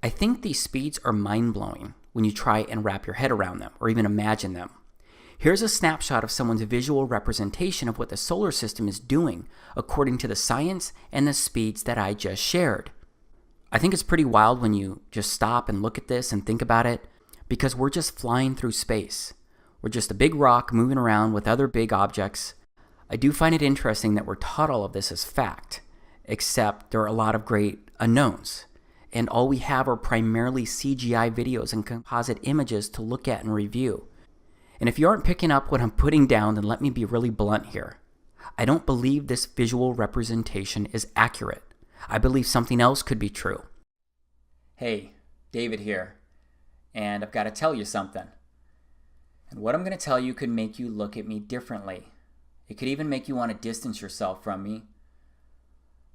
I think these speeds are mind-blowing when you try and wrap your head around them or even imagine them. Here's a snapshot of someone's visual representation of what the solar system is doing according to the science and the speeds that I just shared. I think it's pretty wild when you just stop and look at this and think about it, because we're just flying through space. We're just a big rock moving around with other big objects. I do find it interesting that we're taught all of this as fact, except there are a lot of great unknowns. And all we have are primarily CGI videos and composite images to look at and review. And if you aren't picking up what I'm putting down, then let me be really blunt here. I don't believe this visual representation is accurate. I believe something else could be true. Hey, David here, and I've got to tell you something. And what I'm going to tell you could make you look at me differently. It could even make you want to distance yourself from me.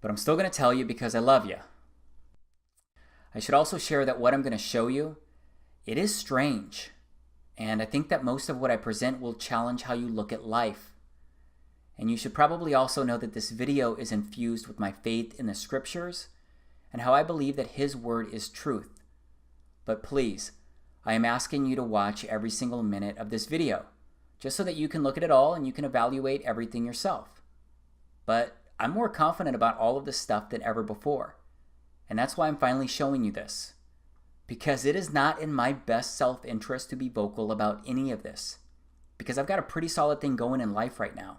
But I'm still going to tell you because I love you. I should also share that what I'm going to show you, it is strange. And I think that most of what I present will challenge how you look at life. And you should probably also know that this video is infused with my faith in the scriptures and how I believe that His word is truth. But please, I am asking you to watch every single minute of this video, just so that you can look at it all and you can evaluate everything yourself. But I'm more confident about all of this stuff than ever before. And that's why I'm finally showing you this. Because it is not in my best self-interest to be vocal about any of this. Because I've got a pretty solid thing going in life right now.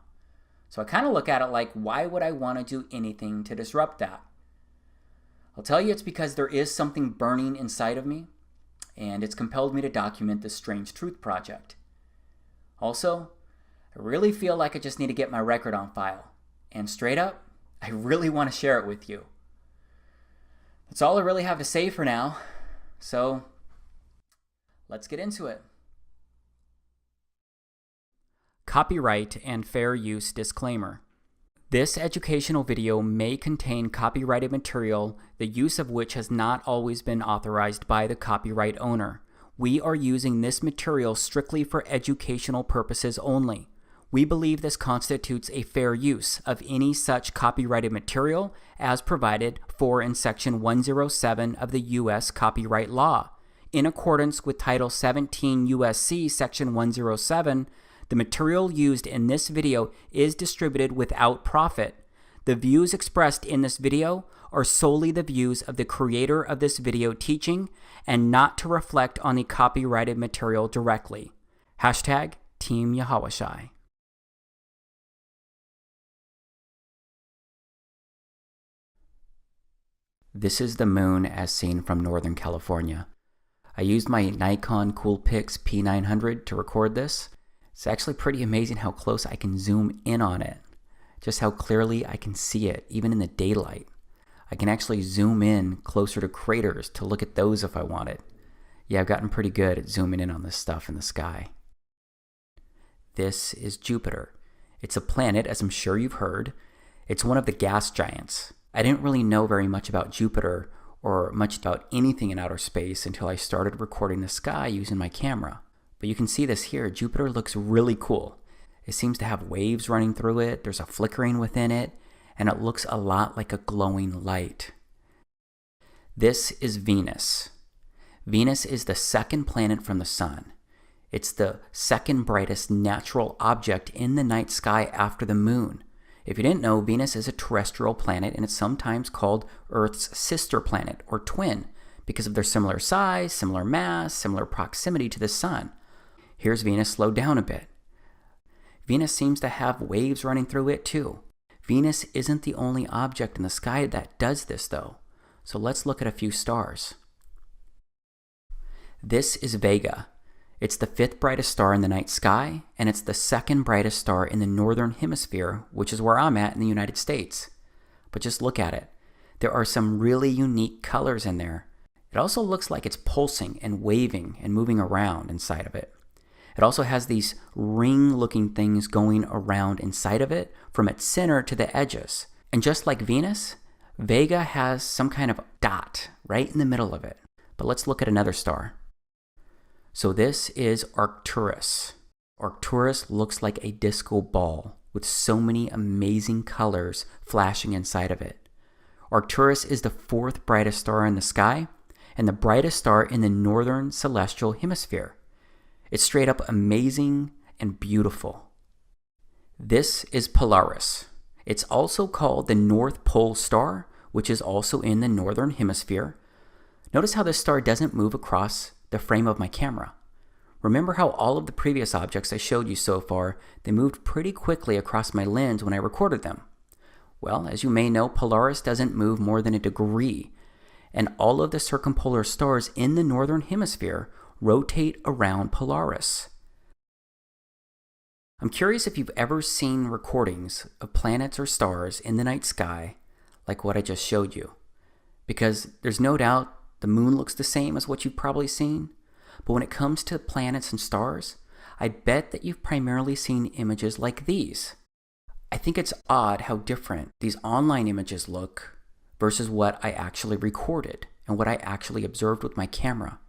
So I kind of look at it like, why would I want to do anything to disrupt that? I'll tell you it's because there is something burning inside of me, and it's compelled me to document this strange truth project. Also, I really feel like I just need to get my record on file. And straight up, I really want to share it with you. That's all I really have to say for now. So, let's get into it. Copyright and fair use disclaimer. This educational video may contain copyrighted material, the use of which has not always been authorized by the copyright owner. We are using this material strictly for educational purposes only. We believe this constitutes a fair use of any such copyrighted material as provided for in Section 107 of the U.S. Copyright Law. In accordance with Title 17 U.S.C. Section 107, the material used in this video is distributed without profit. The views expressed in this video are solely the views of the creator of this video teaching and not to reflect on the copyrighted material directly. Hashtag Team Yahawashai. This is the moon as seen from Northern California. I used my Nikon Coolpix P900 to record this. It's actually pretty amazing how close I can zoom in on it. Just how clearly I can see it, even in the daylight. I can actually zoom in closer to craters to look at those if I wanted. Yeah, I've gotten pretty good at zooming in on this stuff in the sky. This is Jupiter. It's a planet, as I'm sure you've heard. It's one of the gas giants. I didn't really know very much about Jupiter or much about anything in outer space until I started recording the sky using my camera. But you can see this here. Jupiter looks really cool. It seems to have waves running through it. There's a flickering within it, and it looks a lot like a glowing light. This is Venus. Venus is the second planet from the Sun. It's the second brightest natural object in the night sky after the moon. If you didn't know, Venus is a terrestrial planet, and it's sometimes called Earth's sister planet, or twin, because of their similar size, similar mass, similar proximity to the Sun. Here's Venus slowed down a bit. Venus seems to have waves running through it too. Venus isn't the only object in the sky that does this though. So let's look at a few stars. This is Vega. It's the fifth brightest star in the night sky, and it's the second brightest star in the northern hemisphere, which is where I'm at in the United States. But just look at it. There are some really unique colors in there. It also looks like it's pulsing and waving and moving around inside of it. It also has these ring-looking things going around inside of it from its center to the edges. And just like Venus, Vega has some kind of dot right in the middle of it. But let's look at another star. So this is Arcturus. Arcturus looks like a disco ball with so many amazing colors flashing inside of it. Arcturus is the fourth brightest star in the sky, and the brightest star in the northern celestial hemisphere. It's straight up amazing and beautiful. This is Polaris. It's also called the North Pole Star, which is also in the northern hemisphere. Notice how this star doesn't move across the frame of my camera. Remember how all of the previous objects I showed you so far, they moved pretty quickly across my lens when I recorded them. Well, as you may know, Polaris doesn't move more than a degree, and all of the circumpolar stars in the northern hemisphere rotate around Polaris. I'm curious if you've ever seen recordings of planets or stars in the night sky like what I just showed you, because there's no doubt the moon looks the same as what you've probably seen, but when it comes to planets and stars, I bet that you've primarily seen images like these. I think it's odd how different these online images look versus what I actually recorded and what I actually observed with my camera.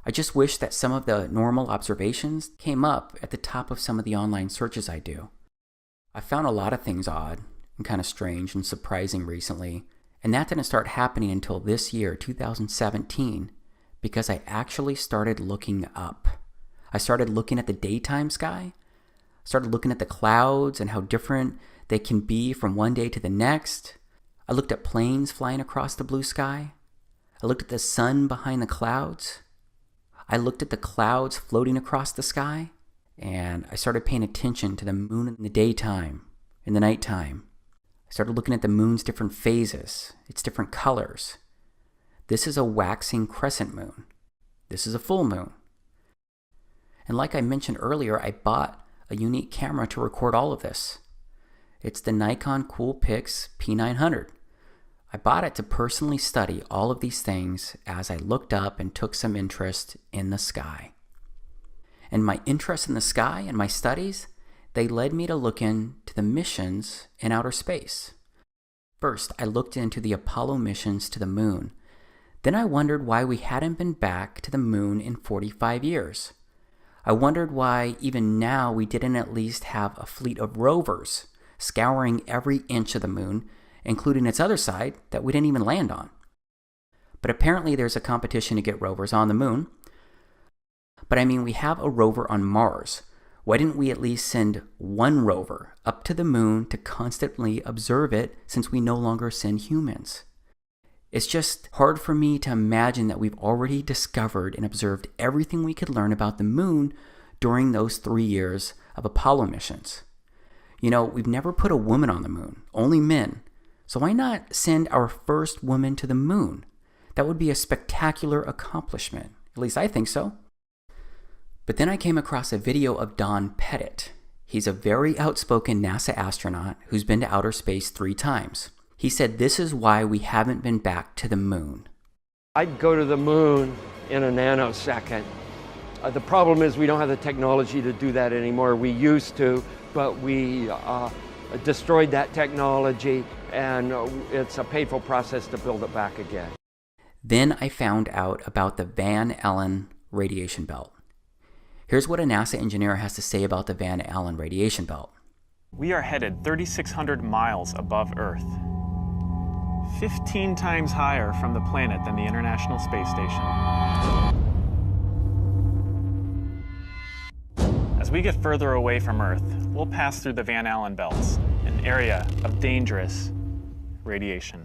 I just wish that some of the normal observations came up at the top of some of the online searches I do. I found a lot of things odd and kind of strange and surprising recently, and that didn't start happening until this year, 2017, because I actually started looking up. I started looking at the daytime sky, started looking at the clouds and how different they can be from one day to the next. I looked at planes flying across the blue sky. I looked at the sun behind the clouds. I looked at the clouds floating across the sky, and I started paying attention to the moon in the daytime, in the nighttime. I started looking at the moon's different phases, its different colors. This is a waxing crescent moon. This is a full moon. And like I mentioned earlier, I bought a unique camera to record all of this. It's the Nikon Coolpix P900. I bought it to personally study all of these things as I looked up and took some interest in the sky. And my interest in the sky and my studies, they led me to look into the missions in outer space. First, I looked into the Apollo missions to the moon. Then I wondered why we hadn't been back to the moon in 45 years. I wondered why even now we didn't at least have a fleet of rovers scouring every inch of the moon, including its other side that we didn't even land on. But apparently there's a competition to get rovers on the moon. But I mean, we have a rover on Mars. Why didn't we at least send one rover up to the moon to constantly observe it, since we no longer send humans? It's just hard for me to imagine that we've already discovered and observed everything we could learn about the moon during those 3 years of Apollo missions. You know, we've never put a woman on the moon, only men. So why not send our first woman to the moon? That would be a spectacular accomplishment. At least I think so. But then I came across a video of Don Pettit. He's a very outspoken NASA astronaut who's been to outer space 3 times. He said this is why we haven't been back to the moon. I'd go to the moon in a nanosecond. The problem is we don't have the technology to do that anymore. We used to, but we destroyed that technology, and it's a painful process to build it back again. Then I found out about the Van Allen radiation belt. Here's what a NASA engineer has to say about the Van Allen radiation belt. We are headed 3,600 miles above Earth, 15 times higher from the planet than the International Space Station. As we get further away from Earth, we'll pass through the Van Allen belts, an area of dangerous radiation.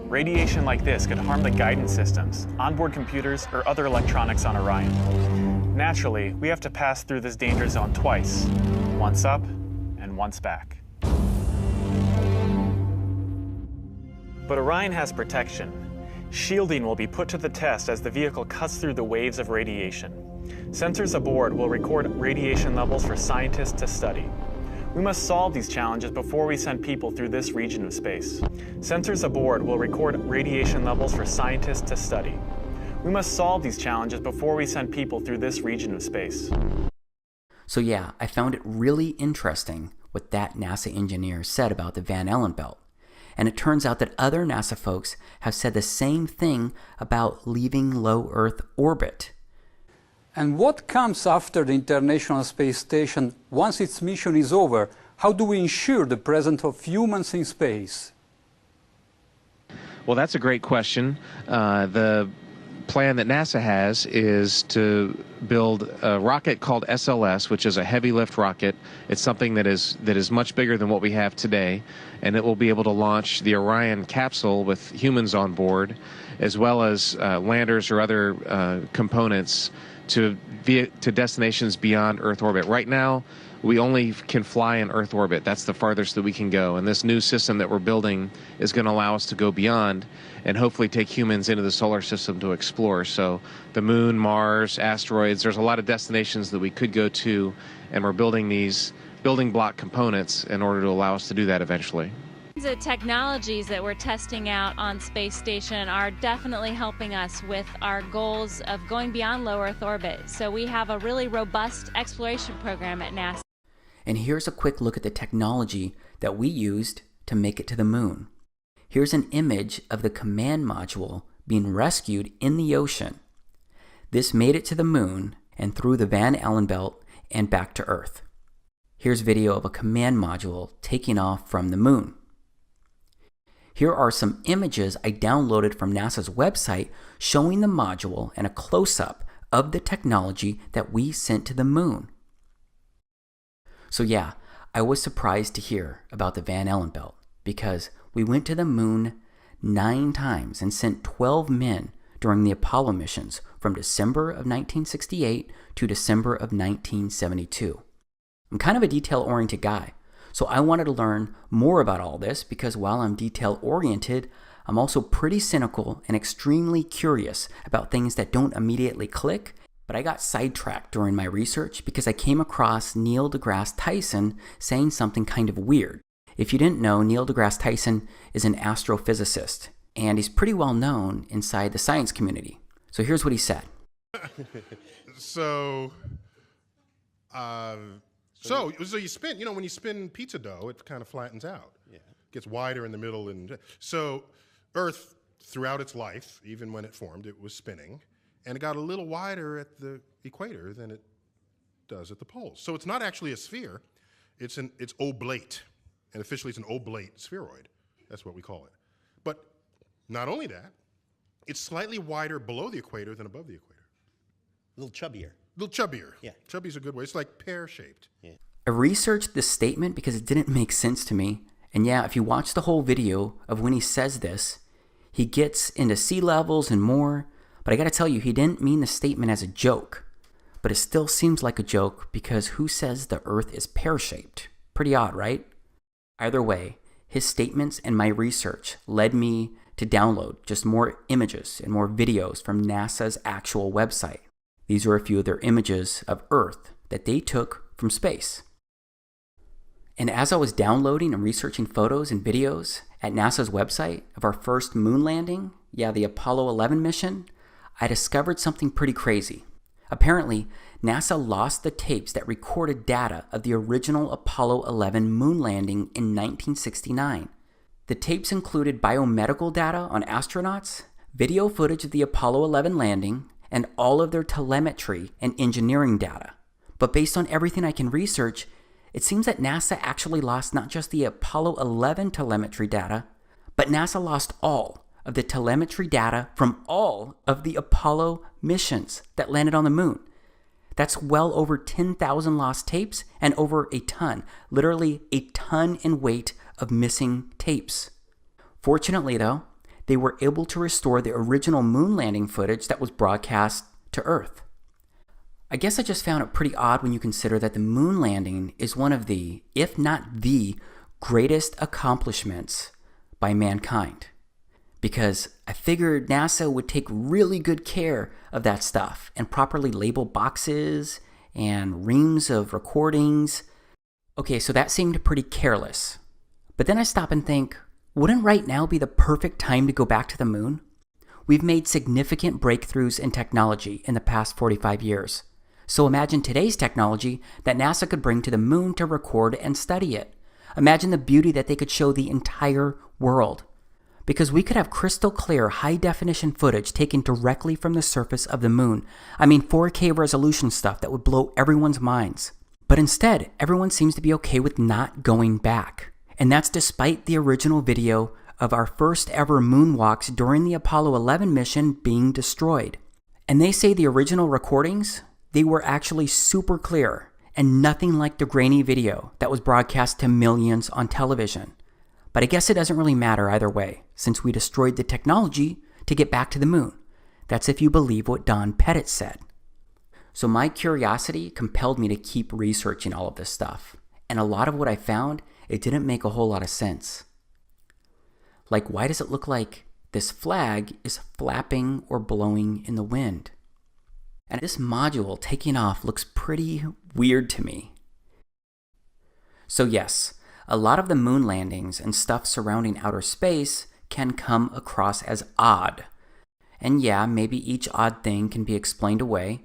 Radiation like this could harm the guidance systems, onboard computers, or other electronics on Orion. Naturally, we have to pass through this danger zone twice, once up and once back. But Orion has protection. Shielding will be put to the test as the vehicle cuts through the waves of radiation. Sensors aboard will record radiation levels for scientists to study. We must solve these challenges before we send people through this region of space. Sensors aboard will record radiation levels for scientists to study. We must solve these challenges before we send people through this region of space. So yeah, I found it really interesting what that NASA engineer said about the Van Allen belt. And it turns out that other NASA folks have said the same thing about leaving low Earth orbit. And what comes after the International Space Station once its mission is over? How do we ensure the presence of humans in space? Well, that's a great question. The plan that NASA has is to build a rocket called SLS, which is a heavy lift rocket. It's something that is much bigger than what we have today, and it will be able to launch the Orion capsule with humans on board, as well as landers or other components to destinations beyond Earth orbit. Right now, we only can fly in Earth orbit. That's the farthest that we can go. And this new system that we're building is going to allow us to go beyond and hopefully take humans into the solar system to explore. So the moon, Mars, asteroids, there's a lot of destinations that we could go to, and we're building these building block components in order to allow us to do that eventually. The technologies that we're testing out on Space Station are definitely helping us with our goals of going beyond low Earth orbit. So we have a really robust exploration program at NASA. And here's a quick look at the technology that we used to make it to the moon. Here's an image of the command module being rescued in the ocean. This made it to the moon and through the Van Allen belt and back to Earth. Here's video of a command module taking off from the moon. Here are some images I downloaded from NASA's website showing the module and a close-up of the technology that we sent to the moon. So yeah, I was surprised to hear about the Van Allen belt because we went to the moon 9 times and sent 12 men during the Apollo missions from December of 1968 to December of 1972. I'm kind of a detail-oriented guy, so I wanted to learn more about all this because while I'm detail-oriented, I'm also pretty cynical and extremely curious about things that don't immediately click. But I got sidetracked during my research because I came across Neil deGrasse Tyson saying something kind of weird. If you didn't know, Neil deGrasse Tyson is an astrophysicist, and he's pretty well known inside the science community. So here's what he said. So you spin, when you spin pizza dough, it kind of flattens out. Yeah. Gets wider in the middle. And so Earth, throughout its life, even when it formed, it was spinning. And it got a little wider at the equator than it does at the poles. So it's not actually a sphere, it's oblate. And officially it's an oblate spheroid. That's what we call it. But not only that, it's slightly wider below the equator than above the equator. A little chubbier. A little chubbier. Yeah. Chubby's a good way. It's like pear-shaped. Yeah. I researched this statement because it didn't make sense to me. And yeah, if you watch the whole video of when he says this, he gets into sea levels and more. But I gotta tell you, he didn't mean the statement as a joke. But it still seems like a joke because who says the Earth is pear-shaped? Pretty odd, right? Either way, his statements and my research led me to download just more images and more videos from NASA's actual website. These are a few of their images of Earth that they took from space. And as I was downloading and researching photos and videos at NASA's website of our first moon landing, the Apollo 11 mission, I discovered something pretty crazy. Apparently, NASA lost the tapes that recorded data of the original Apollo 11 moon landing in 1969. The tapes included biomedical data on astronauts, video footage of the Apollo 11 landing, and all of their telemetry and engineering data. But based on everything I can research, it seems that NASA actually lost not just the Apollo 11 telemetry data, but NASA lost all of the telemetry data from all of the Apollo missions that landed on the moon. That's well over 10,000 lost tapes and over a ton, literally a ton in weight of missing tapes. Fortunately though, they were able to restore the original moon landing footage that was broadcast to Earth. I guess I just found it pretty odd when you consider that the moon landing is one of the, if not the, greatest accomplishments by mankind. Because I figured NASA would take really good care of that stuff and properly label boxes and reams of recordings. Okay, so that seemed pretty careless. But then I stop and think, wouldn't right now be the perfect time to go back to the moon? We've made significant breakthroughs in technology in the past 45 years. So imagine today's technology that NASA could bring to the moon to record and study it. Imagine the beauty that they could show the entire world. Because we could have crystal clear, high-definition footage taken directly from the surface of the moon. I mean 4K resolution stuff that would blow everyone's minds. But instead, everyone seems to be okay with not going back. And that's despite the original video of our first ever moonwalks during the Apollo 11 mission being destroyed. And they say the original recordings, they were actually super clear and nothing like the grainy video that was broadcast to millions on television. But I guess it doesn't really matter either way, since we destroyed the technology to get back to the moon. That's if you believe what Don Pettit said. So my curiosity compelled me to keep researching all of this stuff. And a lot of what I found, it didn't make a whole lot of sense. Like, why does it look like this flag is flapping or blowing in the wind? And this module taking off looks pretty weird to me. So yes, a lot of the moon landings and stuff surrounding outer space can come across as odd. And yeah, maybe each odd thing can be explained away.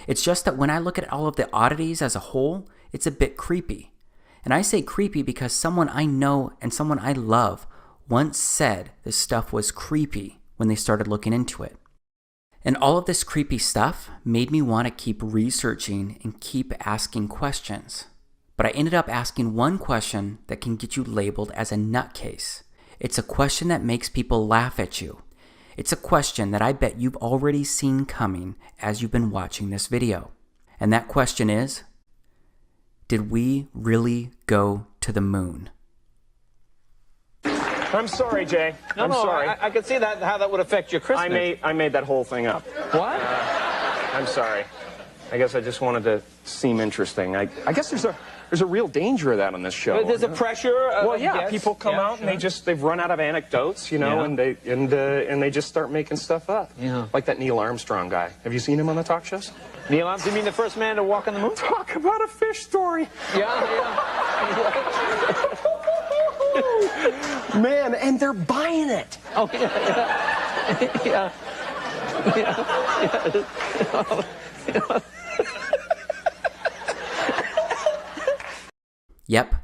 It's just that when I look at all of the oddities as a whole, it's a bit creepy. And I say creepy because someone I know and someone I love once said this stuff was creepy when they started looking into it. And all of this creepy stuff made me want to keep researching and keep asking questions. But I ended up asking one question that can get you labeled as a nutcase. It's a question that makes people laugh at you. It's a question that I bet you've already seen coming as you've been watching this video. And that question is, did we really go to the moon? I'm sorry, Jay. I'm sorry. I could see how that would affect your Christmas. I made that whole thing up. What? I'm sorry. I guess I just wanted to seem interesting. I guess there's a real danger of that on this show. There's a pressure. Well, yeah, people come out and they've run out of anecdotes, you know, and they just start making stuff up. Yeah. Like that Neil Armstrong guy. Have you seen him on the talk shows? Neil Armstrong, you mean the first man to walk on the moon? Talk about a fish story. Yeah. Man, and they're buying it. Oh, yeah. Yep,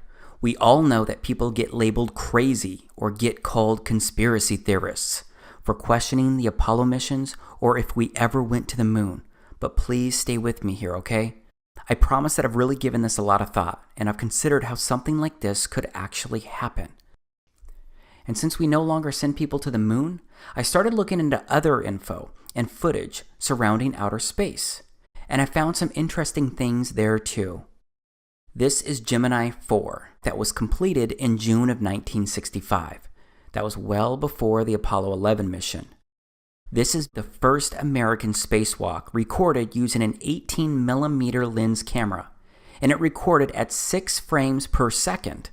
we all know that people get labeled crazy or get called conspiracy theorists for questioning the Apollo missions or if we ever went to the moon. But please stay with me here, okay? I promise that I've really given this a lot of thought, and I've considered how something like this could actually happen. And since we no longer send people to the moon, I started looking into other info and footage surrounding outer space. And I found some interesting things there too. This is Gemini 4 that was completed in June of 1965. That was well before the Apollo 11 mission. This is the first American spacewalk recorded using an 18mm lens camera, and it recorded at 6 frames per second.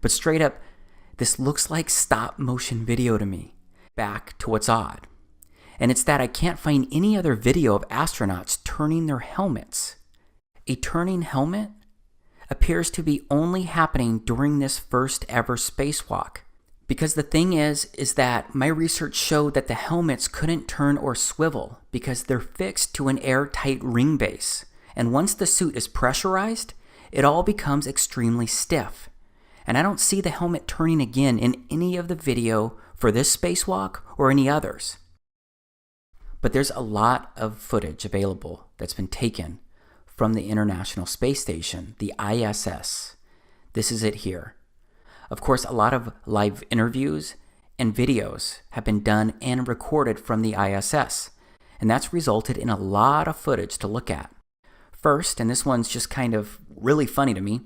But straight up, this looks like stop motion video to me. Back to what's odd. And it's that I can't find any other video of astronauts turning their helmets. A turning helmet appears to be only happening during this first ever spacewalk. Because the thing is that my research showed that the helmets couldn't turn or swivel because they're fixed to an airtight ring base. And once the suit is pressurized, it all becomes extremely stiff. And I don't see the helmet turning again in any of the video for this spacewalk or any others. But there's a lot of footage available that's been taken from the International Space Station, the ISS. This is it here. Of course, a lot of live interviews and videos have been done and recorded from the ISS, and that's resulted in a lot of footage to look at. First, and this one's just kind of really funny to me,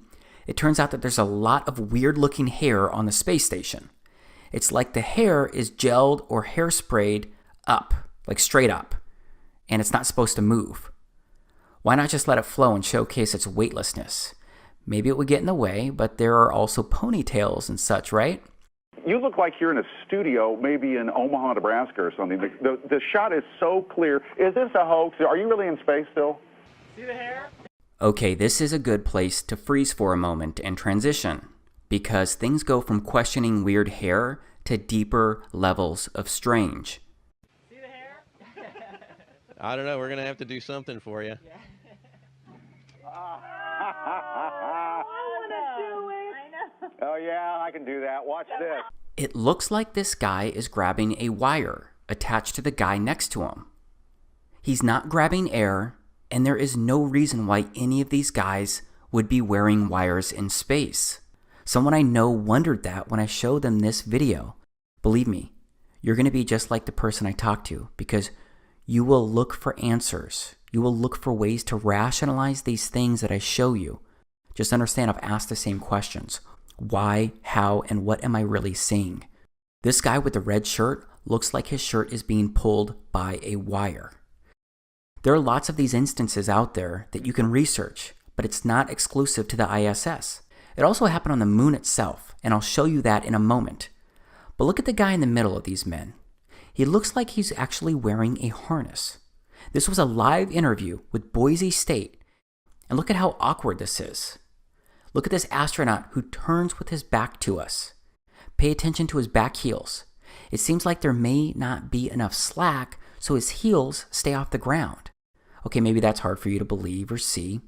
it turns out that there's a lot of weird-looking hair on the space station. It's like the hair is gelled or hairsprayed up, like straight up, and it's not supposed to move. Why not just let it flow and showcase its weightlessness? Maybe it would get in the way, but there are also ponytails and such, right? You look like you're in a studio, maybe in Omaha, Nebraska or something. The shot is so clear. Is this a hoax? Are you really in space still? See the hair? Okay, this is a good place to freeze for a moment and transition, because things go from questioning weird hair to deeper levels of strange. See the hair? I don't know. We're going to have to do something for you. Yeah. Oh, yeah, I can do that. Watch this. It looks like this guy is grabbing a wire attached to the guy next to him. He's not grabbing air, and there is no reason why any of these guys would be wearing wires in space. Someone I know wondered that when I showed them this video. Believe me, you're going to be just like the person I talked to, because you will look for answers. You will look for ways to rationalize these things that I show you. Just understand I've asked the same questions. Why, how, and what am I really seeing? This guy with the red shirt looks like his shirt is being pulled by a wire. There are lots of these instances out there that you can research, but it's not exclusive to the ISS. It also happened on the moon itself, and I'll show you that in a moment. But look at the guy in the middle of these men. He looks like he's actually wearing a harness. This was a live interview with Boise State, and look at how awkward this is. Look at this astronaut who turns with his back to us. Pay attention to his back heels. It seems like there may not be enough slack, so his heels stay off the ground. Okay, maybe that's hard for you to believe or see,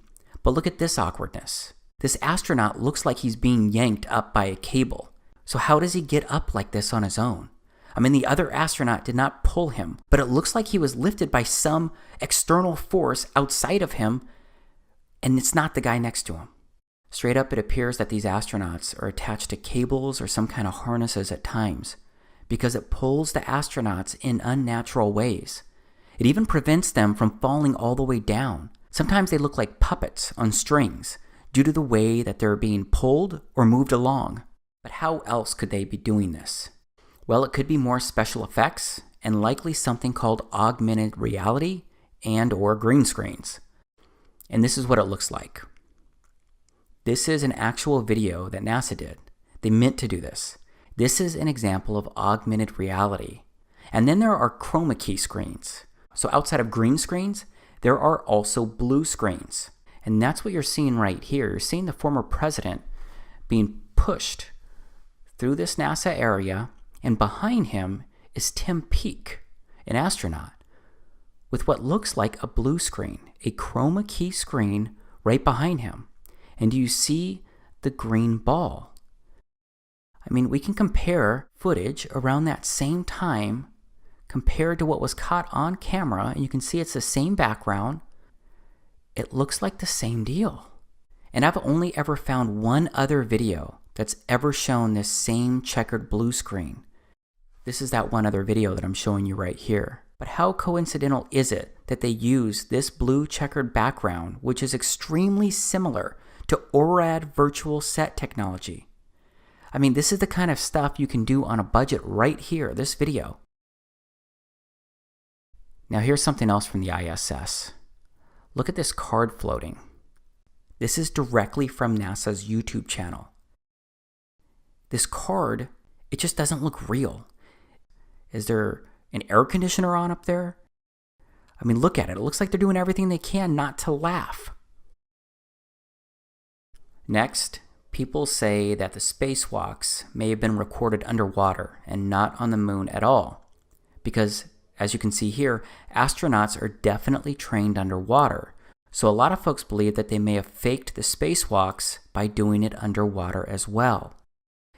but look at this awkwardness. This astronaut looks like he's being yanked up by a cable. So how does he get up like this on his own? I mean, the other astronaut did not pull him, but it looks like he was lifted by some external force outside of him, and it's not the guy next to him. Straight up, it appears that these astronauts are attached to cables or some kind of harnesses at times, because it pulls the astronauts in unnatural ways. It even prevents them from falling all the way down. Sometimes they look like puppets on strings due to the way that they're being pulled or moved along. But how else could they be doing this? Well, it could be more special effects and likely something called augmented reality and or green screens. And this is what it looks like. This is an actual video that NASA did. They meant to do this. This is an example of augmented reality. And then there are chroma key screens. So outside of green screens, there are also blue screens. And that's what you're seeing right here. You're seeing the former president being pushed through this NASA area, and behind him is Tim Peake, an astronaut, with what looks like a blue screen, a chroma key screen right behind him. And do you see the green ball? I mean, we can compare footage around that same time compared to what was caught on camera, and you can see it's the same background. It looks like the same deal. And I've only ever found one other video that's ever shown this same checkered blue screen. This is that one other video that I'm showing you right here. But how coincidental is it that they use this blue checkered background, which is extremely similar to ORAD virtual set technology? I mean, this is the kind of stuff you can do on a budget right here, this video. Now here's something else from the ISS. Look at this card floating. This is directly from NASA's YouTube channel. This card, it just doesn't look real. Is there an air conditioner on up there? I mean, look at it. It looks like they're doing everything they can not to laugh. Next, people say that the spacewalks may have been recorded underwater and not on the moon at all. Because, as you can see here, astronauts are definitely trained underwater. So a lot of folks believe that they may have faked the spacewalks by doing it underwater as well.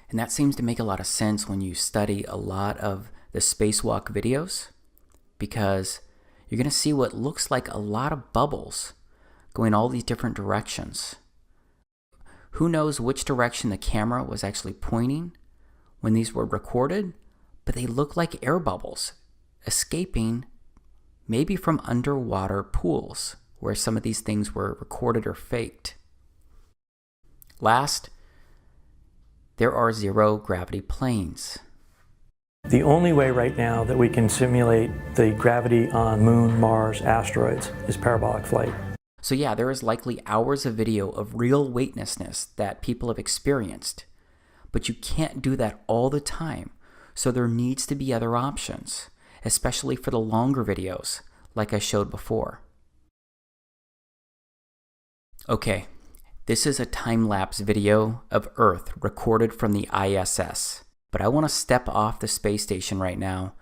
And that seems to make a lot of sense when you study a lot of the spacewalk videos, because you're going to see what looks like a lot of bubbles going all these different directions. Who knows which direction the camera was actually pointing when these were recorded, but they look like air bubbles escaping maybe from underwater pools where some of these things were recorded or faked. Last, there are zero gravity planes. The only way right now that we can simulate the gravity on Moon, Mars, asteroids is parabolic flight. So yeah, there is likely hours of video of real weightlessness that people have experienced, but you can't do that all the time, so there needs to be other options, especially for the longer videos like I showed before. Okay, this is a time-lapse video of Earth recorded from the ISS, but I want to step off the space station right now.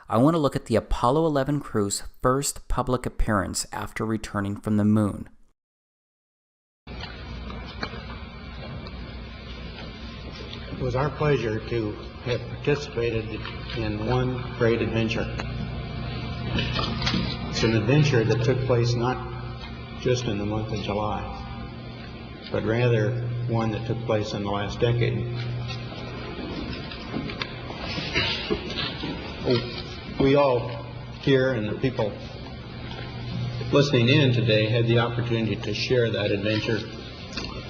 I want to look at the Apollo 11 crew's first public appearance after returning from the moon. It was our pleasure to have participated in one great adventure. It's an adventure that took place not just in the month of July, but rather one that took place in the last decade. we all here and the people listening in today had the opportunity to share that adventure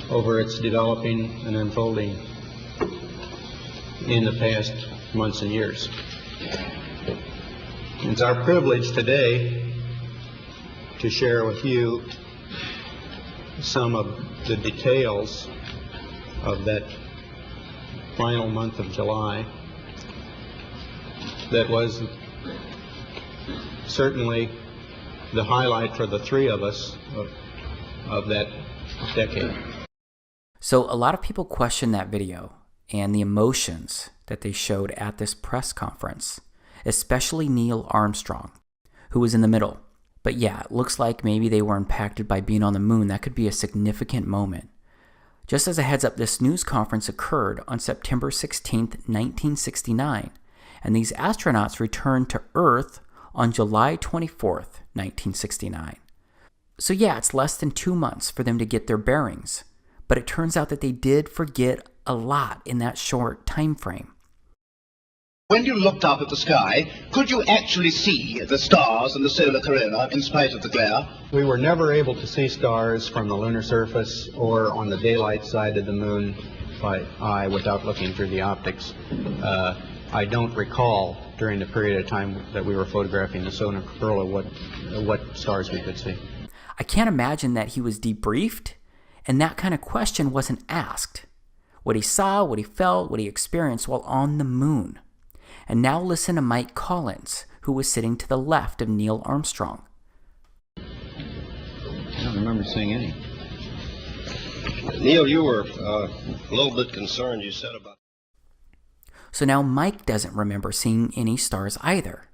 over its developing and unfolding in the past months and years. It's our privilege today to share with you some of the details of that final month of July that was certainly the highlight for the three of us of that decade. So a lot of people question that video and the emotions that they showed at this press conference, especially Neil Armstrong, who was in the middle. But yeah, it looks like maybe they were impacted by being on the moon. That could be a significant moment. Just as a heads up, this news conference occurred on September 16th, 1969, and these astronauts returned to Earth on July 24th, 1969. So yeah, it's less than 2 months for them to get their bearings, but it turns out that they did forget a lot in that short time frame. When you looked up at the sky, could you actually see the stars and the solar corona in spite of the glare? We were never able to see stars from the lunar surface or on the daylight side of the moon by eye without looking through the optics. I don't recall during the period of time that we were photographing the solar corona what stars we could see. I can't imagine that he was debriefed and that kind of question wasn't asked. What he saw, what he felt, what he experienced while on the moon. And now listen to Mike Collins, who was sitting to the left of Neil Armstrong. I don't remember seeing any. Neil, you were a little bit concerned, you said about... So now Mike doesn't remember seeing any stars either.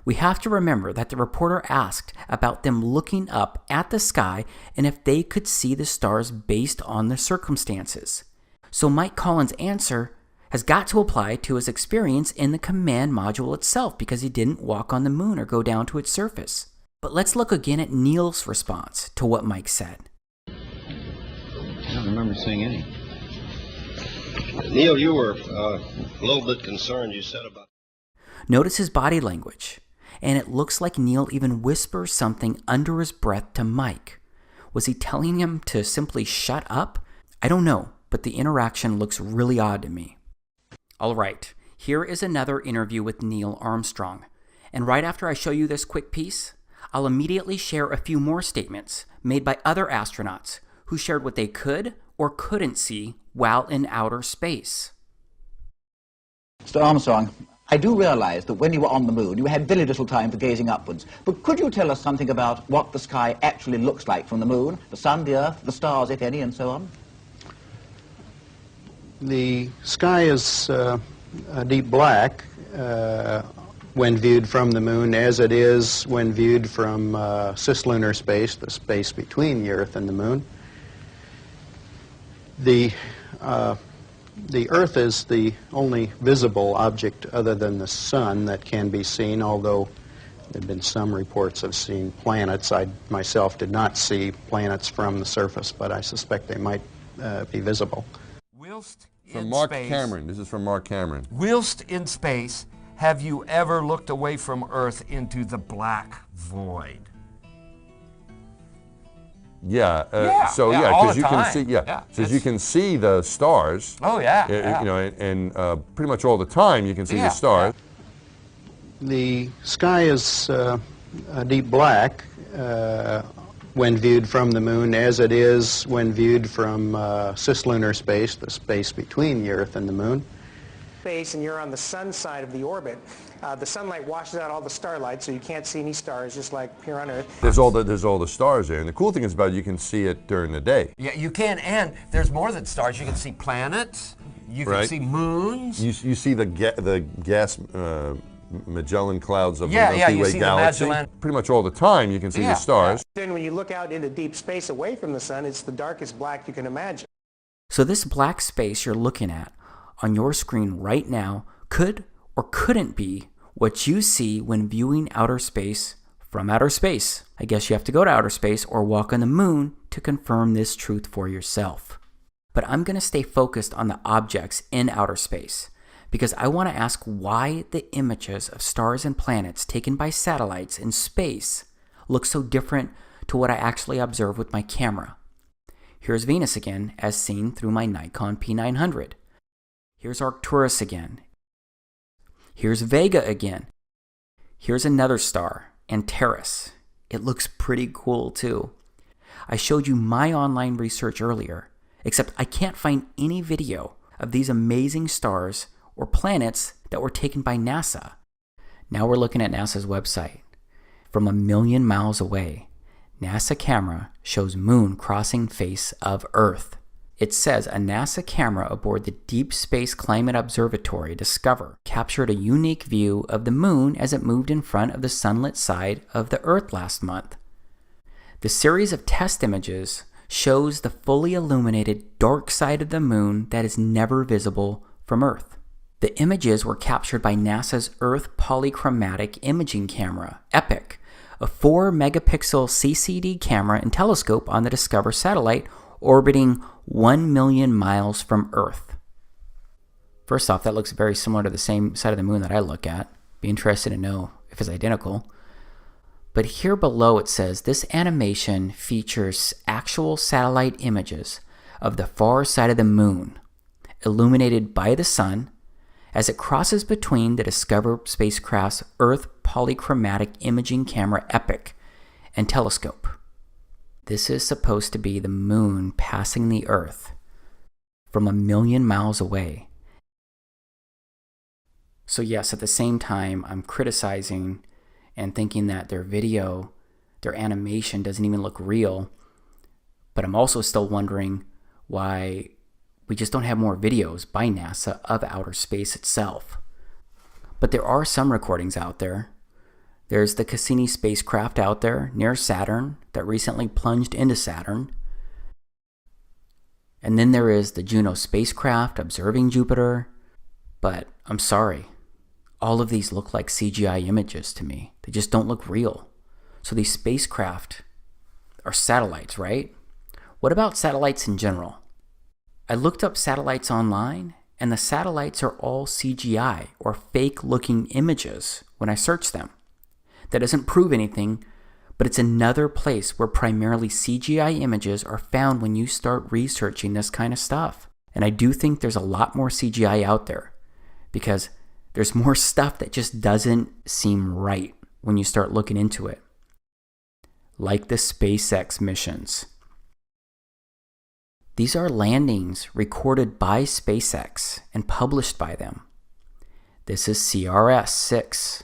We have to remember that the reporter asked about them looking up at the sky and if they could see the stars based on the circumstances. So Mike Collins' answer has got to apply to his experience in the command module itself because he didn't walk on the moon or go down to its surface. But let's look again at Neil's response to what Mike said. I don't remember seeing any. Neil, you were a little bit concerned, you said about... Notice his body language, and it looks like Neil even whispers something under his breath to Mike. Was he telling him to simply shut up? I don't know, but the interaction looks really odd to me. All right, here is another interview with Neil Armstrong. And right after I show you this quick piece, I'll immediately share a few more statements made by other astronauts who shared what they could or couldn't see while in outer space. Mr. Armstrong, I do realize that when you were on the moon, you had very little time for gazing upwards. But could you tell us something about what the sky actually looks like from the moon, the sun, the earth, the stars, if any, and so on? The sky is a deep black when viewed from the moon, as it is when viewed from cislunar space, the space between the Earth and the moon. The Earth is the only visible object other than the sun that can be seen, although there have been some reports of seeing planets. I myself did not see planets from the surface, but I suspect they might be visible. From Mark Cameron. This is from Mark Cameron. Whilst in space, have you ever looked away from Earth into the black void? Yeah. All because the you can time. see. Yeah, Because you can see the stars. Oh yeah. You know, and pretty much all the time you can see the stars. The sky is a deep black when viewed from the moon, as it is when viewed from cislunar space, the space between the Earth and the moon. Space, and you're on the sun side of the orbit. The sunlight washes out all the starlight, so you can't see any stars, just like here on Earth. There's all the stars there, and the cool thing is about it, you can see it during the day. Yeah, you can, and there's more than stars. You can see planets. You can see moons. You see the gas Magellan clouds of the you Milky Way see galaxy. the Magellan. Pretty much all the time you can see the stars. Then when you look out into deep space away from the sun, it's the darkest black you can imagine. So this black space you're looking at on your screen right now could or couldn't be what you see when viewing outer space from outer space. I guess you have to go to outer space or walk on the moon to confirm this truth for yourself. But I'm going to stay focused on the objects in outer space because I want to ask why the images of stars and planets taken by satellites in space look so different to what I actually observe with my camera. Here's Venus again, as seen through my Nikon P900. Here's Arcturus again. Here's Vega again. Here's another star, Antares. It looks pretty cool too. I showed you my online research earlier, except I can't find any video of these amazing stars or planets that were taken by NASA. Now we're looking at NASA's website. From 1 million miles away, NASA camera shows moon crossing face of Earth. It says a NASA camera aboard the Deep Space Climate Observatory Discover captured a unique view of the moon as it moved in front of the sunlit side of the Earth last month. The series of test images shows the fully illuminated dark side of the moon that is never visible from Earth. The images were captured by NASA's Earth Polychromatic Imaging Camera, EPIC, a 4-megapixel CCD camera and telescope on the Discover satellite orbiting 1 million miles from Earth. First off, that looks very similar to the same side of the moon that I look at. Be interested to know if it's identical. But here below it says this animation features actual satellite images of the far side of the moon, illuminated by the sun, as it crosses between the Discover spacecraft's Earth Polychromatic Imaging Camera EPIC and telescope. This is supposed to be the moon passing the Earth from 1 million miles away. So yes, at the same time, I'm criticizing and thinking that their video, their animation doesn't even look real, but I'm also still wondering why we just don't have more videos by NASA of outer space itself. But there are some recordings out there. There's the Cassini spacecraft out there near Saturn that recently plunged into Saturn. And then there is the Juno spacecraft observing Jupiter. But I'm sorry, all of these look like CGI images to me. They just don't look real. So these spacecraft are satellites, right? What about satellites in general? I looked up satellites online, and the satellites are all CGI or fake-looking images when I search them. That doesn't prove anything, but it's another place where primarily CGI images are found when you start researching this kind of stuff. And I do think there's a lot more CGI out there because there's more stuff that just doesn't seem right when you start looking into it. Like the SpaceX missions. These are landings recorded by SpaceX and published by them. This is CRS-6.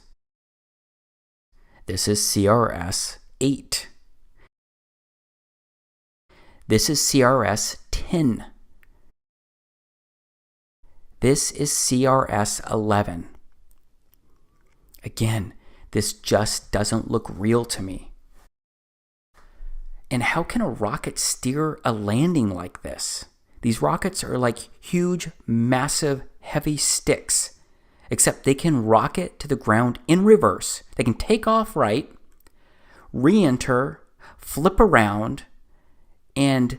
This is CRS-8. This is CRS-10. This is CRS-11. Again, this just doesn't look real to me. And how can a rocket steer a landing like this? These rockets are like huge, massive, heavy sticks. Except they can rocket to the ground in reverse. They can take off right, re-enter, flip around, and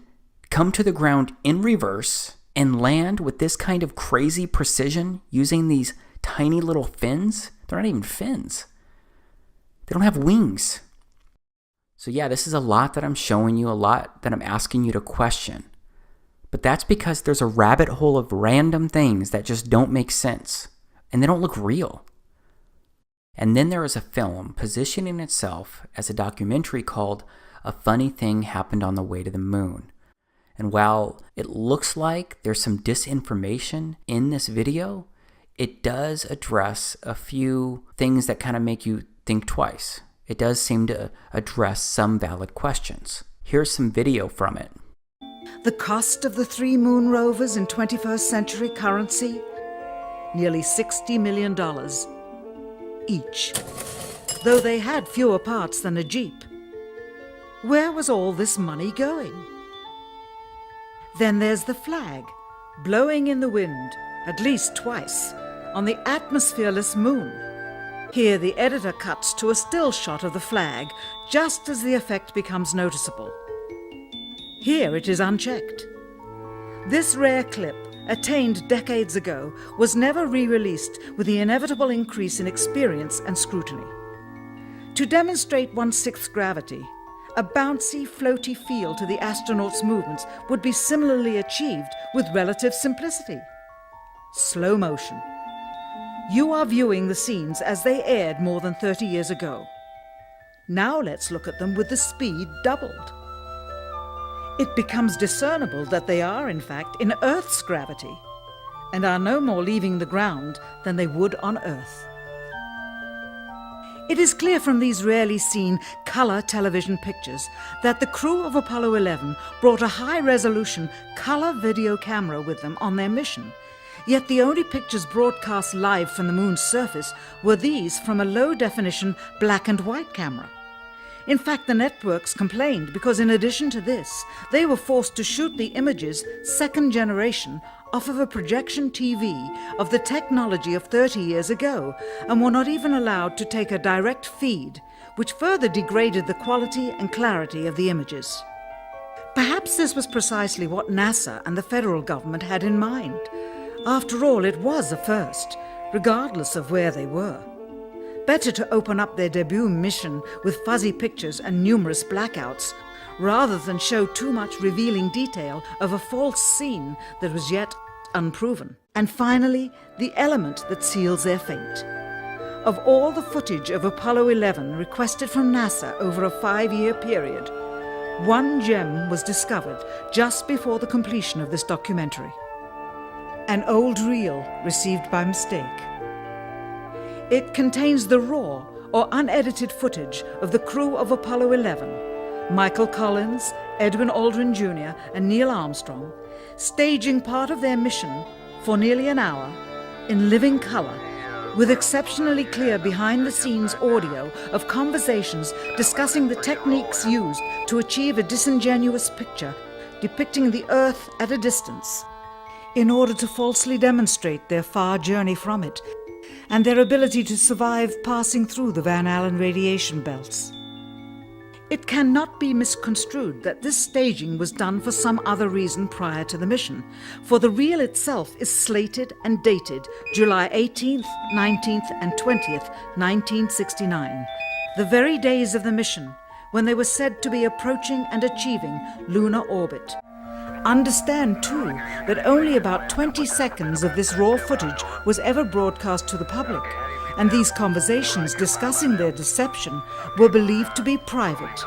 come to the ground in reverse and land with this kind of crazy precision using these tiny little fins. They're not even fins. They don't have wings. So yeah, this is a lot that I'm showing you, a lot that I'm asking you to question. But that's because there's a rabbit hole of random things that just don't make sense. And they don't look real. And then there is a film positioning itself as a documentary called A Funny Thing Happened on the Way to the Moon. And while it looks like there's some disinformation in this video, it does address a few things that kind of make you think twice. It does seem to address some valid questions. Here's some video from it. The cost of the 3 moon rovers in 21st century currency? Nearly $60 million each, though they had fewer parts than a Jeep. Where was all this money going? Then there's the flag, blowing in the wind at least twice on the atmosphereless moon. Here the editor cuts to a still shot of the flag just as the effect becomes noticeable. Here it is unchecked. This rare clip attained decades ago, was never re-released with the inevitable increase in experience and scrutiny. To demonstrate 1/6 gravity, a bouncy, floaty feel to the astronauts' movements would be similarly achieved with relative simplicity. Slow motion. You are viewing the scenes as they aired more than 30 years ago. Now let's look at them with the speed doubled. It becomes discernible that they are, in fact, in Earth's gravity, and are no more leaving the ground than they would on Earth. It is clear from these rarely seen color television pictures that the crew of Apollo 11 brought a high-resolution color video camera with them on their mission, yet the only pictures broadcast live from the moon's surface were these from a low-definition black and white camera. In fact, the networks complained because in addition to this, they were forced to shoot the images, second generation, off of a projection TV of the technology of 30 years ago, and were not even allowed to take a direct feed, which further degraded the quality and clarity of the images. Perhaps this was precisely what NASA and the federal government had in mind. After all, it was a first, regardless of where they were. Better to open up their debut mission with fuzzy pictures and numerous blackouts, rather than show too much revealing detail of a false scene that was yet unproven. And finally, the element that seals their fate. Of all the footage of Apollo 11 requested from NASA over a 5-year period, one gem was discovered just before the completion of this documentary. An old reel received by mistake. It contains the raw or unedited footage of the crew of Apollo 11, Michael Collins, Edwin Aldrin Jr., and Neil Armstrong, staging part of their mission for nearly an hour in living color, with exceptionally clear behind-the-scenes audio of conversations discussing the techniques used to achieve a disingenuous picture depicting the Earth at a distance, in order to falsely demonstrate their far journey from it and their ability to survive passing through the Van Allen radiation belts. It cannot be misconstrued that this staging was done for some other reason prior to the mission, for the reel itself is slated and dated July 18th, 19th, and 20th, 1969, the very days of the mission when they were said to be approaching and achieving lunar orbit. Understand, too, that only about 20 seconds of this raw footage was ever broadcast to the public, and these conversations discussing their deception were believed to be private,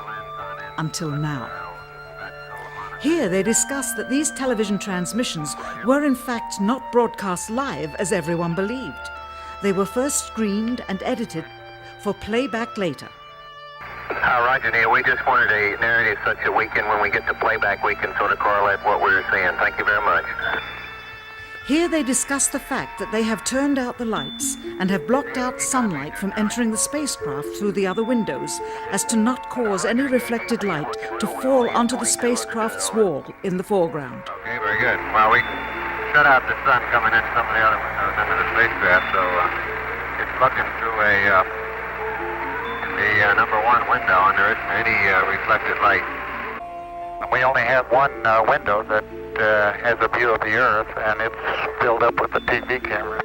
until now. Here they discuss that these television transmissions were in fact not broadcast live as everyone believed. They were first screened and edited for playback later. Roger, Neil. We just wanted a narrative such that we can, when we get to playback, we can sort of correlate what we're seeing. Thank you very much. Here they discuss the fact that they have turned out the lights and have blocked out sunlight from entering the spacecraft through the other windows, as to not cause any reflected light to fall onto the spacecraft's wall in the foreground. Okay, very good. Well, we shut out the sun coming in some of the other windows into the spacecraft, so it's looking through the number one window, and there isn't any reflected light. We only have one window that has a view of the Earth, and it's filled up with the TV camera.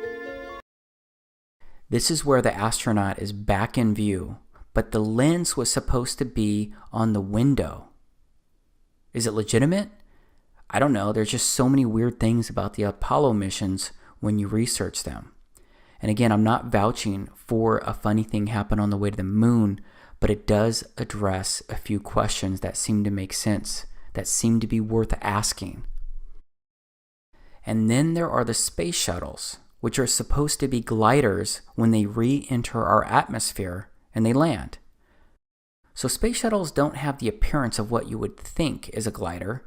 This is where the astronaut is back in view, but the lens was supposed to be on the window. Is it legitimate? I don't know. There's just so many weird things about the Apollo missions when you research them. And again, I'm not vouching for a funny thing happened on the way to the moon, but it does address a few questions that seem to make sense, that seem to be worth asking. And then there are the space shuttles, which are supposed to be gliders when they re-enter our atmosphere and they land. So space shuttles don't have the appearance of what you would think is a glider,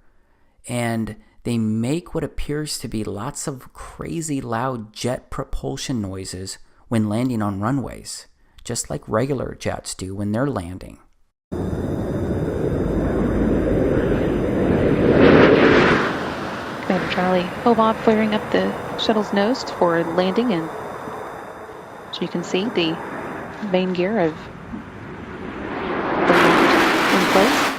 and they make what appears to be lots of crazy loud jet propulsion noises when landing on runways, just like regular jets do when they're landing. Commander Charlie, Hobart flaring up the shuttle's nose for landing, and so you can see the main gear of in place.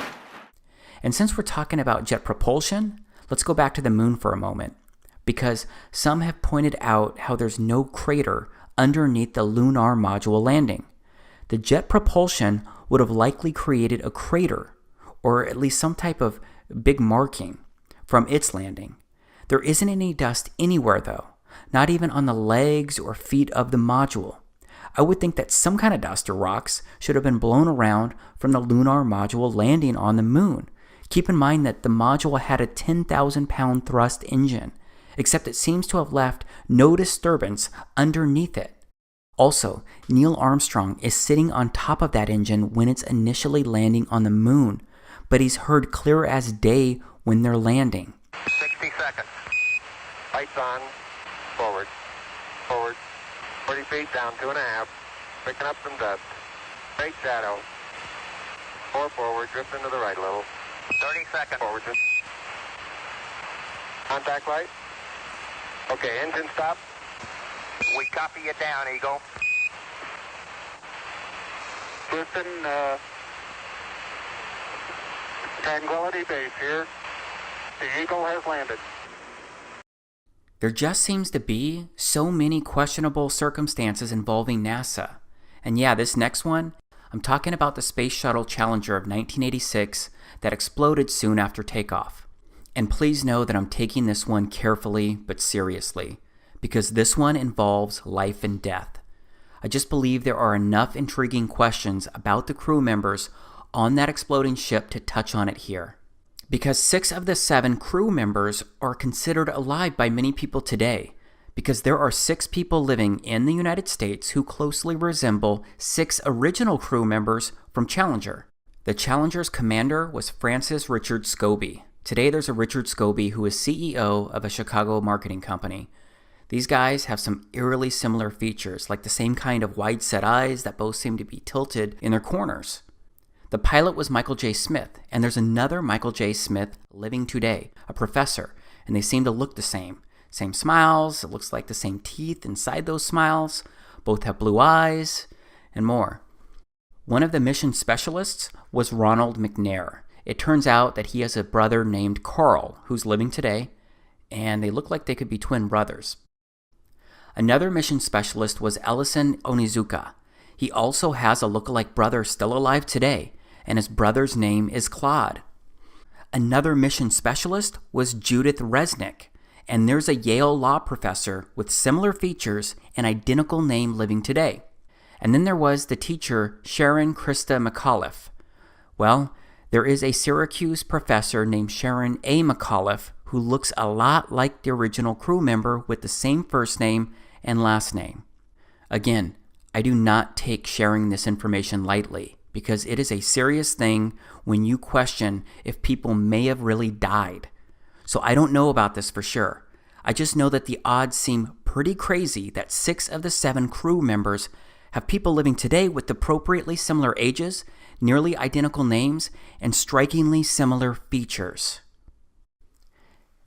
And since we're talking about jet propulsion, let's go back to the moon for a moment, because some have pointed out how there's no crater underneath the lunar module landing. The jet propulsion would have likely created a crater, or at least some type of big marking from its landing. There isn't any dust anywhere though, not even on the legs or feet of the module. I would think that some kind of dust or rocks should have been blown around from the lunar module landing on the moon. Keep in mind that the module had a 10,000-pound thrust engine, except it seems to have left no disturbance underneath it. Also, Neil Armstrong is sitting on top of that engine when it's initially landing on the moon, but he's heard clear as day when they're landing. 60 seconds. Lights on. Forward. Forward. 40 feet down, 2.5. Picking up some dust. Straight shadow. 4 forward, drift into the right a little. 30 seconds. Forward. Contact light. Okay, engine stop. We copy you down, Eagle. Houston, Tranquility Base here. The Eagle has landed. There just seems to be so many questionable circumstances involving NASA. And yeah, this next one, I'm talking about the Space Shuttle Challenger of 1986 that exploded soon after takeoff. And please know that I'm taking this one carefully but seriously, because this one involves life and death. I just believe there are enough intriguing questions about the crew members on that exploding ship to touch on it here. Because 6 of the 7 crew members are considered alive by many people today, because there are 6 people living in the United States who closely resemble 6 original crew members from Challenger. The Challenger's commander was Francis Richard Scobie. Today there's a Richard Scobie who is CEO of a Chicago marketing company. These guys have some eerily similar features, like the same kind of wide-set eyes that both seem to be tilted in their corners. The pilot was Michael J. Smith, and there's another Michael J. Smith living today, a professor, and they seem to look the same. Same smiles, it looks like the same teeth inside those smiles, both have blue eyes, and more. One of the mission specialists was Ronald McNair. It turns out that he has a brother named Carl, who's living today, and they look like they could be twin brothers. Another mission specialist was Ellison Onizuka. He also has a lookalike brother still alive today, and his brother's name is Claude. Another mission specialist was Judith Resnick, and there's a Yale law professor with similar features and identical name living today. And then there was the teacher Sharon Krista McAuliffe. Well, there is a Syracuse professor named Sharon A. McAuliffe who looks a lot like the original crew member with the same first name and last name. Again, I do not take sharing this information lightly, because it is a serious thing when you question if people may have really died. So I don't know about this for sure. I just know that the odds seem pretty crazy that 6 of the 7 crew members have people living today with appropriately similar ages, nearly identical names, and strikingly similar features.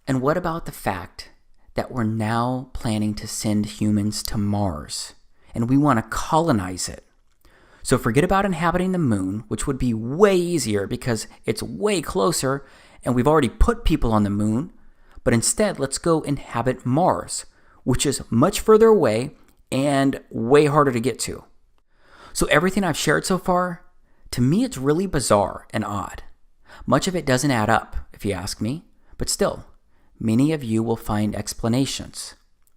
And what about the fact that we're now planning to send humans to Mars, and we want to colonize it? So forget about inhabiting the moon, which would be way easier because it's way closer and we've already put people on the moon, but instead let's go inhabit Mars, which is much further away and way harder to get to. So everything I've shared so far, to me it's really bizarre and odd. Much of it doesn't add up, if you ask me, but still, many of you will find explanations.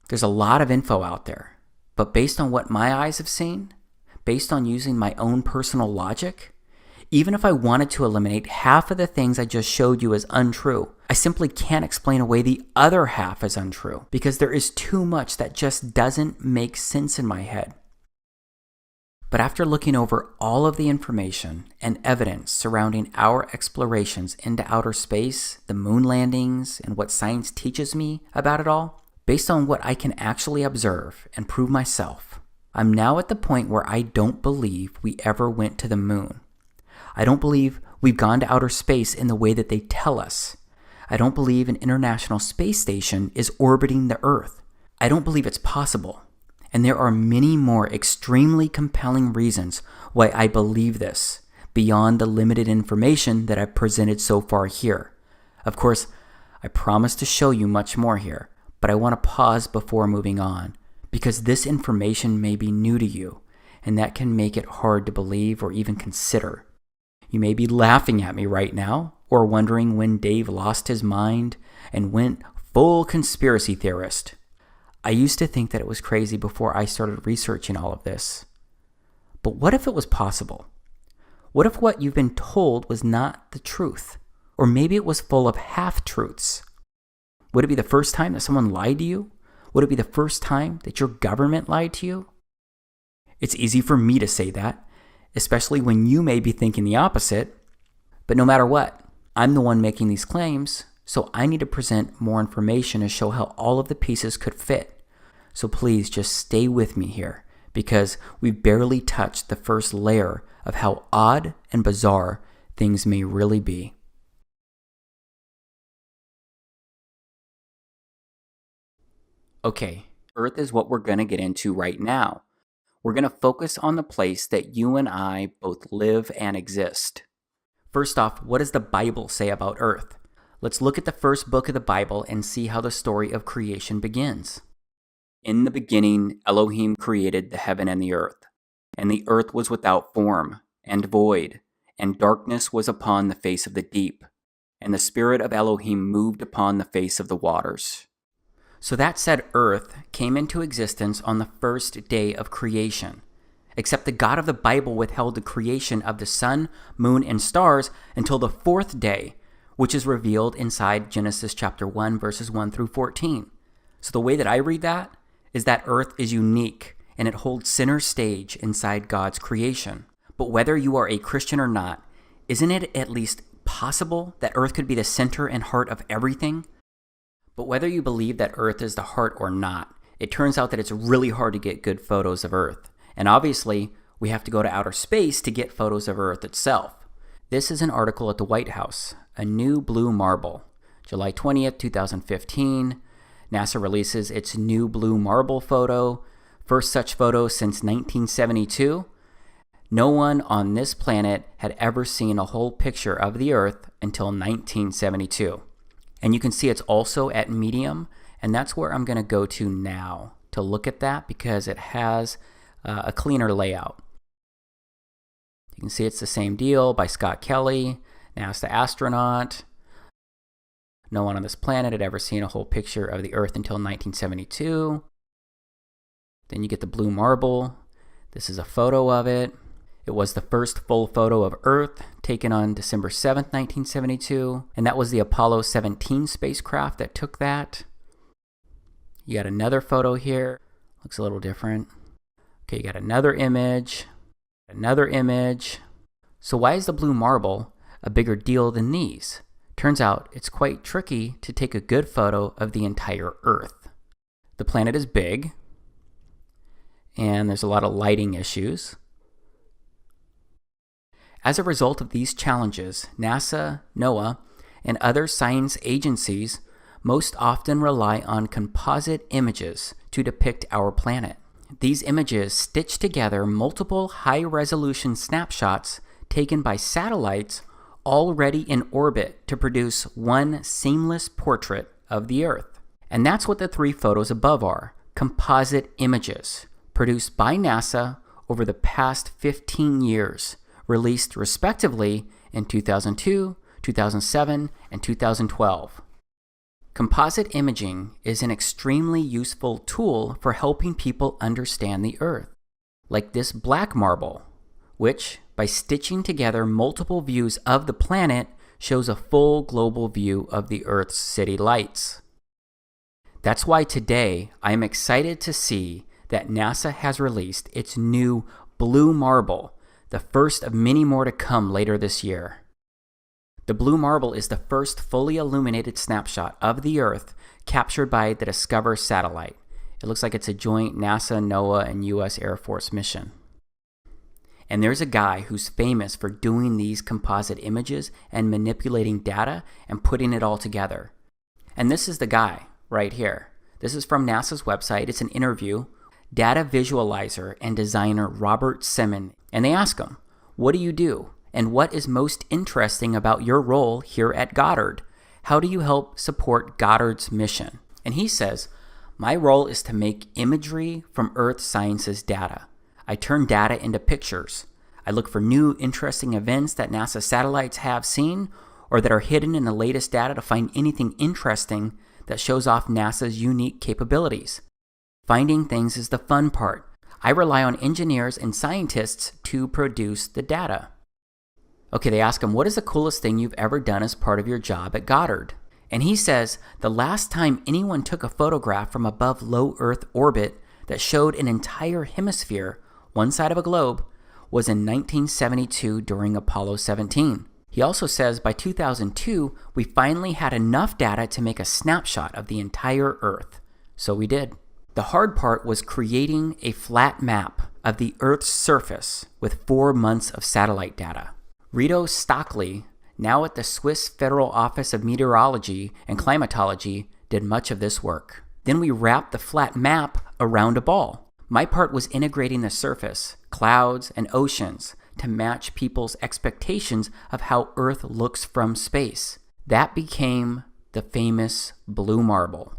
There's a lot of info out there, but based on what my eyes have seen, based on using my own personal logic, even if I wanted to eliminate half of the things I just showed you as untrue, I simply can't explain away the other half as untrue because there is too much that just doesn't make sense in my head. But after looking over all of the information and evidence surrounding our explorations into outer space, the moon landings, and what science teaches me about it all, based on what I can actually observe and prove myself, I'm now at the point where I don't believe we ever went to the moon. I don't believe we've gone to outer space in the way that they tell us. I don't believe an International Space Station is orbiting the Earth. I don't believe it's possible. And there are many more extremely compelling reasons why I believe this, beyond the limited information that I've presented so far here. Of course, I promise to show you much more here, but I want to pause before moving on, because this information may be new to you, and that can make it hard to believe or even consider. You may be laughing at me right now, or wondering when Dave lost his mind and went full conspiracy theorist. I used to think that it was crazy before I started researching all of this. But what if it was possible? What if what you've been told was not the truth? Or maybe it was full of half-truths? Would it be the first time that someone lied to you? Would it be the first time that your government lied to you? It's easy for me to say that, especially when you may be thinking the opposite. But no matter what, I'm the one making these claims, so I need to present more information to show how all of the pieces could fit. So please just stay with me here, because we've barely touched the first layer of how odd and bizarre things may really be. Okay, Earth is what we're going to get into right now. We're going to focus on the place that you and I both live and exist. First off, what does the Bible say about Earth? Let's look at the first book of the Bible and see how the story of creation begins. In the beginning, Elohim created the heaven and the earth was without form and void, and darkness was upon the face of the deep, and the Spirit of Elohim moved upon the face of the waters. So that said, Earth came into existence on the first day of creation, except the God of the Bible withheld the creation of the sun, moon, and stars until the fourth day, which is revealed inside Genesis chapter 1, verses 1 through 14. So the way that I read that is that Earth is unique, and it holds center stage inside God's creation. But whether you are a Christian or not, isn't it at least possible that Earth could be the center and heart of everything? But whether you believe that Earth is the heart or not, it turns out that it's really hard to get good photos of Earth. And obviously, we have to go to outer space to get photos of Earth itself. This is an article at the White House, A New Blue Marble, July 20th, 2015. NASA releases its new blue marble photo, first such photo since 1972. No one on this planet had ever seen a whole picture of the Earth until 1972. And you can see it's also at medium, and that's where I'm going to go to now to look at that because it has a cleaner layout. You can see it's the same deal by Scott Kelly, NASA astronaut. No one on this planet had ever seen a whole picture of the Earth until 1972. Then you get the blue marble. This is a photo of it. It was the first full photo of Earth taken on December 7th, 1972. And that was the Apollo 17 spacecraft that took that. You got another photo here. Looks a little different. Okay, you got another image. Another image. So why is the blue marble a bigger deal than these? Turns out it's quite tricky to take a good photo of the entire Earth. The planet is big, and there's a lot of lighting issues. As a result of these challenges, NASA, NOAA, and other science agencies most often rely on composite images to depict our planet. These images stitch together multiple high-resolution snapshots taken by satellites already in orbit to produce one seamless portrait of the Earth. And that's what the three photos above are, composite images, produced by NASA over the past 15 years, released respectively in 2002, 2007, and 2012. Composite imaging is an extremely useful tool for helping people understand the Earth, like this black marble, which, by stitching together multiple views of the planet, shows a full global view of the Earth's city lights. That's why today I am excited to see that NASA has released its new blue marble, the first of many more to come later this year. The blue marble is the first fully illuminated snapshot of the Earth captured by the Discover satellite. It looks like it's a joint NASA, NOAA, and U.S. Air Force mission. And there's a guy who's famous for doing these composite images and manipulating data and putting it all together. And this is the guy right here. This is from NASA's website. It's an interview. Data visualizer and designer Robert Simon. And they ask him, what do you do? And what is most interesting about your role here at Goddard? How do you help support Goddard's mission? And he says, "My role is to make imagery from Earth sciences data. I turn data into pictures. I look for new, interesting events that NASA satellites have seen or that are hidden in the latest data to find anything interesting that shows off NASA's unique capabilities. Finding things is the fun part. I rely on engineers and scientists to produce the data." Okay, they ask him, what is the coolest thing you've ever done as part of your job at Goddard? And he says, the last time anyone took a photograph from above low Earth orbit that showed an entire hemisphere, one side of a globe, was in 1972 during Apollo 17. He also says by 2002, we finally had enough data to make a snapshot of the entire Earth. So we did. The hard part was creating a flat map of the Earth's surface with 4 months of satellite data. Rito Stockley, now at the Swiss Federal Office of Meteorology and Climatology, did much of this work. Then we wrapped the flat map around a ball. My part was integrating the surface, clouds, and oceans to match people's expectations of how Earth looks from space. That became the famous blue marble.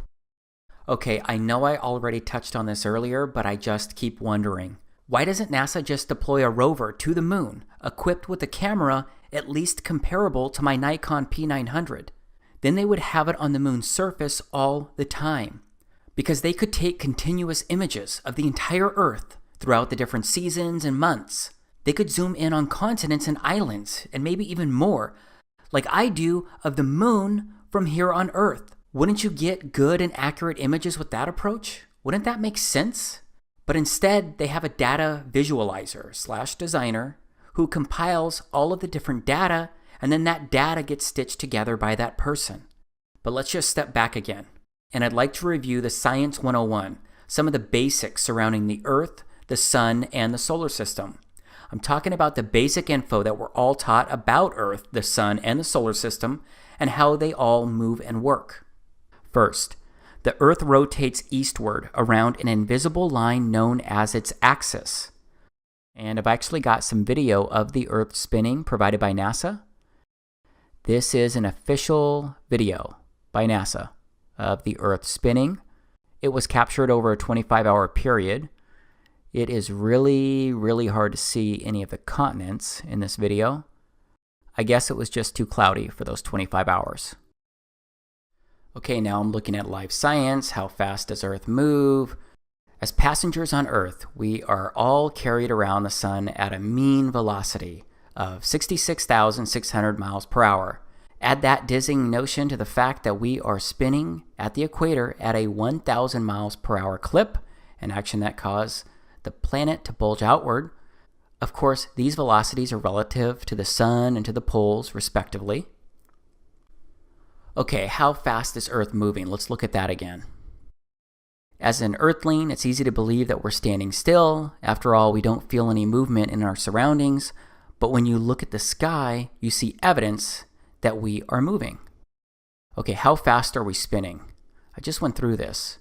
Okay, I know I already touched on this earlier, but I just keep wondering. Why doesn't NASA just deploy a rover to the moon, equipped with a camera at least comparable to my Nikon P900? Then they would have it on the moon's surface all the time, because they could take continuous images of the entire Earth throughout the different seasons and months. They could zoom in on continents and islands, and maybe even more, like I do of the moon from here on Earth. Wouldn't you get good and accurate images with that approach? Wouldn't that make sense? But instead, they have a data visualizer / designer who compiles all of the different data, and then that data gets stitched together by that person. But let's just step back again. And I'd like to review the Science 101, some of the basics surrounding the Earth, the Sun, and the solar system. I'm talking about the basic info that we're all taught about Earth, the Sun, and the solar system, and how they all move and work. First, the Earth rotates eastward around an invisible line known as its axis. And I've actually got some video of the Earth spinning provided by NASA. This is an official video by NASA of the Earth spinning. It was captured over a 25-hour period. It is really, really hard to see any of the continents in this video. I guess it was just too cloudy for those 25 hours. Okay, now I'm looking at live science. How fast does Earth move? As passengers on Earth, we are all carried around the sun at a mean velocity of 66,600 miles per hour. Add that dizzying notion to the fact that we are spinning at the equator at a 1,000 miles per hour clip, an action that causes the planet to bulge outward. Of course, these velocities are relative to the sun and to the poles, respectively. Okay, how fast is Earth moving? Let's look at that again. As an Earthling, it's easy to believe that we're standing still. After all, we don't feel any movement in our surroundings. But when you look at the sky, you see evidence that we are moving. Okay, how fast are we spinning? I just went through this,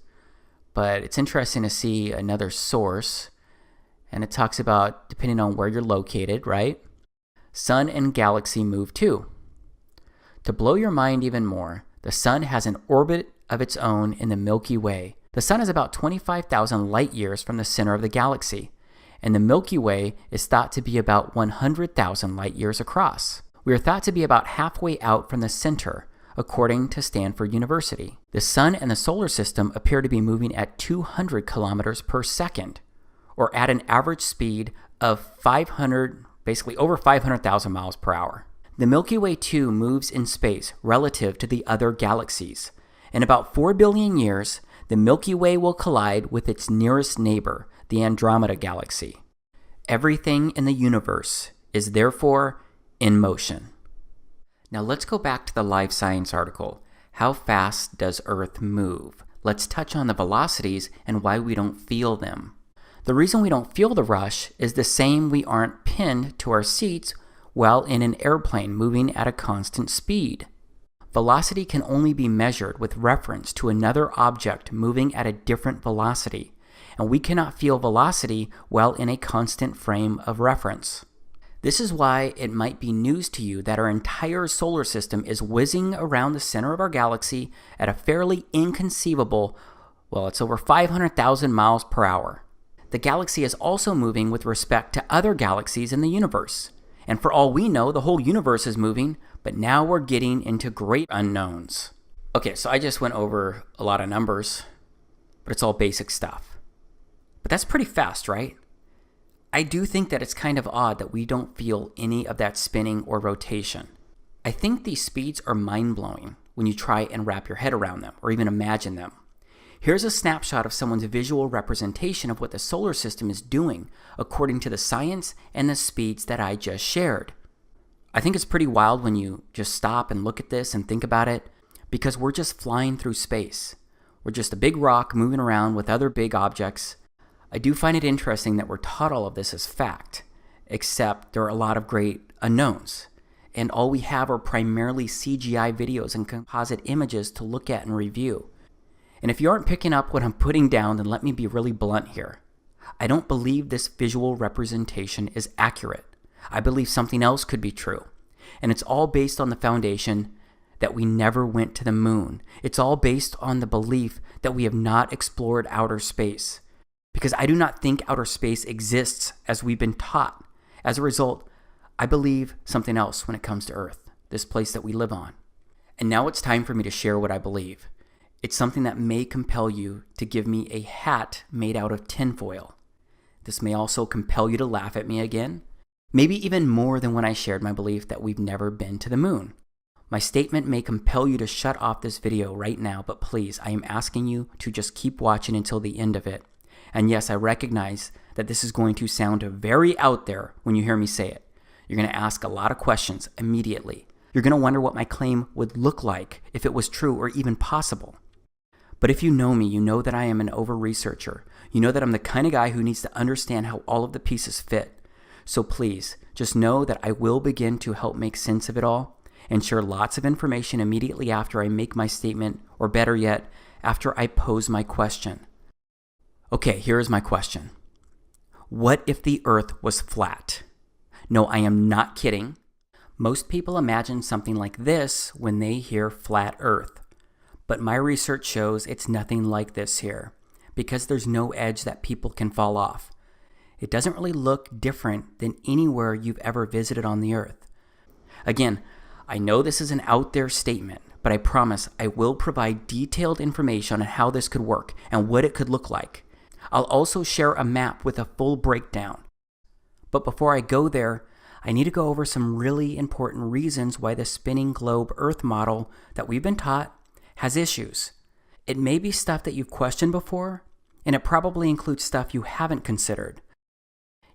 but it's interesting to see another source. And it talks about, depending on where you're located, right? Sun and galaxy move too. To blow your mind even more, the sun has an orbit of its own in the Milky Way. The sun is about 25,000 light years from the center of the galaxy, and the Milky Way is thought to be about 100,000 light years across. We are thought to be about halfway out from the center, according to Stanford University. The sun and the solar system appear to be moving at 200 kilometers per second, or at an average speed of over 500,000 miles per hour. The Milky Way too moves in space relative to the other galaxies. In about 4 billion years, the Milky Way will collide with its nearest neighbor, the Andromeda Galaxy. Everything in the universe is therefore in motion. Now let's go back to the Live Science article. How fast does Earth move? Let's touch on the velocities and why we don't feel them. The reason we don't feel the rush is the same we aren't pinned to our seats while in an airplane moving at a constant speed. Velocity can only be measured with reference to another object moving at a different velocity, and we cannot feel velocity while in a constant frame of reference. This is why it might be news to you that our entire solar system is whizzing around the center of our galaxy at a fairly inconceivable, well, it's over 500,000 miles per hour. The galaxy is also moving with respect to other galaxies in the universe. And for all we know, the whole universe is moving, but now we're getting into great unknowns. Okay, so I just went over a lot of numbers, but it's all basic stuff. But that's pretty fast, right? I do think that it's kind of odd that we don't feel any of that spinning or rotation. I think these speeds are mind-blowing when you try and wrap your head around them or even imagine them. Here's a snapshot of someone's visual representation of what the solar system is doing according to the science and the speeds that I just shared. I think it's pretty wild when you just stop and look at this and think about it, because we're just flying through space. We're just a big rock moving around with other big objects. I do find it interesting that we're taught all of this as fact, except there are a lot of great unknowns, and all we have are primarily CGI videos and composite images to look at and review. And if you aren't picking up what I'm putting down, then let me be really blunt here. I don't believe this visual representation is accurate. I believe something else could be true, and it's all based on the foundation that we never went to the moon. It's all based on the belief that we have not explored outer space, because I do not think outer space exists as we've been taught. As a result, I believe something else when it comes to Earth, this place that we live on. And now it's time for me to share what I believe. It's something that may compel you to give me a hat made out of tinfoil. This may also compel you to laugh at me again, maybe even more than when I shared my belief that we've never been to the moon. My statement may compel you to shut off this video right now, but please, I am asking you to just keep watching until the end of it. And yes, I recognize that this is going to sound very out there when you hear me say it. You're going to ask a lot of questions immediately. You're going to wonder what my claim would look like if it was true or even possible. But if you know me, you know that I am an over-researcher. You know that I'm the kind of guy who needs to understand how all of the pieces fit. So please, just know that I will begin to help make sense of it all and share lots of information immediately after I make my statement, or better yet, after I pose my question. Okay, here is my question. What if the Earth was flat? No, I am not kidding. Most people imagine something like this when they hear flat Earth. But my research shows it's nothing like this here, because there's no edge that people can fall off. It doesn't really look different than anywhere you've ever visited on the Earth. Again, I know this is an out there statement, but I promise I will provide detailed information on how this could work and what it could look like. I'll also share a map with a full breakdown. But before I go there, I need to go over some really important reasons why the spinning globe Earth model that we've been taught has issues. It may be stuff that you've questioned before, and it probably includes stuff you haven't considered.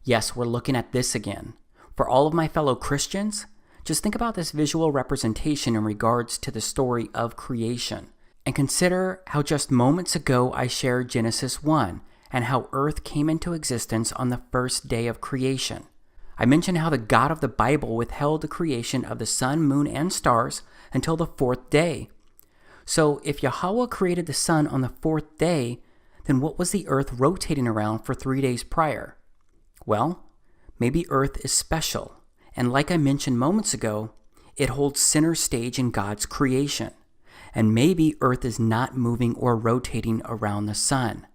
Yes, we're looking at this again. For all of my fellow Christians, just think about this visual representation in regards to the story of creation, and consider how just moments ago I shared Genesis 1 and how Earth came into existence on the first day of creation. I mentioned how the God of the Bible withheld the creation of the sun, moon, and stars until the fourth day. So if Yahweh created the sun on the fourth day, then what was the Earth rotating around for 3 days prior? Well, maybe Earth is special. And like I mentioned moments ago, it holds center stage in God's creation. And maybe Earth is not moving or rotating around the sun.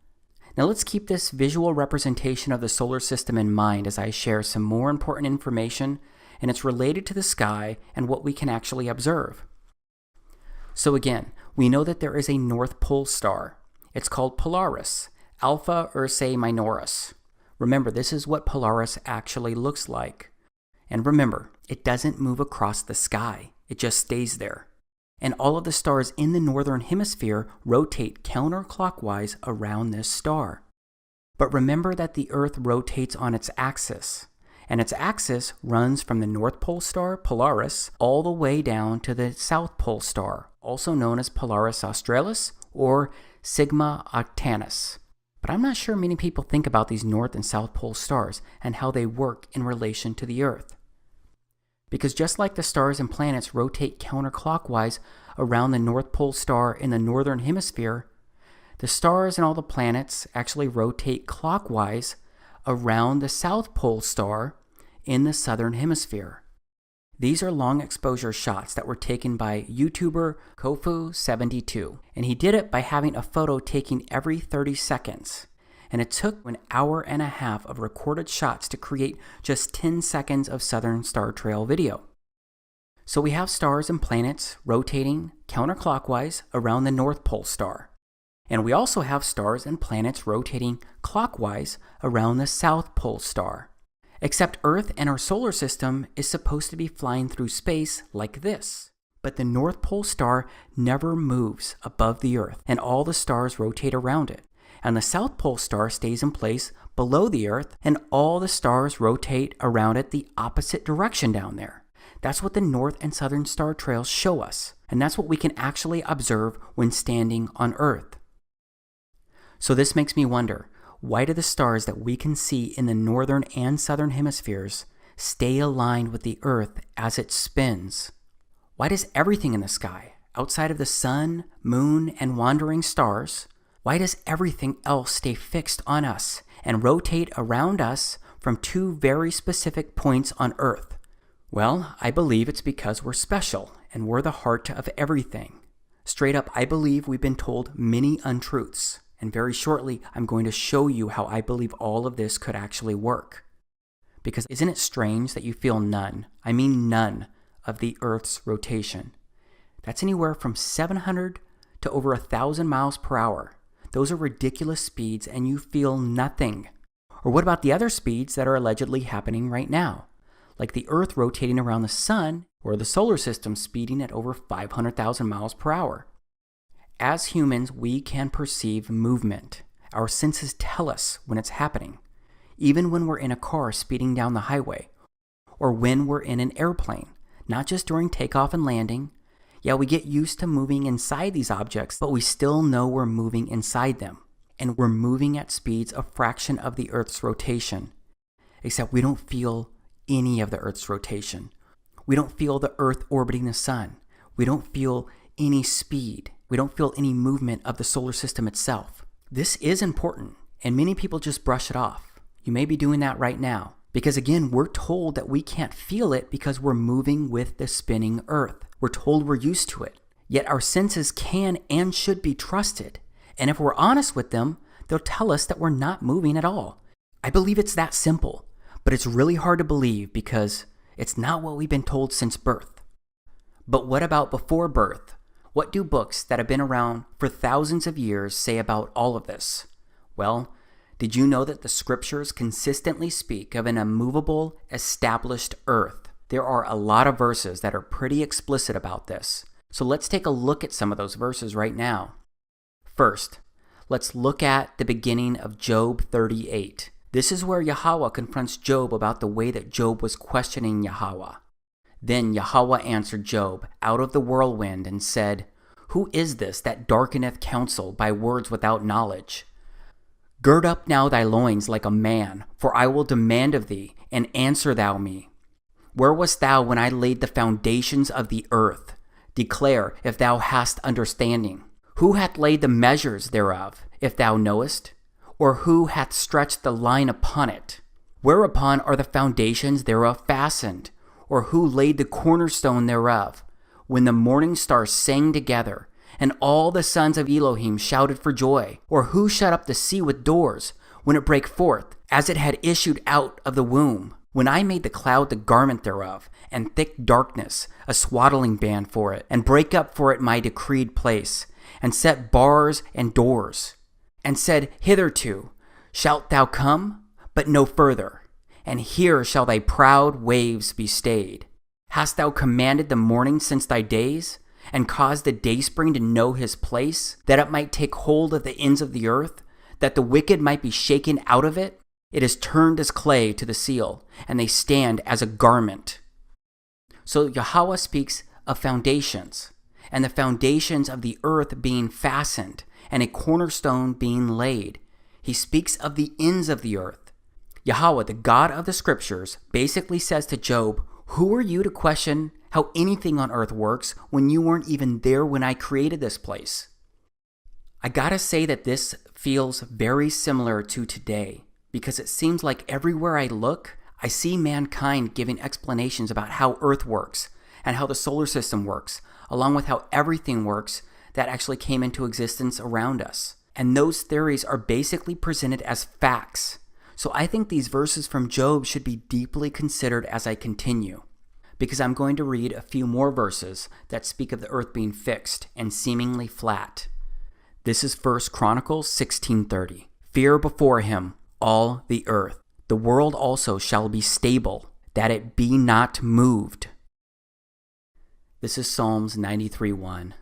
Now let's keep this visual representation of the solar system in mind as I share some more important information, and it's related to the sky and what we can actually observe. So again, we know that there is a North Pole star. It's called Polaris, Alpha Ursae Minoris. Remember, this is what Polaris actually looks like. And remember, it doesn't move across the sky. It just stays there. And all of the stars in the northern hemisphere rotate counterclockwise around this star. But remember that the Earth rotates on its axis. And its axis runs from the North Pole star, Polaris, all the way down to the South Pole star, also known as Polaris Australis or Sigma Octantis. But I'm not sure many people think about these North and South Pole stars and how they work in relation to the Earth. Because just like the stars and planets rotate counterclockwise around the North Pole star in the northern hemisphere, the stars and all the planets actually rotate clockwise around the South Pole star in the southern hemisphere. These are long exposure shots that were taken by YouTuber Kofu72, and he did it by having a photo taken every 30 seconds. And it took an hour and a half of recorded shots to create just 10 seconds of Southern Star Trail video. So we have stars and planets rotating counterclockwise around the North Pole star. And we also have stars and planets rotating clockwise around the South Pole star. Except Earth and our solar system is supposed to be flying through space like this. But the North Pole star never moves above the Earth, and all the stars rotate around it. And the South Pole star stays in place below the Earth, and all the stars rotate around it the opposite direction down there. That's what the North and Southern Star Trails show us, and that's what we can actually observe when standing on Earth. So this makes me wonder, why do the stars that we can see in the northern and southern hemispheres stay aligned with the Earth as it spins? Why does everything in the sky, outside of the sun, moon, and wandering stars, why does everything else stay fixed on us and rotate around us from two very specific points on Earth? Well, I believe it's because we're special and we're the heart of everything. Straight up, I believe we've been told many untruths. And very shortly, I'm going to show you how I believe all of this could actually work. Because isn't it strange that you feel none, I mean none, of the Earth's rotation? That's anywhere from 700 to over 1,000 miles per hour. Those are ridiculous speeds and you feel nothing. Or what about the other speeds that are allegedly happening right now? Like the Earth rotating around the sun or the solar system speeding at over 500,000 miles per hour. As humans, we can perceive movement. Our senses tell us when it's happening, even when we're in a car speeding down the highway, or when we're in an airplane, not just during takeoff and landing. Yeah, we get used to moving inside these objects, but we still know we're moving inside them, and we're moving at speeds a fraction of the Earth's rotation, except we don't feel any of the Earth's rotation. We don't feel the Earth orbiting the sun. We don't feel any speed. We don't feel any movement of the solar system itself. This is important, and many people just brush it off. You may be doing that right now, because again, we're told that we can't feel it because we're moving with the spinning Earth. We're told we're used to it. Yet our senses can and should be trusted, and if we're honest with them, they'll tell us that we're not moving at all. I believe it's that simple, but it's really hard to believe because it's not what we've been told since birth. But what about before birth? What do books that have been around for thousands of years say about all of this? Well, did you know that the scriptures consistently speak of an immovable, established earth? There are a lot of verses that are pretty explicit about this. So let's take a look at some of those verses right now. First, let's look at the beginning of Job 38. This is where Yahweh confronts Job about the way that Job was questioning Yahweh. Then Yahweh answered Job out of the whirlwind and said, "Who is this that darkeneth counsel by words without knowledge? Gird up now thy loins like a man, for I will demand of thee, and answer thou me. Where wast thou when I laid the foundations of the earth? Declare, if thou hast understanding. Who hath laid the measures thereof, if thou knowest? Or who hath stretched the line upon it? Whereupon are the foundations thereof fastened? Or who laid the cornerstone thereof? When the morning stars sang together, and all the sons of Elohim shouted for joy? Or who shut up the sea with doors, when it brake forth, as it had issued out of the womb? When I made the cloud the garment thereof, and thick darkness a swaddling band for it, and brake up for it my decreed place, and set bars and doors, and said, Hitherto shalt thou come, but no further, and here shall thy proud waves be stayed. Hast thou commanded the morning since thy days, and caused the dayspring to know his place, that it might take hold of the ends of the earth, that the wicked might be shaken out of it? It is turned as clay to the seal, and they stand as a garment." So Yahweh speaks of foundations, and the foundations of the earth being fastened, and a cornerstone being laid. He speaks of the ends of the earth. Yahweh, the God of the scriptures, basically says to Job, "Who are you to question how anything on earth works when you weren't even there when I created this place?" I gotta say that this feels very similar to today, because it seems like everywhere I look, I see mankind giving explanations about how Earth works and how the solar system works, along with how everything works that actually came into existence around us. And those theories are basically presented as facts. So I think these verses from Job should be deeply considered as I continue, because I'm going to read a few more verses that speak of the earth being fixed and seemingly flat. This is 1 Chronicles 16:30. Fear before him all the earth. The world also shall be stable, that it be not moved. This is Psalms 93:1.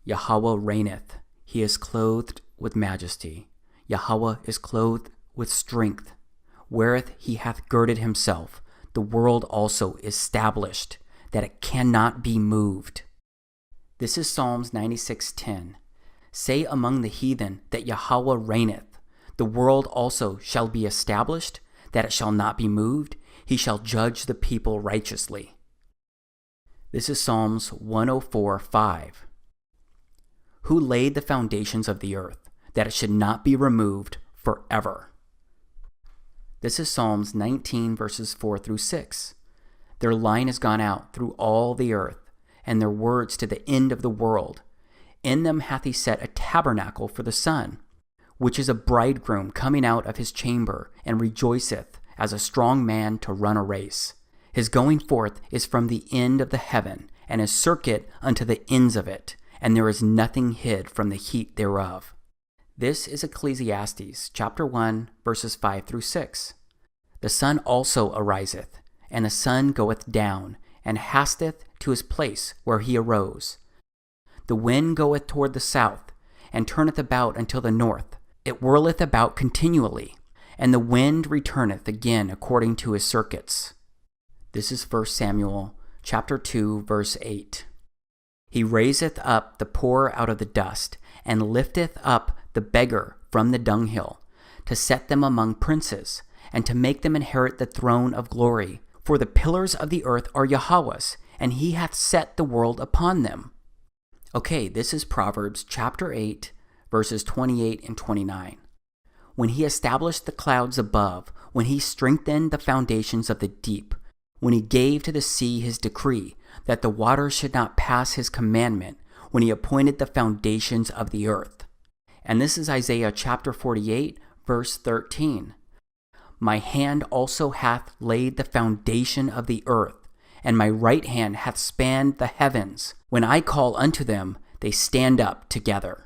Yahweh reigneth. He is clothed with majesty. Yahweh is clothed with strength. Wherewith he hath girded himself. The world also is established, that it cannot be moved. This is Psalms 96:10. Say among the heathen that Yahweh reigneth. The world also shall be established, that it shall not be moved. He shall judge the people righteously. This is Psalms 104:5. Who laid the foundations of the earth, that it should not be removed forever? This is Psalms 19, verses 4 through 6. Their line has gone out through all the earth, and their words to the end of the world. In them hath he set a tabernacle for the sun, which is a bridegroom coming out of his chamber, and rejoiceth as a strong man to run a race. His going forth is from the end of the heaven, and his circuit unto the ends of it, and there is nothing hid from the heat thereof. This is Ecclesiastes chapter 1, verses 5 through 6. The sun also ariseth, and the sun goeth down, and hasteth to his place where he arose. The wind goeth toward the south, and turneth about until the north. It whirleth about continually, and the wind returneth again according to his circuits. This is 1 Samuel chapter 2, verse 8. He raiseth up the poor out of the dust, and lifteth up the beggar from the dunghill, to set them among princes, and to make them inherit the throne of glory. For the pillars of the earth are Yahweh's, and he hath set the world upon them. Okay, this is Proverbs chapter 8, verses 28 and 29. When he established the clouds above, when he strengthened the foundations of the deep, when he gave to the sea his decree, that the waters should not pass his commandment, when he appointed the foundations of the earth. And this is Isaiah chapter 48, verse 13. My hand also hath laid the foundation of the earth, and my right hand hath spanned the heavens. When I call unto them, they stand up together.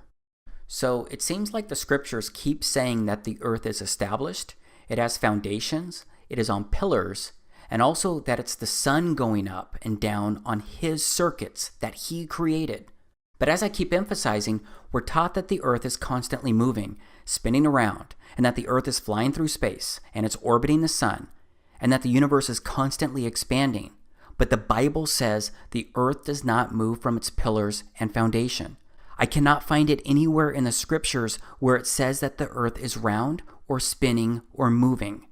So it seems like the scriptures keep saying that the earth is established, it has foundations, it is on pillars, and also that it's the sun going up and down on his circuits that he created. But as I keep emphasizing, we're taught that the earth is constantly moving, spinning around, and that the earth is flying through space, and it's orbiting the sun, and that the universe is constantly expanding. But the Bible says the earth does not move from its pillars and foundation. I cannot find it anywhere in the scriptures where it says that the earth is round or spinning or moving.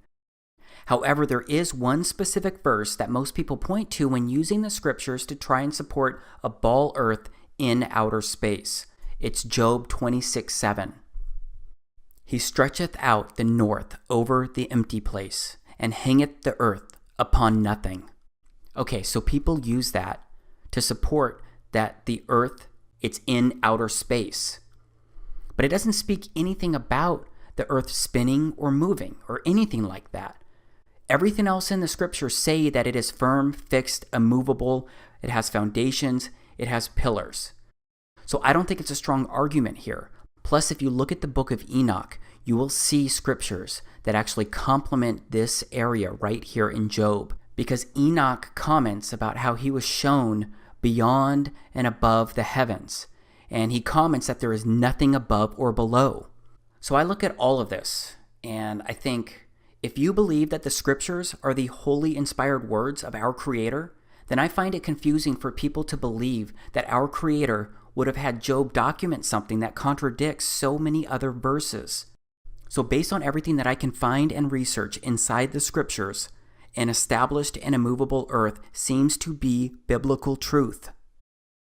However, there is one specific verse that most people point to when using the scriptures to try and support a ball earth in outer space. It's Job 26:7. He stretcheth out the north over the empty place, and hangeth the earth upon nothing. Okay, so people use that to support that the earth, it's in outer space. But it doesn't speak anything about the earth spinning or moving or anything like that. Everything else in the scriptures say that it is firm, fixed, immovable, it has foundations, it has pillars. So I don't think it's a strong argument here. Plus, if you look at the book of Enoch, you will see scriptures that actually complement this area right here in Job, because Enoch comments about how he was shown beyond and above the heavens, and he comments that there is nothing above or below. So I look at all of this, and I think, if you believe that the scriptures are the holy inspired words of our Creator, then I find it confusing for people to believe that our Creator would have had Job document something that contradicts so many other verses. So based on everything that I can find and research inside the scriptures, an established and immovable earth seems to be biblical truth.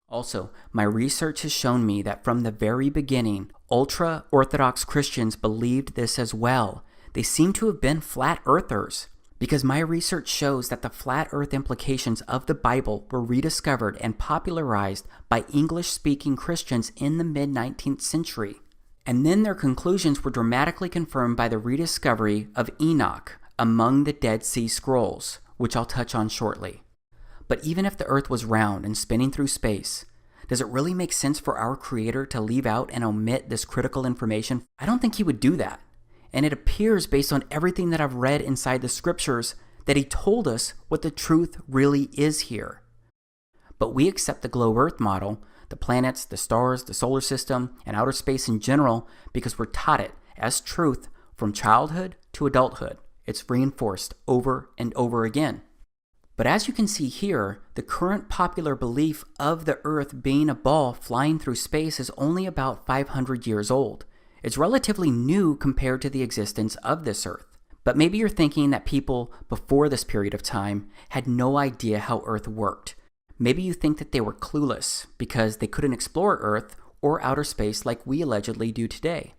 Also, my research has shown me that from the very beginning, ultra-Orthodox Christians believed this as well. They seem to have been flat earthers. Because my research shows that the flat earth implications of the Bible were rediscovered and popularized by English-speaking Christians in the mid-19th century. And then their conclusions were dramatically confirmed by the rediscovery of Enoch among the Dead Sea Scrolls, which I'll touch on shortly. But even if the earth was round and spinning through space, does it really make sense for our Creator to leave out and omit this critical information? I don't think He would do that. And it appears, based on everything that I've read inside the scriptures, that He told us what the truth really is here. But we accept the globe Earth model, the planets, the stars, the solar system, and outer space in general, because we're taught it as truth from childhood to adulthood. It's reinforced over and over again. But as you can see here, the current popular belief of the Earth being a ball flying through space is only about 500 years old. It's relatively new compared to the existence of this Earth. But maybe you're thinking that people before this period of time had no idea how Earth worked. Maybe you think that they were clueless because they couldn't explore Earth or outer space like we allegedly do today.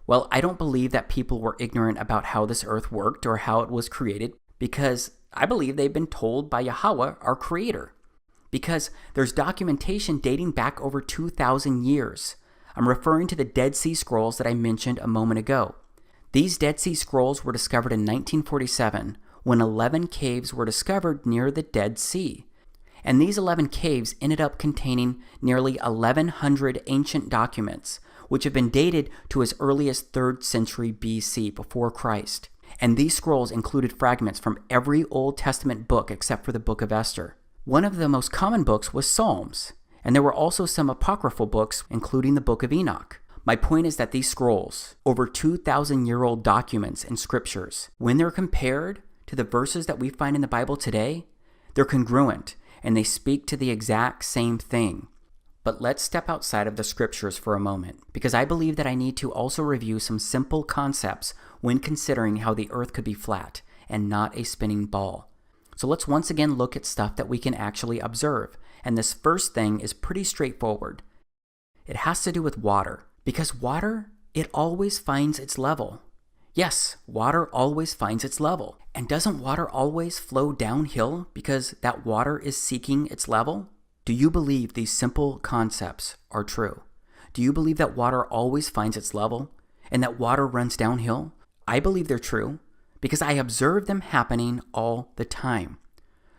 Well, I don't believe that people were ignorant about how this Earth worked or how it was created, because I believe they've been told by Yahweh, our Creator. Because there's documentation dating back over 2,000 years. I'm referring to the Dead Sea Scrolls that I mentioned a moment ago. These Dead Sea Scrolls were discovered in 1947 when 11 caves were discovered near the Dead Sea. And these 11 caves ended up containing nearly 1,100 ancient documents, which have been dated to as early as 3rd century BC, before Christ. And these scrolls included fragments from every Old Testament book except for the book of Esther. One of the most common books was Psalms, and there were also some apocryphal books, including the book of Enoch. My point is that these scrolls, over 2,000-year-old documents and scriptures, when they're compared to the verses that we find in the Bible today, they're congruent, and they speak to the exact same thing. But let's step outside of the scriptures for a moment, because I believe that I need to also review some simple concepts when considering how the earth could be flat and not a spinning ball. So let's once again look at stuff that we can actually observe. And this first thing is pretty straightforward. It has to do with water, because water, it always finds its level. Yes, water always finds its level. And doesn't water always flow downhill because that water is seeking its level? Do you believe these simple concepts are true? Do you believe that water always finds its level and that water runs downhill? I believe they're true because I observe them happening all the time.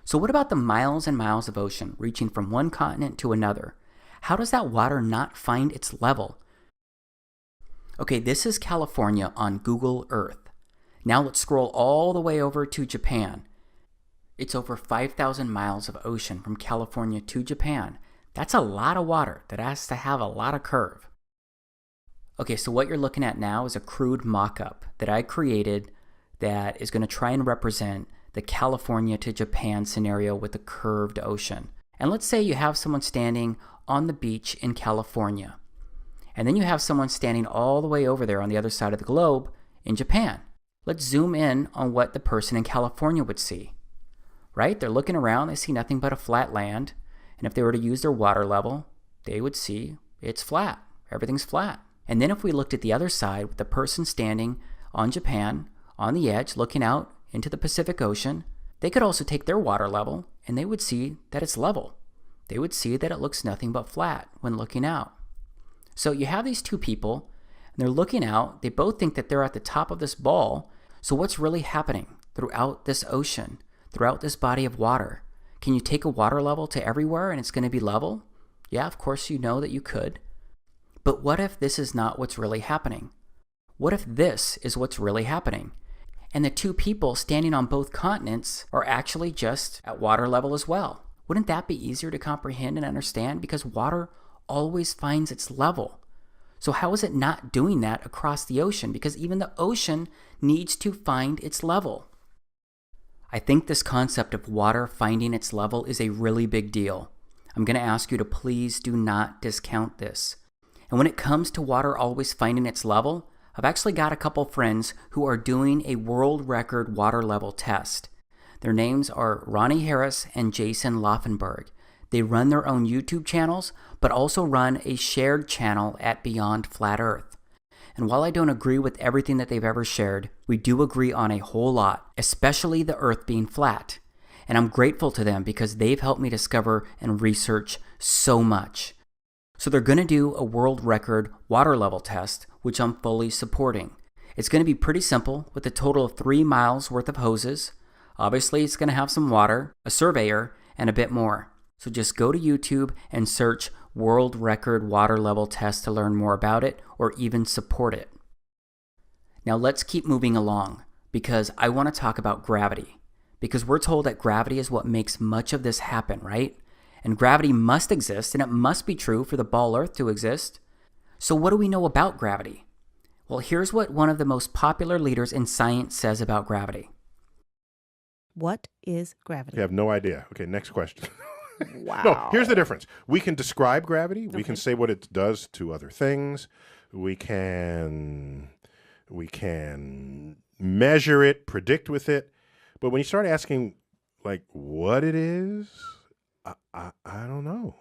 So what about the miles and miles of ocean reaching from one continent to another? How does that water not find its level? Okay, this is California on Google Earth. Now let's scroll all the way over to Japan. It's over 5,000 miles of ocean from California to Japan. That's a lot of water that has to have a lot of curve. Okay, so what you're looking at now is a crude mock-up that I created that is going to try and represent the California to Japan scenario with a curved ocean. And let's say you have someone standing on the beach in California. And then you have someone standing all the way over there on the other side of the globe in Japan. Let's zoom in on what the person in California would see. Right? They're looking around, they see nothing but a flat land. And if they were to use their water level, they would see it's flat. Everything's flat. And then if we looked at the other side with the person standing on Japan, on the edge, looking out into the Pacific Ocean, they could also take their water level and they would see that it's level. They would see that it looks nothing but flat when looking out. So you have these two people, and they're looking out. They both think that they're at the top of this ball. So what's really happening throughout this ocean, throughout this body of water? Can you take a water level to everywhere and it's going to be level? Yeah, of course you know that you could. But what if this is not what's really happening? What if this is what's really happening? And the two people standing on both continents are actually just at water level as well. Wouldn't that be easier to comprehend and understand? Because water always finds its level. So how is it not doing that across the ocean? Because even the ocean needs to find its level. I think this concept of water finding its level is a really big deal. I'm going to ask you to please do not discount this. And when it comes to water always finding its level, I've actually got a couple friends who are doing a world record water level test. Their names are Ronnie Harris and Jason Laufenberg. They run their own YouTube channels, but also run a shared channel at Beyond Flat Earth. And while I don't agree with everything that they've ever shared, we do agree on a whole lot, especially the Earth being flat. And I'm grateful to them because they've helped me discover and research so much. So they're going to do a world record water level test, which I'm fully supporting. It's going to be pretty simple with a total of 3 miles worth of hoses. Obviously, it's going to have some water, a surveyor, and a bit more. So just go to YouTube and search World Record Water Level Test to learn more about it or even support it. Now let's keep moving along because I want to talk about gravity. Because we're told that gravity is what makes much of this happen, right? And gravity must exist and it must be true for the ball Earth to exist. So what do we know about gravity? Well, here's what one of the most popular leaders in science says about gravity. What is gravity? You have no idea. Okay, next question. Wow. No, here's the difference. We can describe gravity. We can say what it does to other things. We can measure it, predict with it. But when you start asking, like, what it is, I don't know.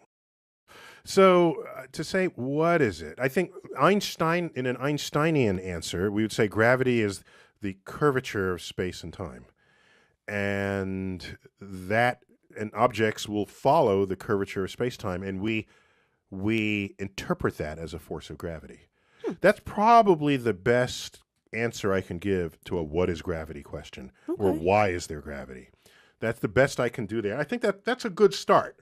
So to say, what is it? I think Einstein, in an Einsteinian answer, we would say gravity is the curvature of space and time. And objects will follow the curvature of space-time, and we interpret that as a force of gravity. That's probably the best answer I can give to a what is gravity question, or why is there gravity. That's the best I can do there. I think that's a good start.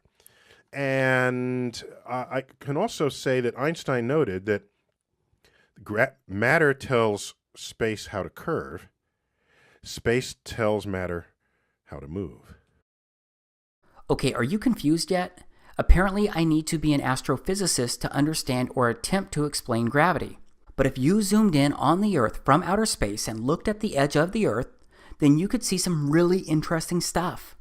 And I can also say that Einstein noted that matter tells space how to curve, space tells matter how to move. Okay, are you confused yet? Apparently, I need to be an astrophysicist to understand or attempt to explain gravity. But if you zoomed in on the Earth from outer space and looked at the edge of the Earth, then you could see some really interesting stuff.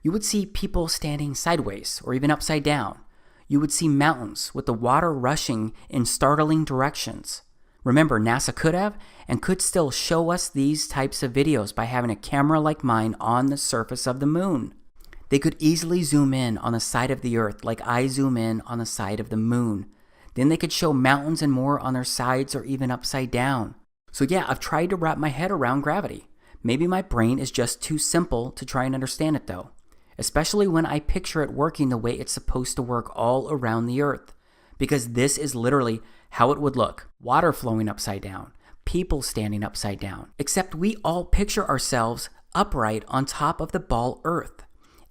You would see people standing sideways or even upside down. You would see mountains with the water rushing in startling directions. Remember, NASA could have and could still show us these types of videos by having a camera like mine on the surface of the moon. They could easily zoom in on the side of the Earth like I zoom in on the side of the moon. Then they could show mountains and more on their sides or even upside down. So yeah, I've tried to wrap my head around gravity. Maybe my brain is just too simple to try and understand it though. Especially when I picture it working the way it's supposed to work all around the Earth. Because this is literally how it would look. Water flowing upside down. People standing upside down. Except we all picture ourselves upright on top of the ball Earth.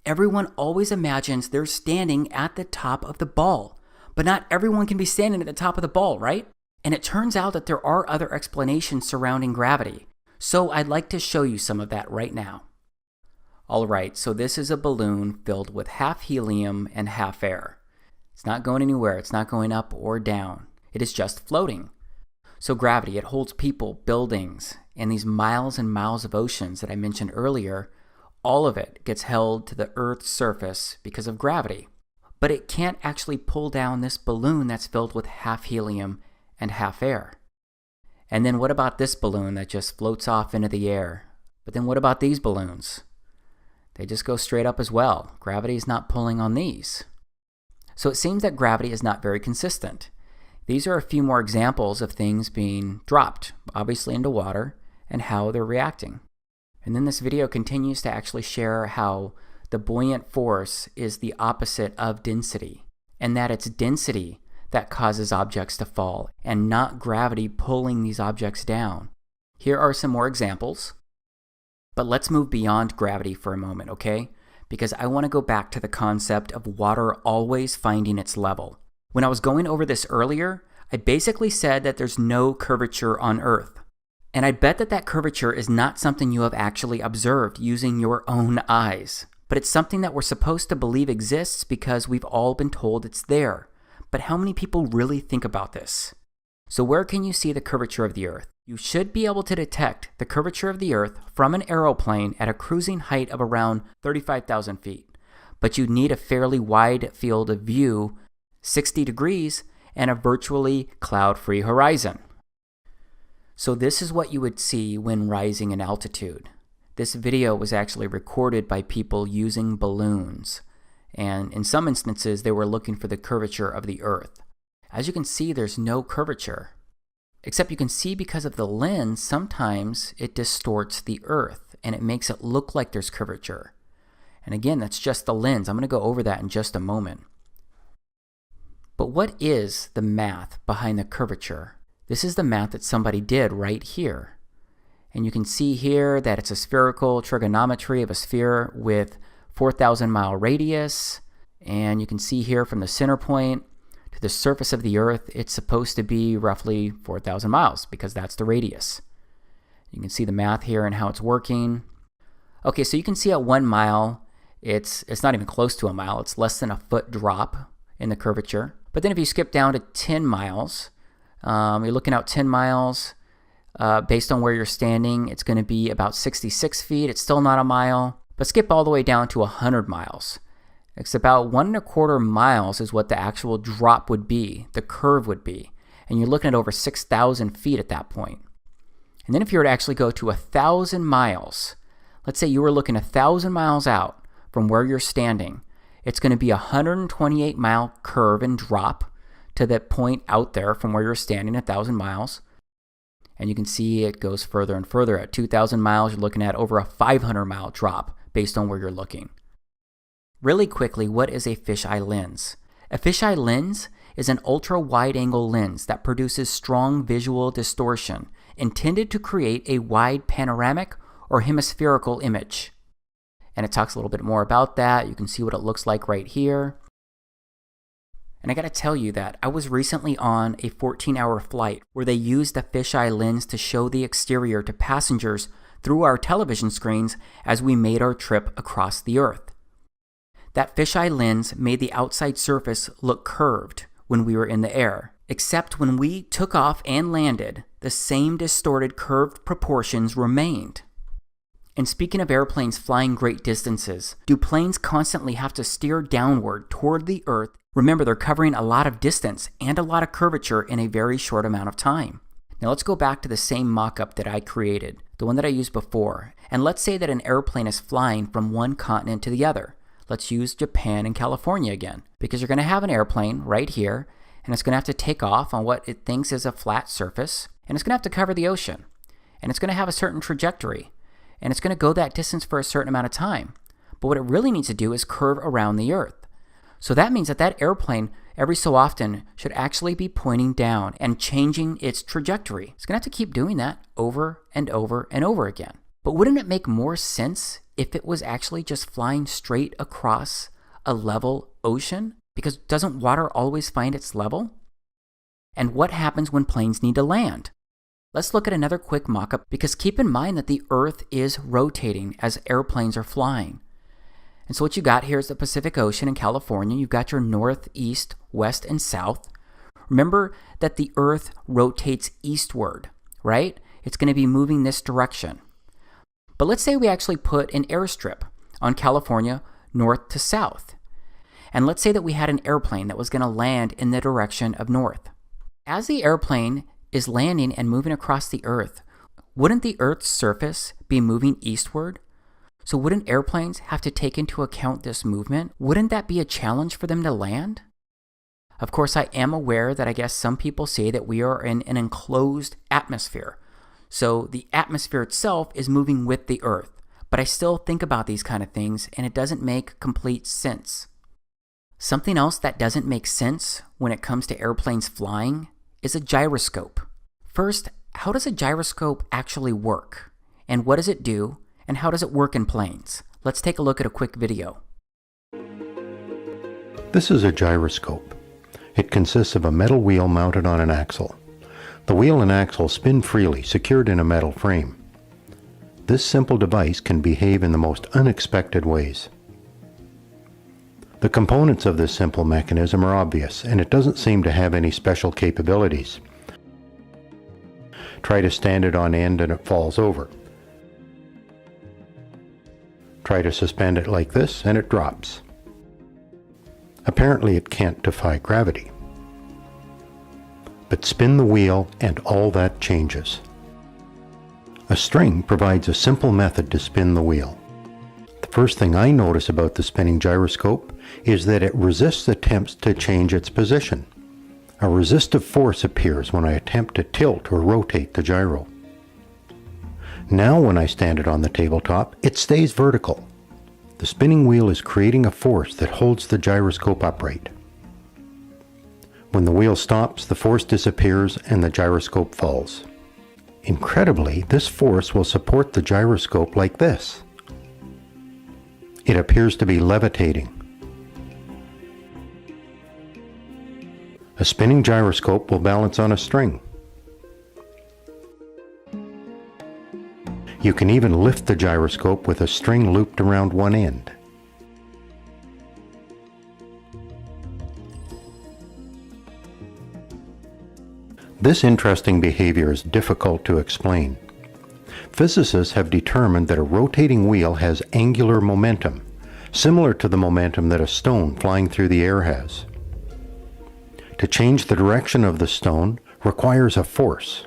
Everyone always imagines they're standing at the top of the ball, but not everyone can be standing at the top of the ball, right? And it turns out that there are other explanations surrounding gravity, so I'd like to show you some of that right now. Alright, so this is a balloon filled with half helium and half air. It's not going anywhere, it's not going up or down, it is just floating. So gravity, it holds people, buildings, and these miles and miles of oceans that I mentioned earlier. All of it gets held to the Earth's surface because of gravity. But it can't actually pull down this balloon that's filled with half helium and half air. And then what about this balloon that just floats off into the air? But then what about these balloons? They just go straight up as well. Gravity is not pulling on these. So it seems that gravity is not very consistent. These are a few more examples of things being dropped, obviously into water, and how they're reacting. And then this video continues to actually share how the buoyant force is the opposite of density, and that it's density that causes objects to fall, and not gravity pulling these objects down. Here are some more examples. But let's move beyond gravity for a moment, okay? Because I want to go back to the concept of water always finding its level. When I was going over this earlier, I basically said that there's no curvature on Earth. And I bet that curvature is not something you have actually observed using your own eyes. But it's something that we're supposed to believe exists because we've all been told it's there. But how many people really think about this? So where can you see the curvature of the Earth? You should be able to detect the curvature of the Earth from an aeroplane at a cruising height of around 35,000 feet. But you'd need a fairly wide field of view, 60 degrees, and a virtually cloud-free horizon. So this is what you would see when rising in altitude. This video was actually recorded by people using balloons, and in some instances they were looking for the curvature of the Earth. As you can see, there's no curvature. Except you can see because of the lens, sometimes it distorts the Earth and it makes it look like there's curvature. And again, that's just the lens. I'm going to go over that in just a moment. But what is the math behind the curvature? This is the math that somebody did right here. And you can see here that it's a spherical trigonometry of a sphere with 4,000 mile radius. And you can see here from the center point to the surface of the Earth, it's supposed to be roughly 4,000 miles because that's the radius. You can see the math here and how it's working. Okay, so you can see at 1 mile, it's not even close to a mile. It's less than a foot drop in the curvature. But then if you skip down to 10 miles, you're looking out 10 miles, based on where you're standing, it's going to be about 66 feet. It's still not a mile. But skip all the way down to 100 miles. It's about 1.25 miles is what the actual drop would be, the curve would be. And you're looking at over 6,000 feet at that point. And then if you were to actually go to 1,000 miles, let's say you were looking 1,000 miles out from where you're standing, it's going to be a 128 mile curve and drop to that point out there from where you're standing 1,000 miles. And you can see it goes further and further. At 2,000 miles, you're looking at over a 500 mile drop based on where you're looking. Really quickly, what is a fisheye lens? A fisheye lens is an ultra-wide-angle lens that produces strong visual distortion intended to create a wide panoramic or hemispherical image. And it talks a little bit more about that. You can see what it looks like right here. And I gotta tell you that I was recently on a 14-hour flight where they used the fisheye lens to show the exterior to passengers through our television screens as we made our trip across the Earth. That fisheye lens made the outside surface look curved when we were in the air, except when we took off and landed, the same distorted curved proportions remained. And speaking of airplanes flying great distances, do planes constantly have to steer downward toward the Earth? Remember, they're covering a lot of distance and a lot of curvature in a very short amount of time. Now let's go back to the same mock-up that I created, the one that I used before, and let's say that an airplane is flying from one continent to the other. Let's use Japan and California again, because you're going to have an airplane right here, and it's going to have to take off on what it thinks is a flat surface, and it's going to have to cover the ocean, and it's going to have a certain trajectory, and it's going to go that distance for a certain amount of time. But what it really needs to do is curve around the Earth. So that means that that airplane, every so often, should actually be pointing down and changing its trajectory. It's going to have to keep doing that over and over and over again. But wouldn't it make more sense if it was actually just flying straight across a level ocean? Because doesn't water always find its level? And what happens when planes need to land? Let's look at another quick mock-up, because keep in mind that the Earth is rotating as airplanes are flying. And so what you got here is the Pacific Ocean in California. You've got your north, east, west, and south. Remember that the Earth rotates eastward, right? It's going to be moving this direction. But let's say we actually put an airstrip on California north to south. And let's say that we had an airplane that was going to land in the direction of north. As the airplane is landing and moving across the Earth, wouldn't the Earth's surface be moving eastward? So wouldn't airplanes have to take into account this movement? Wouldn't that be a challenge for them to land? Of course, I am aware that I guess some people say that we are in an enclosed atmosphere. So the atmosphere itself is moving with the Earth. But I still think about these kind of things, and it doesn't make complete sense. Something else that doesn't make sense when it comes to airplanes flying is a gyroscope. First, how does a gyroscope actually work? And what does it do? And how does it work in planes? Let's take a look at a quick video. This is a gyroscope. It consists of a metal wheel mounted on an axle. The wheel and axle spin freely, secured in a metal frame. This simple device can behave in the most unexpected ways. The components of this simple mechanism are obvious, and it doesn't seem to have any special capabilities. Try to stand it on end and it falls over. Try to suspend it like this and it drops. Apparently it can't defy gravity. But spin the wheel and all that changes. A string provides a simple method to spin the wheel. The first thing I notice about the spinning gyroscope is that it resists attempts to change its position. A resistive force appears when I attempt to tilt or rotate the gyro. Now when I stand it on the tabletop, it stays vertical. The spinning wheel is creating a force that holds the gyroscope upright. When the wheel stops, the force disappears and the gyroscope falls. Incredibly, this force will support the gyroscope like this. It appears to be levitating. A spinning gyroscope will balance on a string. You can even lift the gyroscope with a string looped around one end. This interesting behavior is difficult to explain. Physicists have determined that a rotating wheel has angular momentum, similar to the momentum that a stone flying through the air has. To change the direction of the stone requires a force.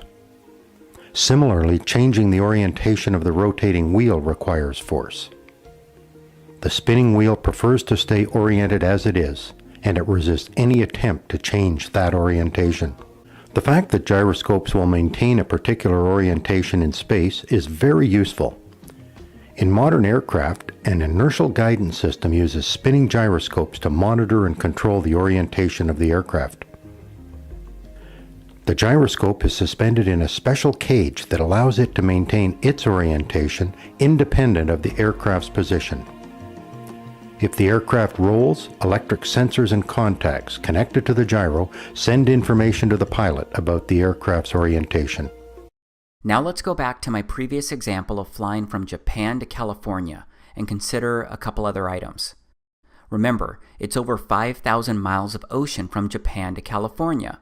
Similarly, changing the orientation of the rotating wheel requires force. The spinning wheel prefers to stay oriented as it is, and it resists any attempt to change that orientation. The fact that gyroscopes will maintain a particular orientation in space is very useful. In modern aircraft, an inertial guidance system uses spinning gyroscopes to monitor and control the orientation of the aircraft. The gyroscope is suspended in a special cage that allows it to maintain its orientation independent of the aircraft's position. If the aircraft rolls, electric sensors and contacts connected to the gyro send information to the pilot about the aircraft's orientation. Now let's go back to my previous example of flying from Japan to California and consider a couple other items. Remember, it's over 5,000 miles of ocean from Japan to California.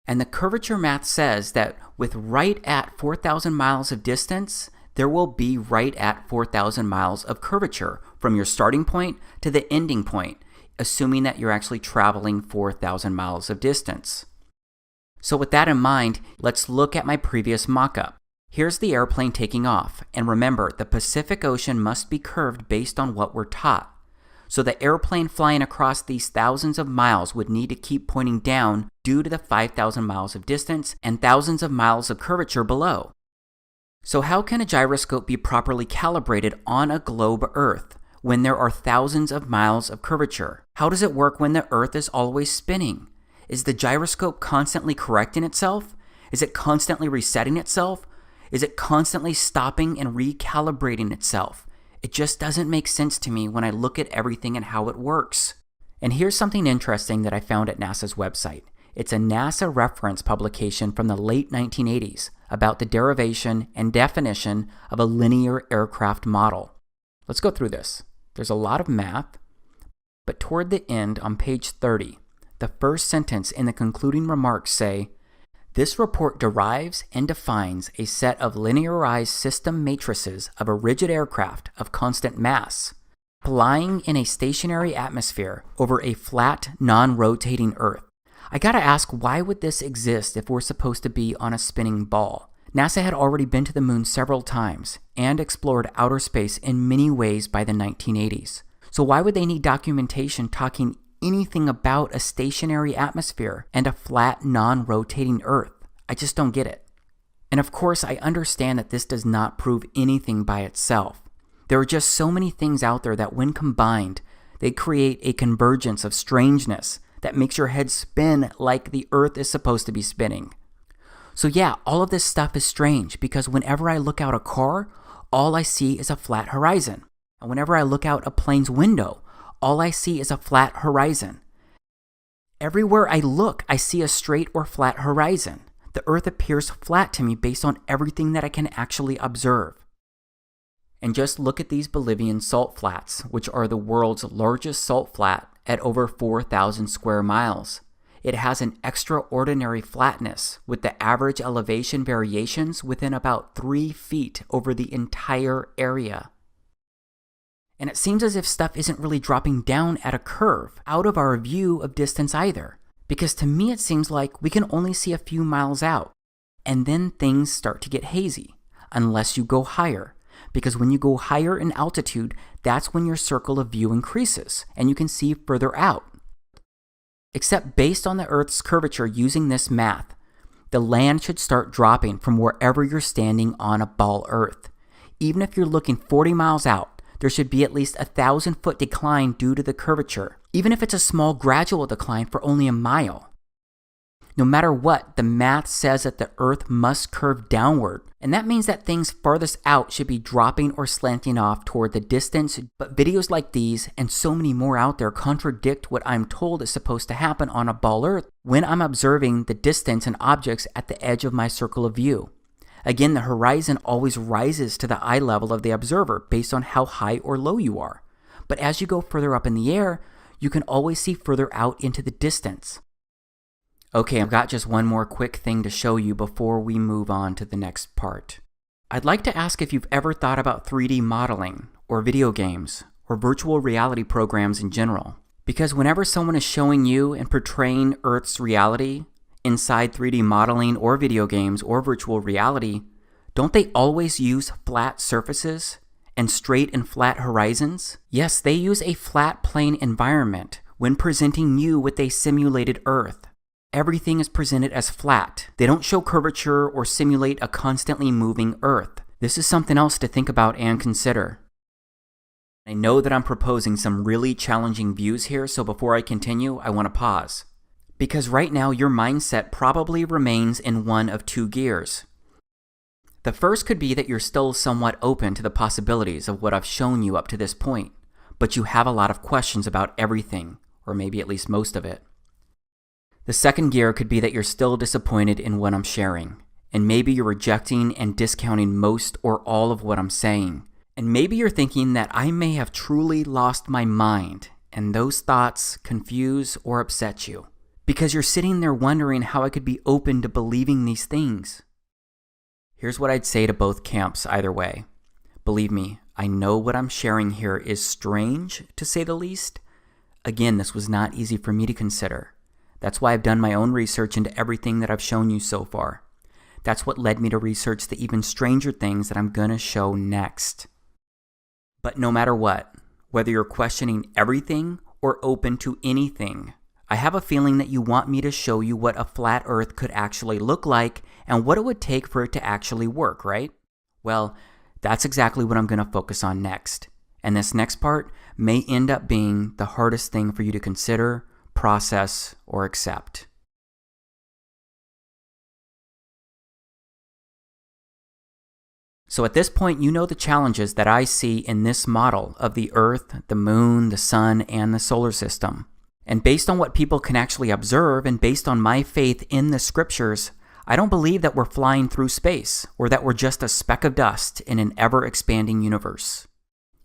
And the curvature math says that with right at 4,000 miles of distance, there will be right at 4,000 miles of curvature from your starting point to the ending point, assuming that you're actually traveling 4,000 miles of distance. So with that in mind, let's look at my previous mock-up. Here's the airplane taking off, and remember, the Pacific Ocean must be curved based on what we're taught. So the airplane flying across these thousands of miles would need to keep pointing down due to the 5,000 miles of distance and thousands of miles of curvature below. So how can a gyroscope be properly calibrated on a globe Earth when there are thousands of miles of curvature? How does it work when the Earth is always spinning? Is the gyroscope constantly correcting itself? Is it constantly resetting itself? Is it constantly stopping and recalibrating itself? It just doesn't make sense to me when I look at everything and how it works. And here's something interesting that I found at NASA's website. It's a NASA reference publication from the late 1980s about the derivation and definition of a linear aircraft model. Let's go through this. There's a lot of math, but toward the end on page 30, the first sentence in the concluding remarks say, "This report derives and defines a set of linearized system matrices of a rigid aircraft of constant mass, flying in a stationary atmosphere over a flat, non-rotating Earth." I gotta ask, why would this exist if we're supposed to be on a spinning ball? NASA had already been to the moon several times and explored outer space in many ways by the 1980s. So why would they need documentation talking anything about a stationary atmosphere and a flat, non-rotating Earth? I just don't get it. And of course, I understand that this does not prove anything by itself. There are just so many things out there that when combined, they create a convergence of strangeness that makes your head spin like the Earth is supposed to be spinning. So yeah, all of this stuff is strange because whenever I look out a car, all I see is a flat horizon. And whenever I look out a plane's window, all I see is a flat horizon. Everywhere I look, I see a straight or flat horizon. The Earth appears flat to me based on everything that I can actually observe. And just look at these Bolivian salt flats, which are the world's largest salt flat at over 4,000 square miles. It has an extraordinary flatness, with the average elevation variations within about 3 feet over the entire area. And it seems as if stuff isn't really dropping down at a curve, out of our view of distance either. Because to me it seems like we can only see a few miles out, and then things start to get hazy, unless you go higher. Because when you go higher in altitude, that's when your circle of view increases, and you can see further out. Except based on the Earth's curvature using this math, the land should start dropping from wherever you're standing on a ball Earth. Even if you're looking 40 miles out, there should be at least 1,000-foot decline due to the curvature, even if it's a small gradual decline for only a mile. No matter what, the math says that the Earth must curve downward, and that means that things farthest out should be dropping or slanting off toward the distance, but videos like these and so many more out there contradict what I'm told is supposed to happen on a ball Earth when I'm observing the distance and objects at the edge of my circle of view. Again, the horizon always rises to the eye level of the observer based on how high or low you are. But as you go further up in the air, you can always see further out into the distance. Okay, I've got just one more quick thing to show you before we move on to the next part. I'd like to ask if you've ever thought about 3D modeling, or video games, or virtual reality programs in general. Because whenever someone is showing you and portraying Earth's reality inside 3D modeling or video games or virtual reality, don't they always use flat surfaces and straight and flat horizons? Yes, they use a flat plane environment when presenting you with a simulated Earth. Everything is presented as flat. They don't show curvature or simulate a constantly moving Earth. This is something else to think about and consider. I know that I'm proposing some really challenging views here, so before I continue, I want to pause. Because right now, your mindset probably remains in one of two gears. The first could be that you're still somewhat open to the possibilities of what I've shown you up to this point, but you have a lot of questions about everything, or maybe at least most of it. The second gear could be that you're still disappointed in what I'm sharing, and maybe you're rejecting and discounting most or all of what I'm saying. And maybe you're thinking that I may have truly lost my mind, and those thoughts confuse or upset you, because you're sitting there wondering how I could be open to believing these things. Here's what I'd say to both camps either way. Believe me, I know what I'm sharing here is strange, to say the least. Again, this was not easy for me to consider. That's why I've done my own research into everything that I've shown you so far. That's what led me to research the even stranger things that I'm gonna show next. But no matter what, whether you're questioning everything or open to anything, I have a feeling that you want me to show you what a flat Earth could actually look like and what it would take for it to actually work, right? Well, that's exactly what I'm gonna focus on next. And this next part may end up being the hardest thing for you to consider, process, or accept. So at this point, you know the challenges that I see in this model of the Earth, the Moon, the Sun, and the solar system. And based on what people can actually observe, and based on my faith in the scriptures, I don't believe that we're flying through space, or that we're just a speck of dust in an ever-expanding universe.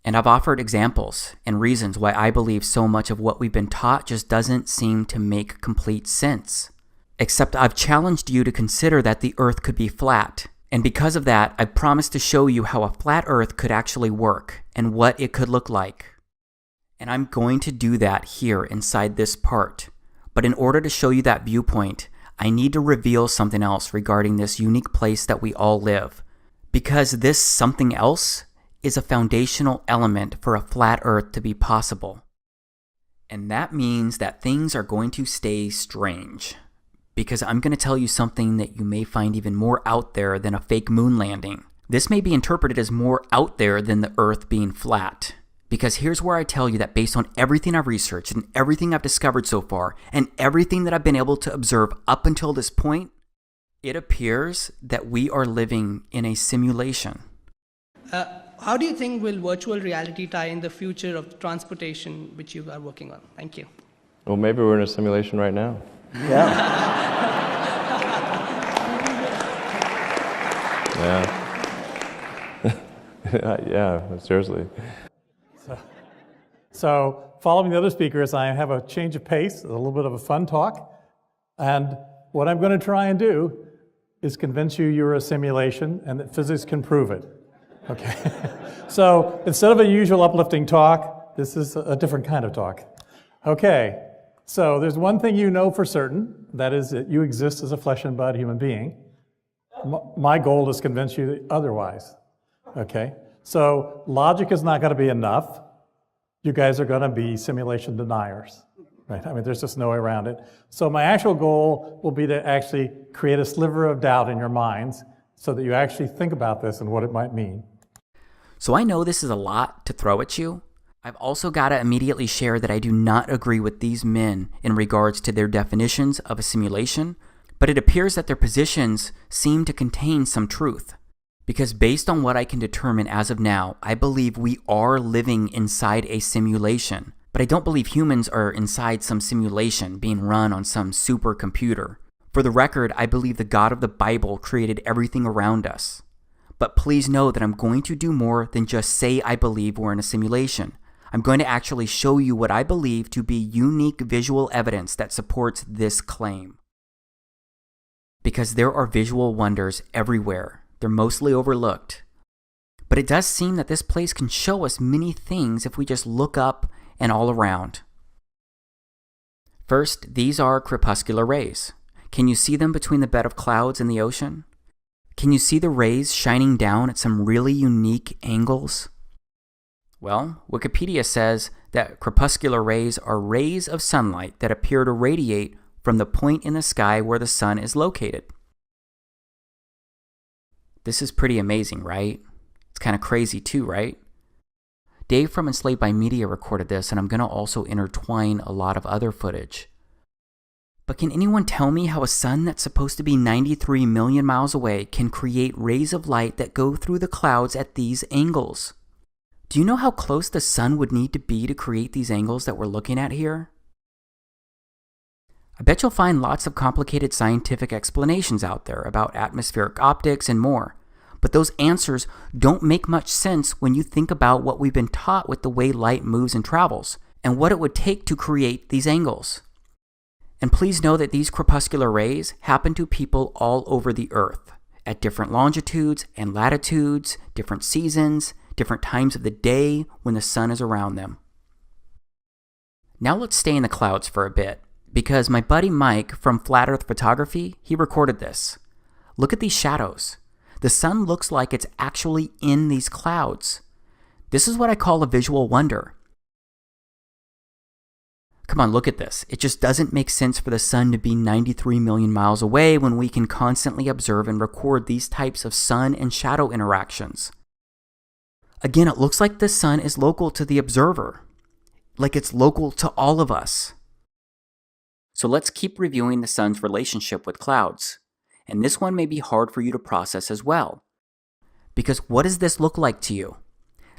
And I've offered examples and reasons why I believe so much of what we've been taught just doesn't seem to make complete sense. Except I've challenged you to consider that the Earth could be flat. And because of that, I've promised to show you how a flat Earth could actually work and what it could look like. And I'm going to do that here inside this part. But in order to show you that viewpoint, I need to reveal something else regarding this unique place that we all live. Because this something else is a foundational element for a flat Earth to be possible. And that means that things are going to stay strange. Because I'm going to tell you something that you may find even more out there than a fake moon landing. This may be interpreted as more out there than the Earth being flat. Because here's where I tell you that based on everything I've researched and everything I've discovered so far, and everything that I've been able to observe up until this point, it appears that we are living in a simulation. How do you think will virtual reality tie in the future of transportation, which you are working on? Thank you. Well, maybe we're in a simulation right now. Yeah. Yeah. Yeah, seriously. So, following the other speakers, I have a change of pace, a little bit of a fun talk. And what I'm going to try and do is convince you you're a simulation and that physics can prove it. Okay. So, instead of a usual uplifting talk, this is a different kind of talk. Okay. So, there's one thing you know for certain, that is that you exist as a flesh and blood human being. My goal is to convince you otherwise. Okay. So, logic is not going to be enough. You guys are going to be simulation deniers. right? I mean, there's just no way around it. So my actual goal will be to actually create a sliver of doubt in your minds so that you actually think about this and what it might mean. So I know this is a lot to throw at you. I've also got to immediately share that I do not agree with these men in regards to their definitions of a simulation, but it appears that their positions seem to contain some truth. Because based on what I can determine as of now, I believe we are living inside a simulation. But I don't believe humans are inside some simulation being run on some supercomputer. For the record, I believe the God of the Bible created everything around us. But please know that I'm going to do more than just say I believe we're in a simulation. I'm going to actually show you what I believe to be unique visual evidence that supports this claim. Because there are visual wonders everywhere. They're mostly overlooked. But it does seem that this place can show us many things if we just look up and all around. First, these are crepuscular rays. Can you see them between the bed of clouds and the ocean? Can you see the rays shining down at some really unique angles? Well, Wikipedia says that crepuscular rays are rays of sunlight that appear to radiate from the point in the sky where the sun is located. This is pretty amazing, right? It's kind of crazy too, right? Dave from Enslaved by Media recorded this, and I'm going to also intertwine a lot of other footage. But can anyone tell me how a sun that's supposed to be 93 million miles away can create rays of light that go through the clouds at these angles? Do you know how close the sun would need to be to create these angles that we're looking at here? I bet you'll find lots of complicated scientific explanations out there about atmospheric optics and more, but those answers don't make much sense when you think about what we've been taught with the way light moves and travels, and what it would take to create these angles. And please know that these crepuscular rays happen to people all over the Earth, at different longitudes and latitudes, different seasons, different times of the day when the sun is around them. Now let's stay in the clouds for a bit, because my buddy Mike from Flat Earth Photography, he recorded this. Look at these shadows. The sun looks like it's actually in these clouds. This is what I call a visual wonder. Come on, look at this. It just doesn't make sense for the sun to be 93 million miles away when we can constantly observe and record these types of sun and shadow interactions. Again, it looks like the sun is local to the observer, like it's local to all of us. So let's keep reviewing the sun's relationship with clouds. And this one may be hard for you to process as well. Because what does this look like to you?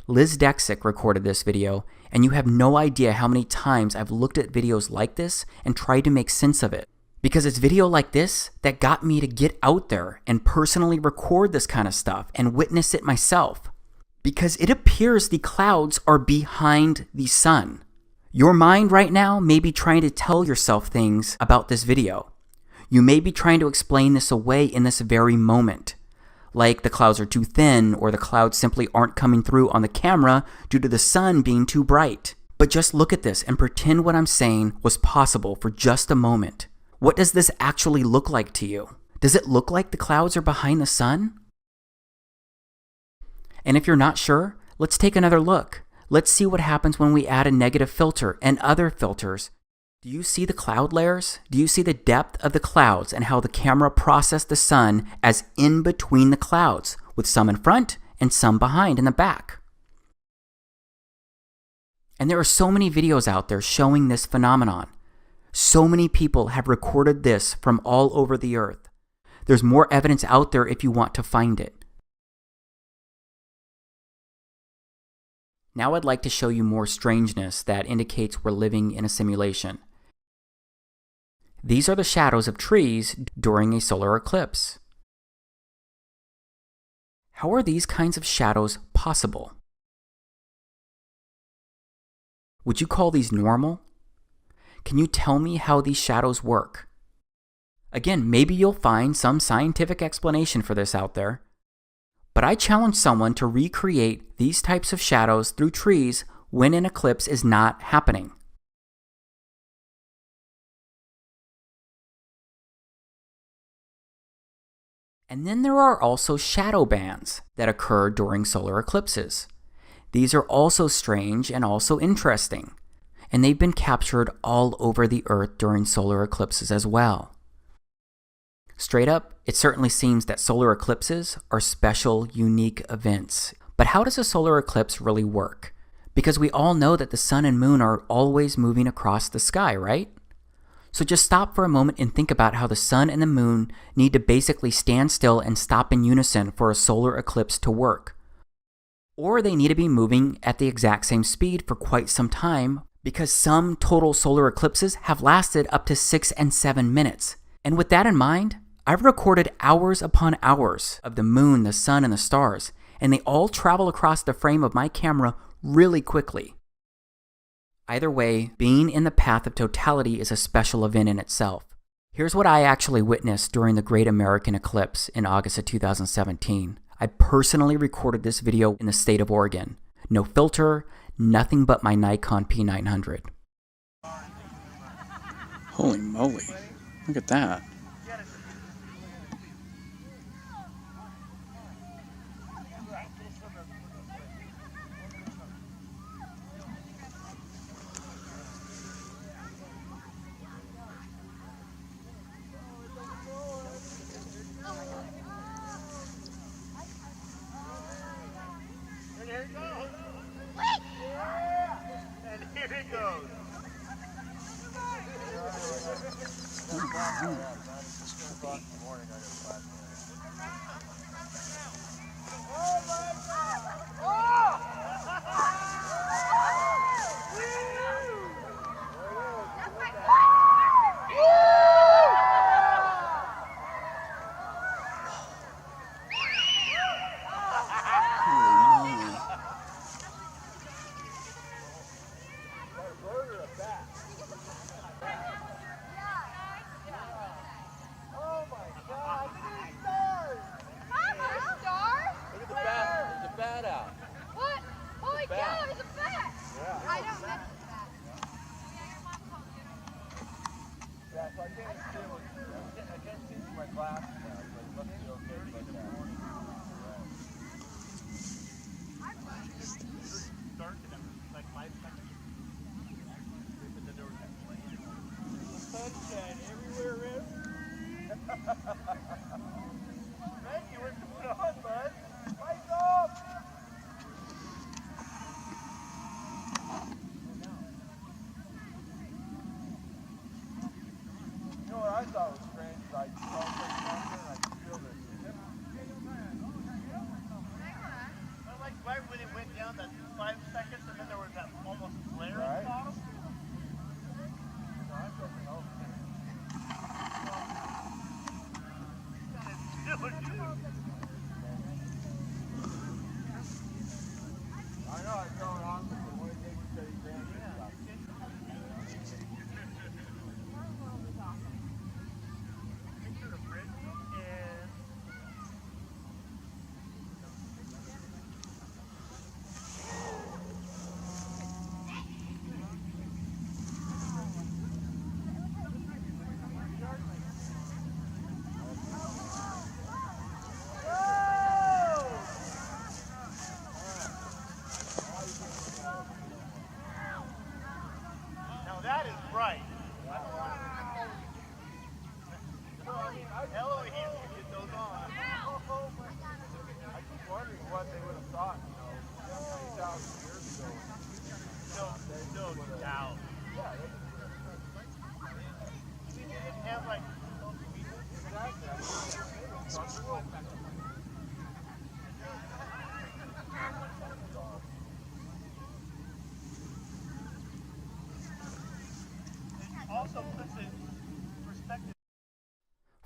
Liz Dexick recorded this video, and you have no idea how many times I've looked at videos like this and tried to make sense of it. Because it's video like this that got me to get out there and personally record this kind of stuff and witness it myself. Because it appears the clouds are behind the sun. Your mind right now may be trying to tell yourself things about this video. You may be trying to explain this away in this very moment. Like the clouds are too thin, or the clouds simply aren't coming through on the camera due to the sun being too bright. But just look at this and pretend what I'm saying was possible for just a moment. What does this actually look like to you? Does it look like the clouds are behind the sun? And if you're not sure, let's take another look. Let's see what happens when we add a negative filter and other filters. Do you see the cloud layers? Do you see the depth of the clouds and how the camera processed the sun as in between the clouds, with some in front and some behind in the back? And there are so many videos out there showing this phenomenon. So many people have recorded this from all over the earth. There's more evidence out there if you want to find it. Now I'd like to show you more strangeness that indicates we're living in a simulation. These are the shadows of trees during a solar eclipse. How are these kinds of shadows possible? Would you call these normal? Can you tell me how these shadows work? Again, maybe you'll find some scientific explanation for this out there, but I challenge someone to recreate these types of shadows through trees when an eclipse is not happening. And then there are also shadow bands that occur during solar eclipses. These are also strange and also interesting. and they've been captured all over the Earth during solar eclipses as well. Straight up, it certainly seems that solar eclipses are special, unique events. But how does a solar eclipse really work? Because we all know that the sun and moon are always moving across the sky, right? So just stop for a moment and think about how the sun and the moon need to basically stand still and stop in unison for a solar eclipse to work. Or they need to be moving at the exact same speed for quite some time, because some total solar eclipses have lasted up to 6 and 7 minutes. And with that in mind, I've recorded hours upon hours of the moon, the sun, and the stars, and they all travel across the frame of my camera really quickly. Either way, being in the path of totality is a special event in itself. Here's what I actually witnessed during the Great American Eclipse in August of 2017. I personally recorded this video in the state of Oregon. No filter, nothing but my Nikon P900. Holy moly, look at that.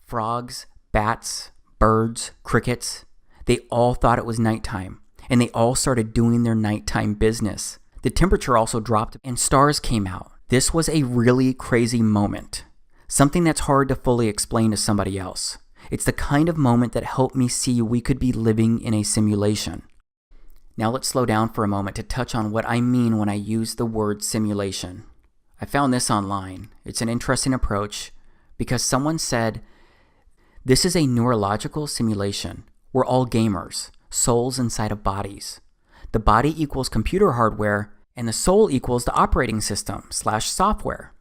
Frogs, bats, birds, crickets, they all thought it was nighttime, and they all started doing their nighttime business. The temperature also dropped and stars came out. This was a really crazy moment, something that's hard to fully explain to somebody else. It's the kind of moment that helped me see we could be living in a simulation. Now let's slow down for a moment to touch on what I mean when I use the word simulation. I found this online. It's an interesting approach because someone said, this is a neurological simulation. We're all gamers, souls inside of bodies. The body equals computer hardware, And the soul equals the operating system / software.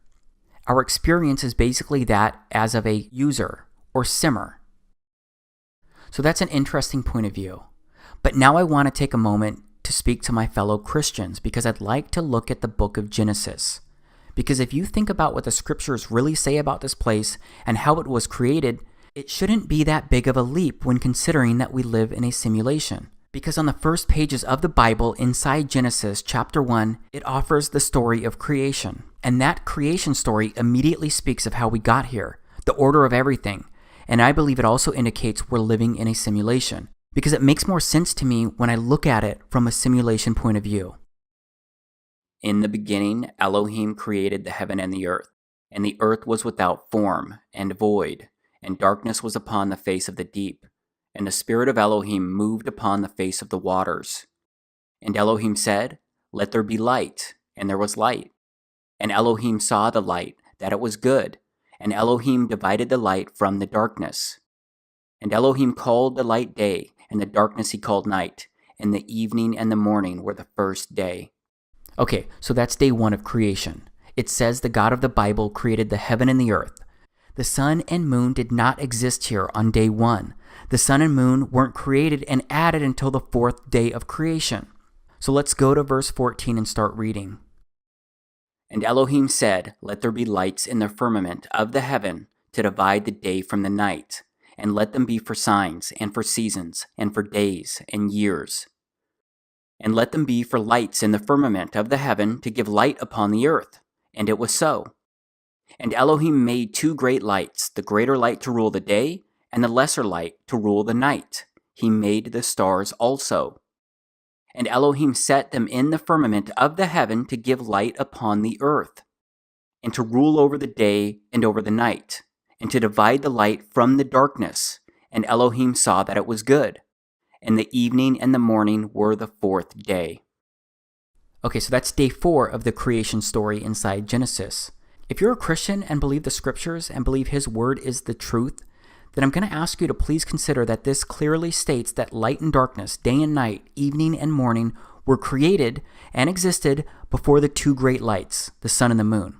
Our experience is basically that as of a user or simmer. So that's an interesting point of view. But now I want to take a moment to speak to my fellow Christians because I'd like to look at the book of Genesis. Because if you think about what the scriptures really say about this place and how it was created, it shouldn't be that big of a leap when considering that we live in a simulation. Because on the first pages of the Bible inside Genesis chapter 1, it offers the story of creation. And that creation story immediately speaks of how we got here, the order of everything. And I believe it also indicates we're living in a simulation, because it makes more sense to me when I look at it from a simulation point of view. In the beginning, Elohim created the heaven and the earth was without form and void, and darkness was upon the face of the deep. And the Spirit of Elohim moved upon the face of the waters. And Elohim said, "Let there be light," and there was light. And Elohim saw the light, that it was good, and Elohim divided the light from the darkness. And Elohim called the light day, and the darkness he called night, and the evening and the morning were the first day. Okay, so that's day 1 of creation. It says the God of the Bible created the heaven and the earth. The sun and moon did not exist here on day 1. The sun and moon weren't created and added until the 4th day of creation. So let's go to verse 14 and start reading. And Elohim said, "Let there be lights in the firmament of the heaven to divide the day from the night, and let them be for signs, and for seasons, and for days, and years. And let them be for lights in the firmament of the heaven to give light upon the earth." And it was so. And Elohim made 2 great lights, the greater light to rule the day, and the lesser light to rule the night. He made the stars also. And Elohim set them in the firmament of the heaven to give light upon the earth, and to rule over the day and over the night, and to divide the light from the darkness. And Elohim saw that it was good. And the evening and the morning were the 4th day. Okay, so that's day 4 of the creation story inside Genesis. If you're a Christian and believe the scriptures and believe his word is the truth, then I'm going to ask you to please consider that this clearly states that light and darkness, day and night, evening and morning, were created and existed before the 2 great lights, the sun and the moon.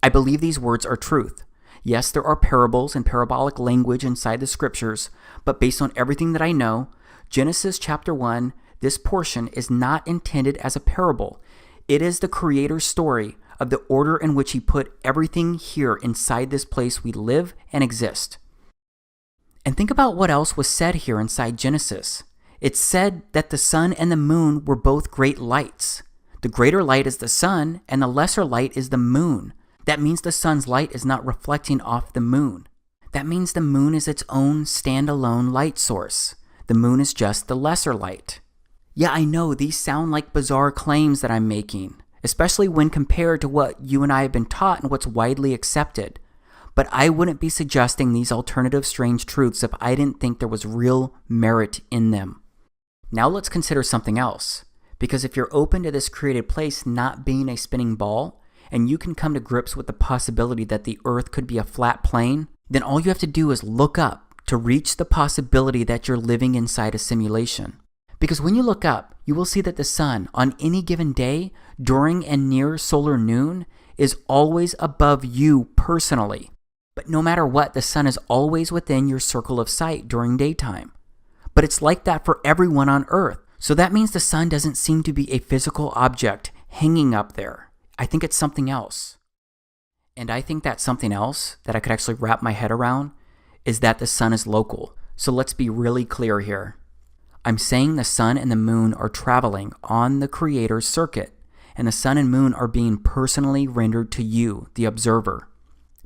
I believe these words are truth. Yes, there are parables and parabolic language inside the scriptures, but based on everything that I know, Genesis chapter 1, this portion is not intended as a parable. It is the Creator's story of the order in which he put everything here inside this place we live and exist. And think about what else was said here inside Genesis. It said that the sun and the moon were both great lights. The greater light is the sun, and the lesser light is the moon. That means the sun's light is not reflecting off the moon. That means the moon is its own standalone light source. The moon is just the lesser light. Yeah, I know these sound like bizarre claims that I'm making, especially when compared to what you and I have been taught and what's widely accepted. But I wouldn't be suggesting these alternative strange truths if I didn't think there was real merit in them. Now let's consider something else. Because if you're open to this created place not being a spinning ball, and you can come to grips with the possibility that the earth could be a flat plane, then all you have to do is look up to reach the possibility that you're living inside a simulation. Because when you look up, you will see that the sun on any given day during and near solar noon is always above you personally. But no matter what, the sun is always within your circle of sight during daytime. But it's like that for everyone on Earth. So that means the sun doesn't seem to be a physical object hanging up there. I think it's something else. And I think that something else that I could actually wrap my head around is that the sun is local. So let's be really clear here. I'm saying the sun and the moon are traveling on the Creator's circuit, and the sun and moon are being personally rendered to you, the observer.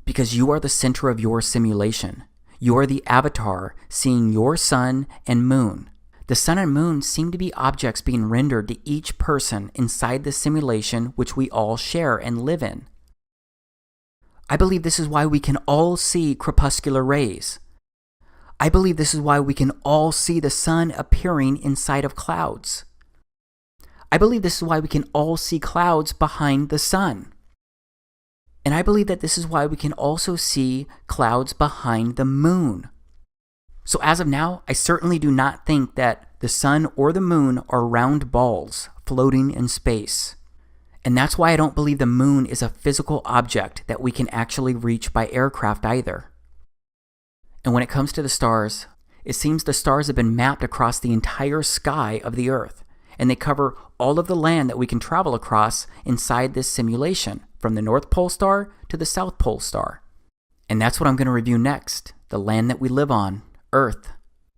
Because you are the center of your simulation. You are the avatar seeing your sun and moon. The sun and moon seem to be objects being rendered to each person inside the simulation which we all share and live in. I believe this is why we can all see crepuscular rays. I believe this is why we can all see the sun appearing inside of clouds. I believe this is why we can all see clouds behind the sun. And I believe that this is why we can also see clouds behind the moon. So as of now, I certainly do not think that the sun or the moon are round balls floating in space. And that's why I don't believe the moon is a physical object that we can actually reach by aircraft either. And when it comes to the stars, it seems the stars have been mapped across the entire sky of the Earth, and they cover all of the land that we can travel across inside this simulation, from the North Pole star to the South Pole star. And that's what I'm going to review next, the land that we live on, Earth.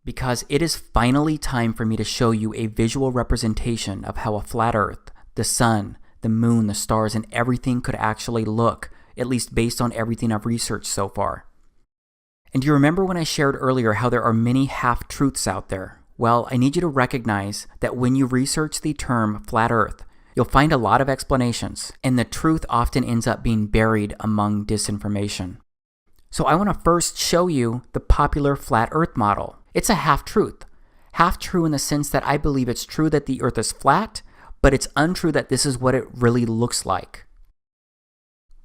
Because it is finally time for me to show you a visual representation of how a flat Earth, the sun, the moon, the stars, and everything could actually look, at least based on everything I've researched so far. And do you remember when I shared earlier how there are many half-truths out there? Well, I need you to recognize that when you research the term flat Earth, you'll find a lot of explanations, and the truth often ends up being buried among disinformation. So I want to first show you the popular flat Earth model. It's a half-truth. Half-true in the sense that I believe it's true that the Earth is flat, but it's untrue that this is what it really looks like.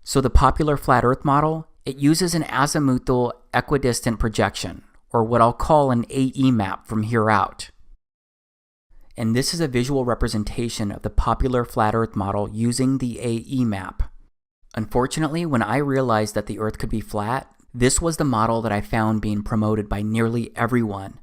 So the popular flat Earth model, it uses an azimuthal equidistant projection, or what I'll call an AE map from here out. And this is a visual representation of the popular flat Earth model using the AE map. Unfortunately, when I realized that the Earth could be flat, this was the model that I found being promoted by nearly everyone.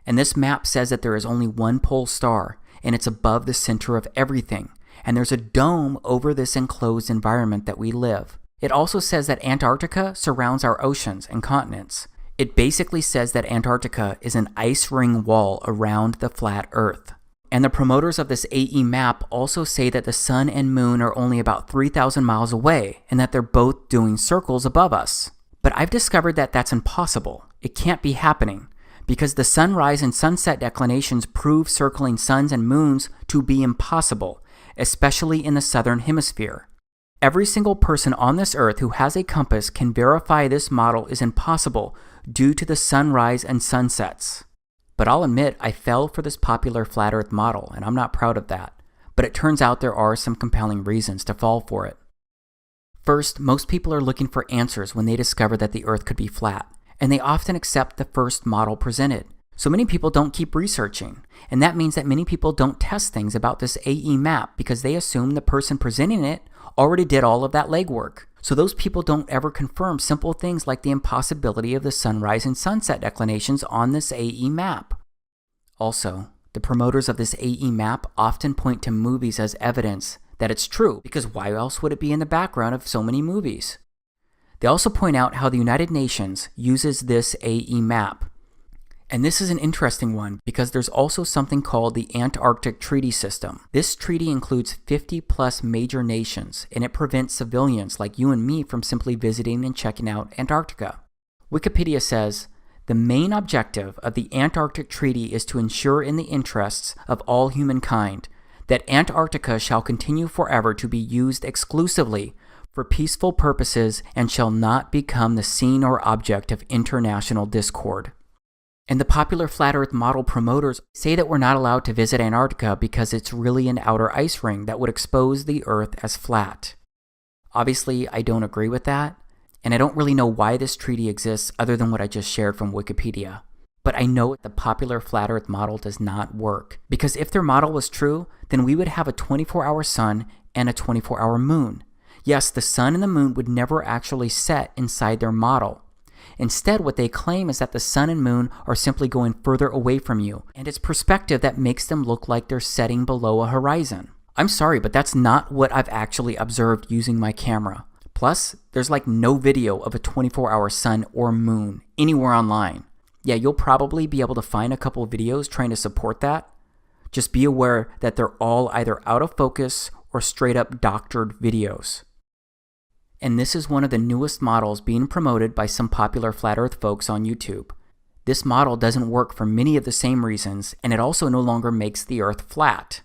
And this map says that there is only one pole star, and it's above the center of everything, and there's a dome over this enclosed environment that we live. It also says that Antarctica surrounds our oceans and continents. It basically says that Antarctica is an ice ring wall around the flat Earth. And the promoters of this AE map also say that the sun and moon are only about 3,000 miles away, and that they're both doing circles above us. But I've discovered that that's impossible. It can't be happening, because the sunrise and sunset declinations prove circling suns and moons to be impossible, especially in the southern hemisphere. Every single person on this Earth who has a compass can verify this model is impossible due to the sunrise and sunsets. But I'll admit I fell for this popular flat Earth model, and I'm not proud of that. But it turns out there are some compelling reasons to fall for it. First, most people are looking for answers when they discover that the Earth could be flat, and they often accept the first model presented. So many people don't keep researching, and that means that many people don't test things about this AE map because they assume the person presenting it already did all of that legwork. So those people don't ever confirm simple things like the impossibility of the sunrise and sunset declinations on this AE map. Also, the promoters of this AE map often point to movies as evidence that it's true, because why else would it be in the background of so many movies? They also point out how the United Nations uses this AE map. And this is an interesting one because there's also something called the Antarctic Treaty System. This treaty includes 50 plus major nations, and it prevents civilians like you and me from simply visiting and checking out Antarctica. Wikipedia says, the main objective of the Antarctic Treaty is to ensure in the interests of all humankind that Antarctica shall continue forever to be used exclusively for peaceful purposes and shall not become the scene or object of international discord. And the popular flat Earth model promoters say that we're not allowed to visit Antarctica because it's really an outer ice ring that would expose the Earth as flat. Obviously, I don't agree with that, and I don't really know why this treaty exists other than what I just shared from Wikipedia. But I know the popular flat Earth model does not work, because if their model was true, then we would have a 24-hour sun and a 24-hour moon. Yes, the sun and the moon would never actually set inside their model. Instead, what they claim is that the sun and moon are simply going further away from you, and it's perspective that makes them look like they're setting below a horizon. I'm sorry, but that's not what I've actually observed using my camera. Plus, there's like no video of a 24-hour sun or moon anywhere online. Yeah, you'll probably be able to find a couple of videos trying to support that. Just be aware that they're all either out of focus or straight up doctored videos. And this is one of the newest models being promoted by some popular flat Earth folks on YouTube. This model doesn't work for many of the same reasons, and it also no longer makes the Earth flat.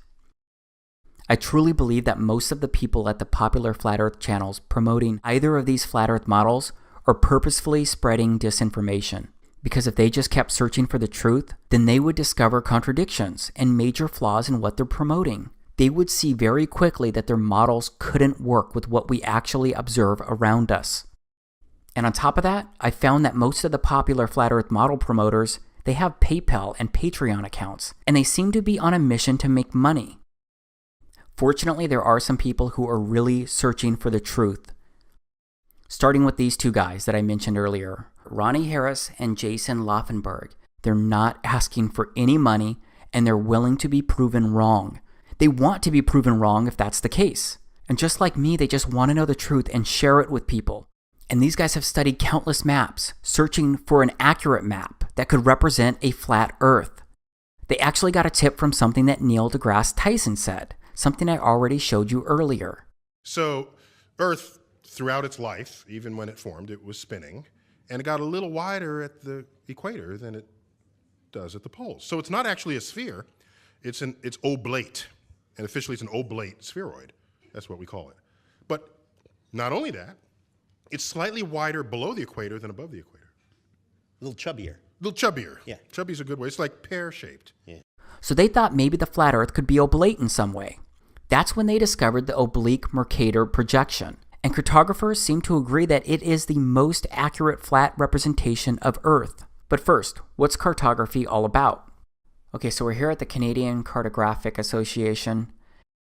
I truly believe that most of the people at the popular flat Earth channels promoting either of these flat Earth models are purposefully spreading disinformation. Because if they just kept searching for the truth, then they would discover contradictions and major flaws in what they're promoting. They would see very quickly that their models couldn't work with what we actually observe around us. And on top of that, I found that most of the popular flat Earth model promoters, they have PayPal and Patreon accounts, and they seem to be on a mission to make money. Fortunately, there are some people who are really searching for the truth. Starting with these two guys that I mentioned earlier, Ronnie Harris and Jason Laufenberg. They're not asking for any money, and they're willing to be proven wrong. They want to be proven wrong if that's the case. And just like me, they just want to know the truth and share it with people. And these guys have studied countless maps, searching for an accurate map that could represent a flat Earth. They actually got a tip from something that Neil deGrasse Tyson said, something I already showed you earlier. So Earth, throughout its life, even when it formed, it was spinning, and it got a little wider at the equator than it does at the poles. So it's not actually a sphere, it's oblate, and officially it's an oblate spheroid. That's what we call it. But not only that, it's slightly wider below the equator than above the equator. A little chubbier. A little chubbier. Yeah. Chubby's a good way. It's like pear-shaped. Yeah. So they thought maybe the flat Earth could be oblate in some way. That's when they discovered the oblique Mercator projection. And cartographers seem to agree that it is the most accurate flat representation of Earth. But first, what's cartography all about? Okay, so we're here at the Canadian Cartographic Association,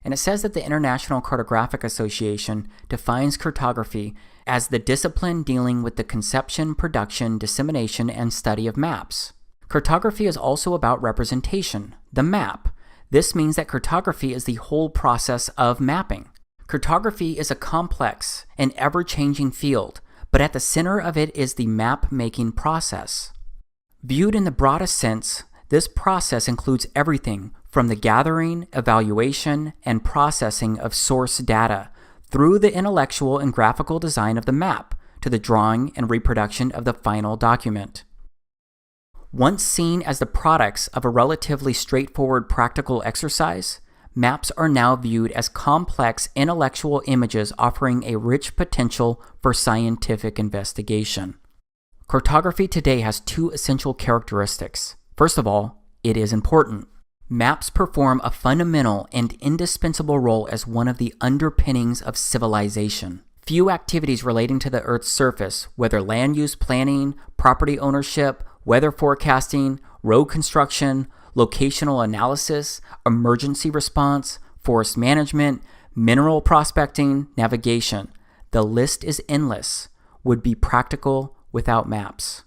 and it says that the International Cartographic Association defines cartography as the discipline dealing with the conception, production, dissemination, and study of maps. Cartography is also about representation, the map. This means that cartography is the whole process of mapping. Cartography is a complex and ever-changing field, but at the center of it is the map-making process. Viewed in the broadest sense, this process includes everything from the gathering, evaluation, and processing of source data, through the intellectual and graphical design of the map, to the drawing and reproduction of the final document. Once seen as the products of a relatively straightforward practical exercise, maps are now viewed as complex intellectual images offering a rich potential for scientific investigation. Cartography today has two essential characteristics. First of all, it is important. Maps perform a fundamental and indispensable role as one of the underpinnings of civilization. Few activities relating to the Earth's surface, whether land use planning, property ownership, weather forecasting, road construction, locational analysis, emergency response, forest management, mineral prospecting, navigation, the list is endless, would be practical without maps.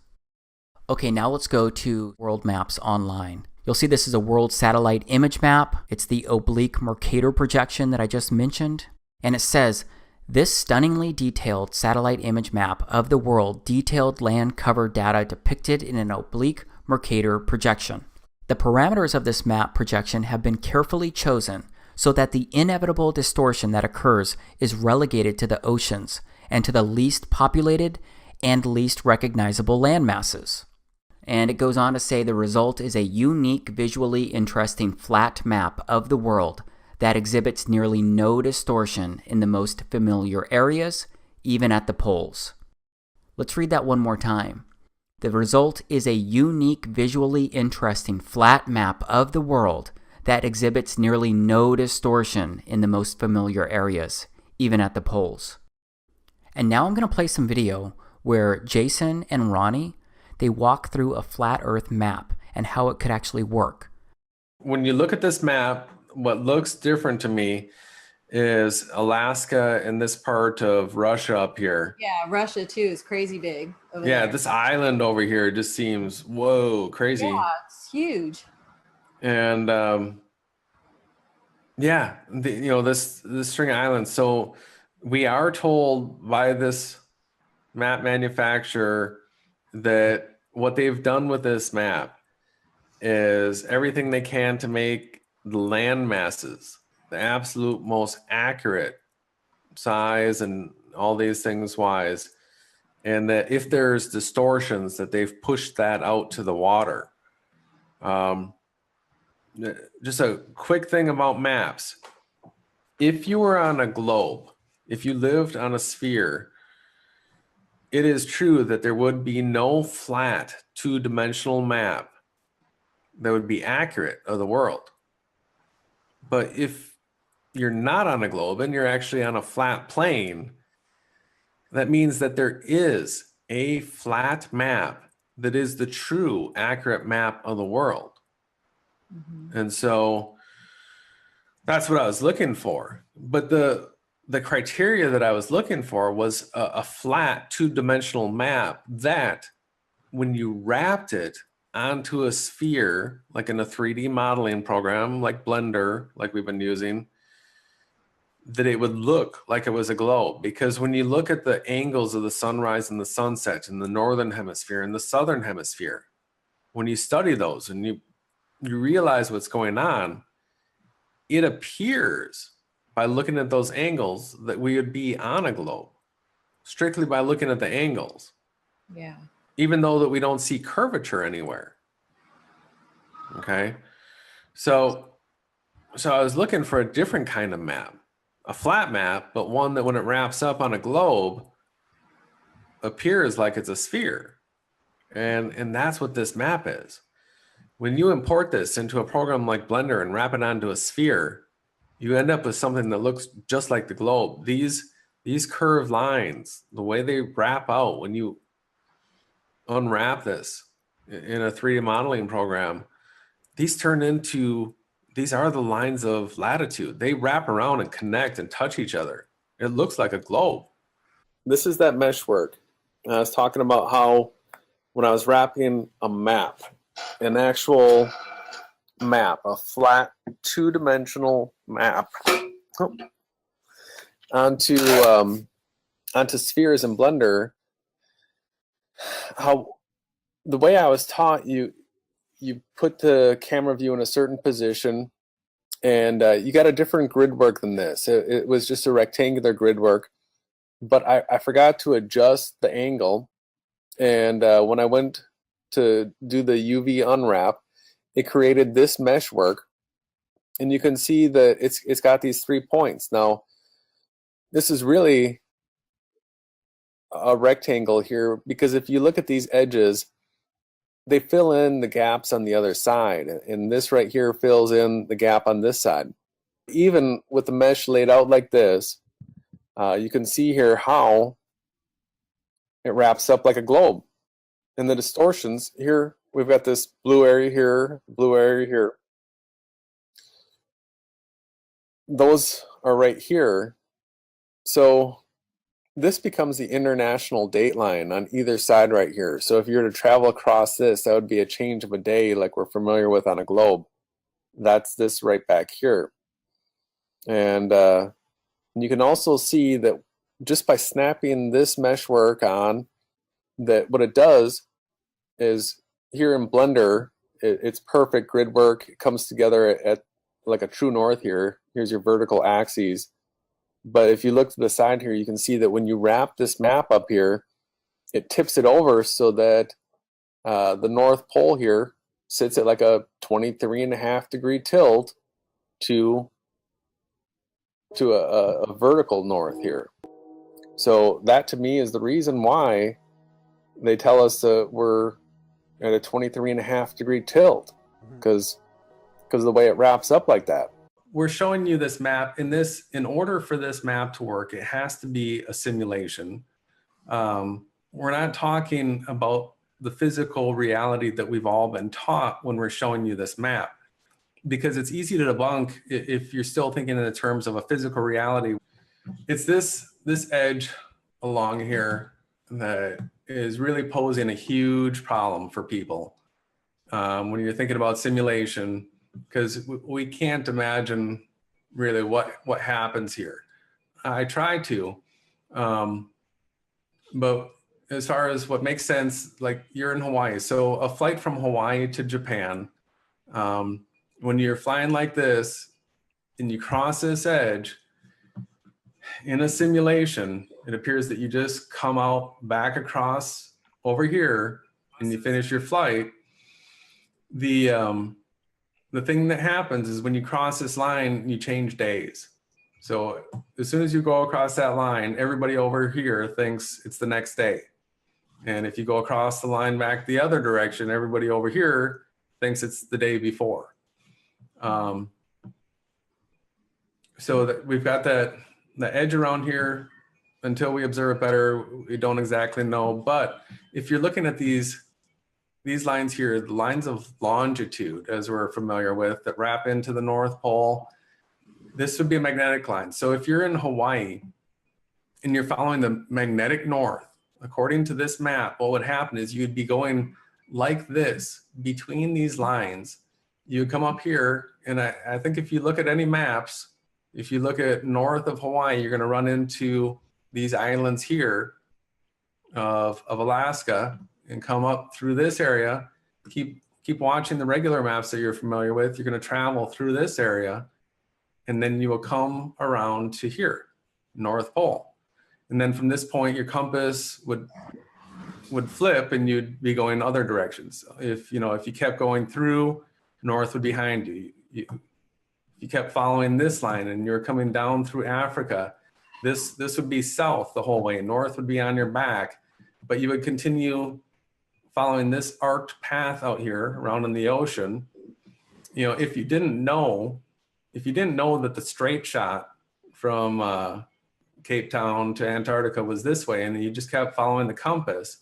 Okay, now let's go to World Maps Online. You'll see this is a world satellite image map. It's the oblique Mercator projection that I just mentioned. And it says, this stunningly detailed satellite image map of the world detailed land cover data depicted in an oblique Mercator projection. The parameters of this map projection have been carefully chosen so that the inevitable distortion that occurs is relegated to the oceans and to the least populated and least recognizable land masses. And it goes on to say the result is a unique, visually interesting flat map of the world that exhibits nearly no distortion in the most familiar areas, even at the poles. Let's read that one more time. The result is a unique, visually interesting flat map of the world that exhibits nearly no distortion in the most familiar areas, even at the poles. And now I'm going to play some video where Jason and Ronnie, they walk through a flat Earth map and how it could actually work. When you look at this map, what looks different to me is Alaska and this part of Russia up here. Yeah, Russia too is crazy big over Yeah, there. this island over here just seems, whoa, crazy. Yeah, it's huge. And yeah, this string of islands. So we are told by this map manufacturer that what they've done with this map is everything they can to make the land masses the absolute most accurate size and all these things wise, and that if there's distortions that they've pushed that out to the water. Just a quick thing about maps. If you were on a globe, if you lived on a sphere, it is true that there would be no flat two-dimensional map that would be accurate of the world. But if you're not on a globe and you're actually on a flat plane, that means that there is a flat map that is the true accurate map of the world. And so That's what I was looking for. But the criteria that I was looking for was a flat two-dimensional map that when you wrapped it onto a sphere, like in a 3D modeling program, like Blender, like we've been using, that it would look like it was a globe. Because when you look at the angles of the sunrise and the sunset in the northern hemisphere and the southern hemisphere, when you study those and you realize what's going on, it appears by looking at those angles that we would be on a globe, strictly by looking at the angles. Yeah. Even though that we don't see curvature anywhere. Okay. So I was looking for a different kind of map, a flat map, but one that when it wraps up on a globe appears like it's a sphere. And that's what this map is. When you import this into a program like Blender and wrap it onto a sphere, you end up with something that looks just like the globe. These curved lines, the way they wrap out when you unwrap this in a 3D modeling program, these are the lines of latitude. They wrap around and connect and touch each other. It looks like a globe. This is that mesh work. I was talking about how when I was wrapping a map, an actual map, a flat two-dimensional map onto spheres in Blender, how the way I was taught, you put the camera view in a certain position, and you got a different grid work than this. It was just a rectangular grid work, but I forgot to adjust the angle, and when I went to do the UV unwrap, it created this mesh work, and you can see that it's got these 3 points. Now, this is really a rectangle here, because if you look at these edges, they fill in the gaps on the other side, and this right here fills in the gap on this side. Even with the mesh laid out like this, you can see here how it wraps up like a globe. And the distortions here, we've got this blue area here, blue area here. Those are right here. So this becomes the international date line on either side right here. So if you were to travel across this, that would be a change of a day like we're familiar with on a globe. That's this right back here. And you can also see that just by snapping this meshwork on, that what it does is here in Blender, it's perfect grid work. It comes together at like a true north here. Here's your vertical axes. But if you look to the side here, you can see that when you wrap this map up here, it tips it over so that the North Pole here sits at like a 23.5 degree tilt to a vertical north here. So that to me is the reason why they tell us that we're at a 23.5 degree tilt, because of the way it wraps up like that. We're showing you this map. In order for this map to work, it has to be a simulation. We're not talking about the physical reality that we've all been taught when we're showing you this map, because it's easy to debunk if you're still thinking in the terms of a physical reality. It's this edge along here that is really posing a huge problem for people when you're thinking about simulation, because we can't imagine really what happens here. I try to, but as far as what makes sense, like you're in Hawaii, so a flight from Hawaii to Japan, when you're flying like this and you cross this edge in a simulation, it appears that you just come out back across over here and you finish your flight. The thing that happens is when you cross this line, you change days. So as soon as you go across that line, everybody over here thinks it's the next day. And if you go across the line back the other direction, everybody over here thinks it's the day before. So that we've got the edge around here. Until we observe it better, we don't exactly know. But if you're looking at these lines here, the lines of longitude, as we're familiar with, that wrap into the North Pole, This would be a magnetic line. So if you're in Hawaii and you're following the magnetic north, according to this map, what would happen is you'd be going like this between these lines. You would come up here, and I think if you look at any maps, if you look at north of Hawaii, you're going to run into these islands here of Alaska and come up through this area. Keep watching the regular maps that you're familiar with. You're going to travel through this area, and then you will come around to here, North Pole. And then from this point, your compass would flip and you'd be going other directions. If you kept going through, north would be behind you. If you kept following this line and you're coming down through Africa, this would be south the whole way. North would be on your back, but you would continue following this arced path out here around in the ocean. If you didn't know that the straight shot from Cape Town to Antarctica was this way, and you just kept following the compass,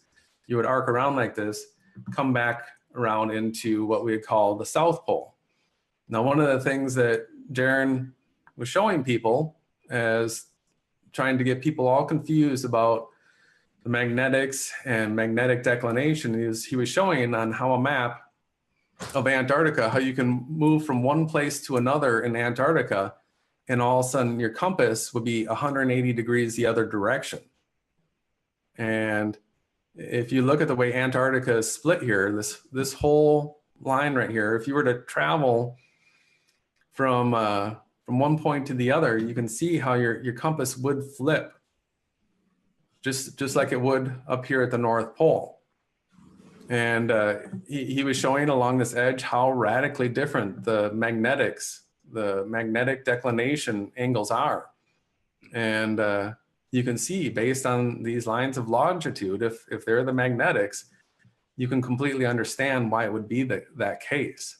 you would arc around like this, come back around into what we would call the South Pole. Now, one of the things that Jaron was showing people as trying to get people all confused about the magnetics and magnetic declination is he was showing on how a map of Antarctica, how you can move from one place to another in Antarctica, and all of a sudden your compass would be 180 degrees the other direction. And if you look at the way Antarctica is split here, this whole line right here, if you were to travel from one point to the other, you can see how your compass would flip, just like it would up here at the North Pole. And he was showing along this edge how radically different the magnetic declination angles are. And you can see based on these lines of longitude, if they're the magnetics, you can completely understand why it would be that case.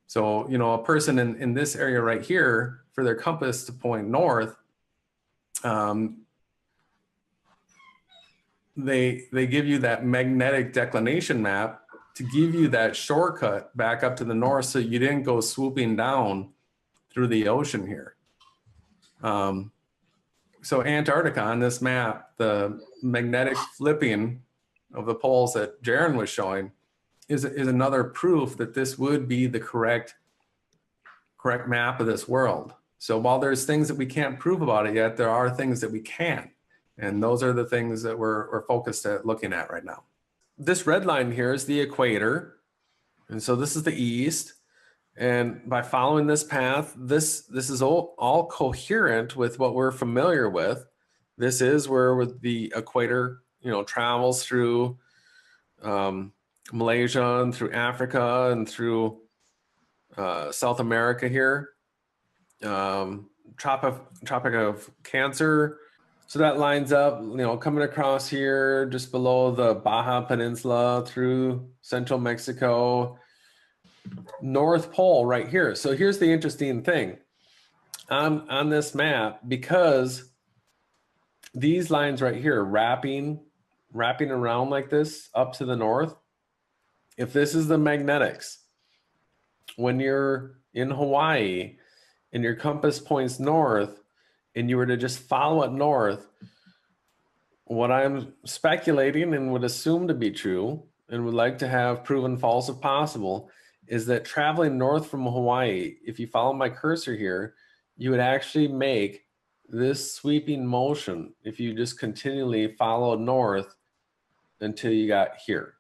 So, a person in this area right here, for their compass to point north, they give you that magnetic declination map to give you that shortcut back up to the north so you didn't go swooping down through the ocean here. So Antarctica on this map, the magnetic flipping of the poles that Jaron was showing is another proof that this would be the correct map of this world. So while there's things that we can't prove about it yet, there are things that we can. And those are the things that we're focused at looking at right now. This red line here is the equator. And so this is the east. And by following this path, this is all coherent with what we're familiar with. This is where the equator, travels through Malaysia and through Africa and through South America here. Tropic of Cancer. So that lines up, coming across here just below the Baja Peninsula through central Mexico, North Pole right here. So here's the interesting thing on this map, because these lines right here wrapping around like this up to the north, if this is the magnetics, when you're in Hawaii and your compass points north and you were to just follow it north, what I'm speculating and would assume to be true and would like to have proven false if possible is that traveling north from Hawaii, if you follow my cursor here, you would actually make this sweeping motion if you just continually follow north until you got here.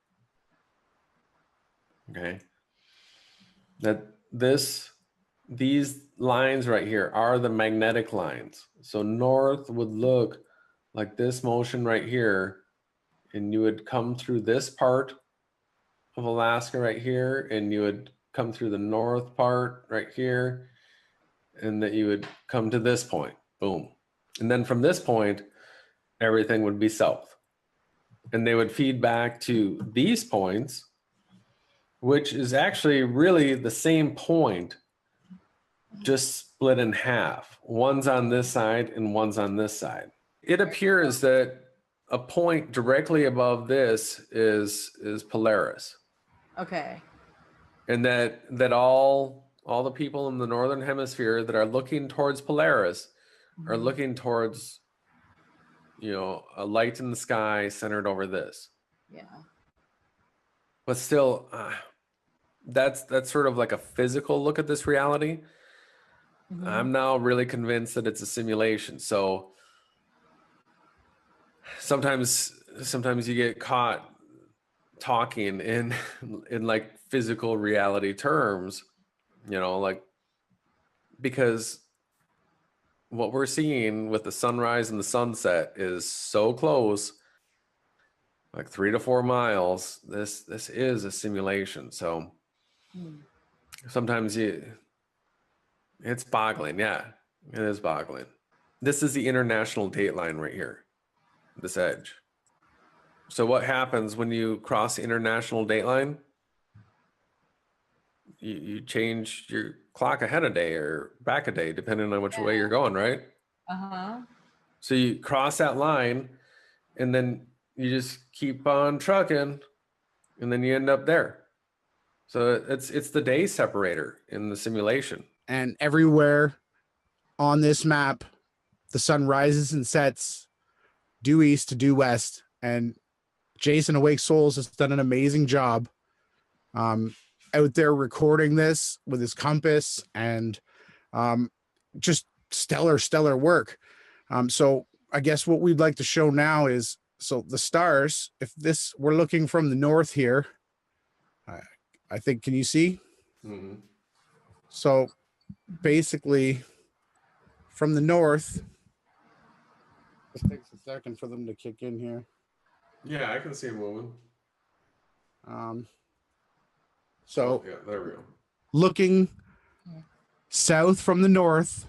Okay. These lines right here are the magnetic lines. So north would look like this motion right here, and you would come through this part of Alaska right here, and you would come through the north part right here, and that you would come to this point, boom. And then from this point, everything would be south. And they would feed back to these points, which is actually really the same point, just split in half. One's on this side and one's on this side. It appears that a point directly above this is Polaris. Okay. And that all all the people in the northern hemisphere that are looking towards Polaris are looking towards, you know, a light in the sky centered over this. Yeah. But still, that's sort of like a physical look at this reality. I'm now really convinced that it's a simulation. So sometimes you get caught talking in like physical reality terms, you know, like, because what we're seeing with the sunrise and the sunset is so close, like 3 to 4 miles. This is a simulation. So sometimes it's boggling. Yeah, it is boggling. This is the international date line right here, this edge. So what happens when you cross the international date line? You change your clock ahead a day or back a day, depending on which way you're going, right? So you cross that line, and then you just keep on trucking, and then you end up there. So it's the day separator in the simulation. And everywhere on this map, the sun rises and sets due east to due west. And Jason Awake Souls has done an amazing job out there recording this with his compass, and just stellar work. So I guess what we'd like to show now is, so the stars, if this, we're looking from the north here, I think, can you see? So basically from the north, it takes a second for them to kick in here. Yeah, I can see him moving. So yeah, there we go. Looking south from the north,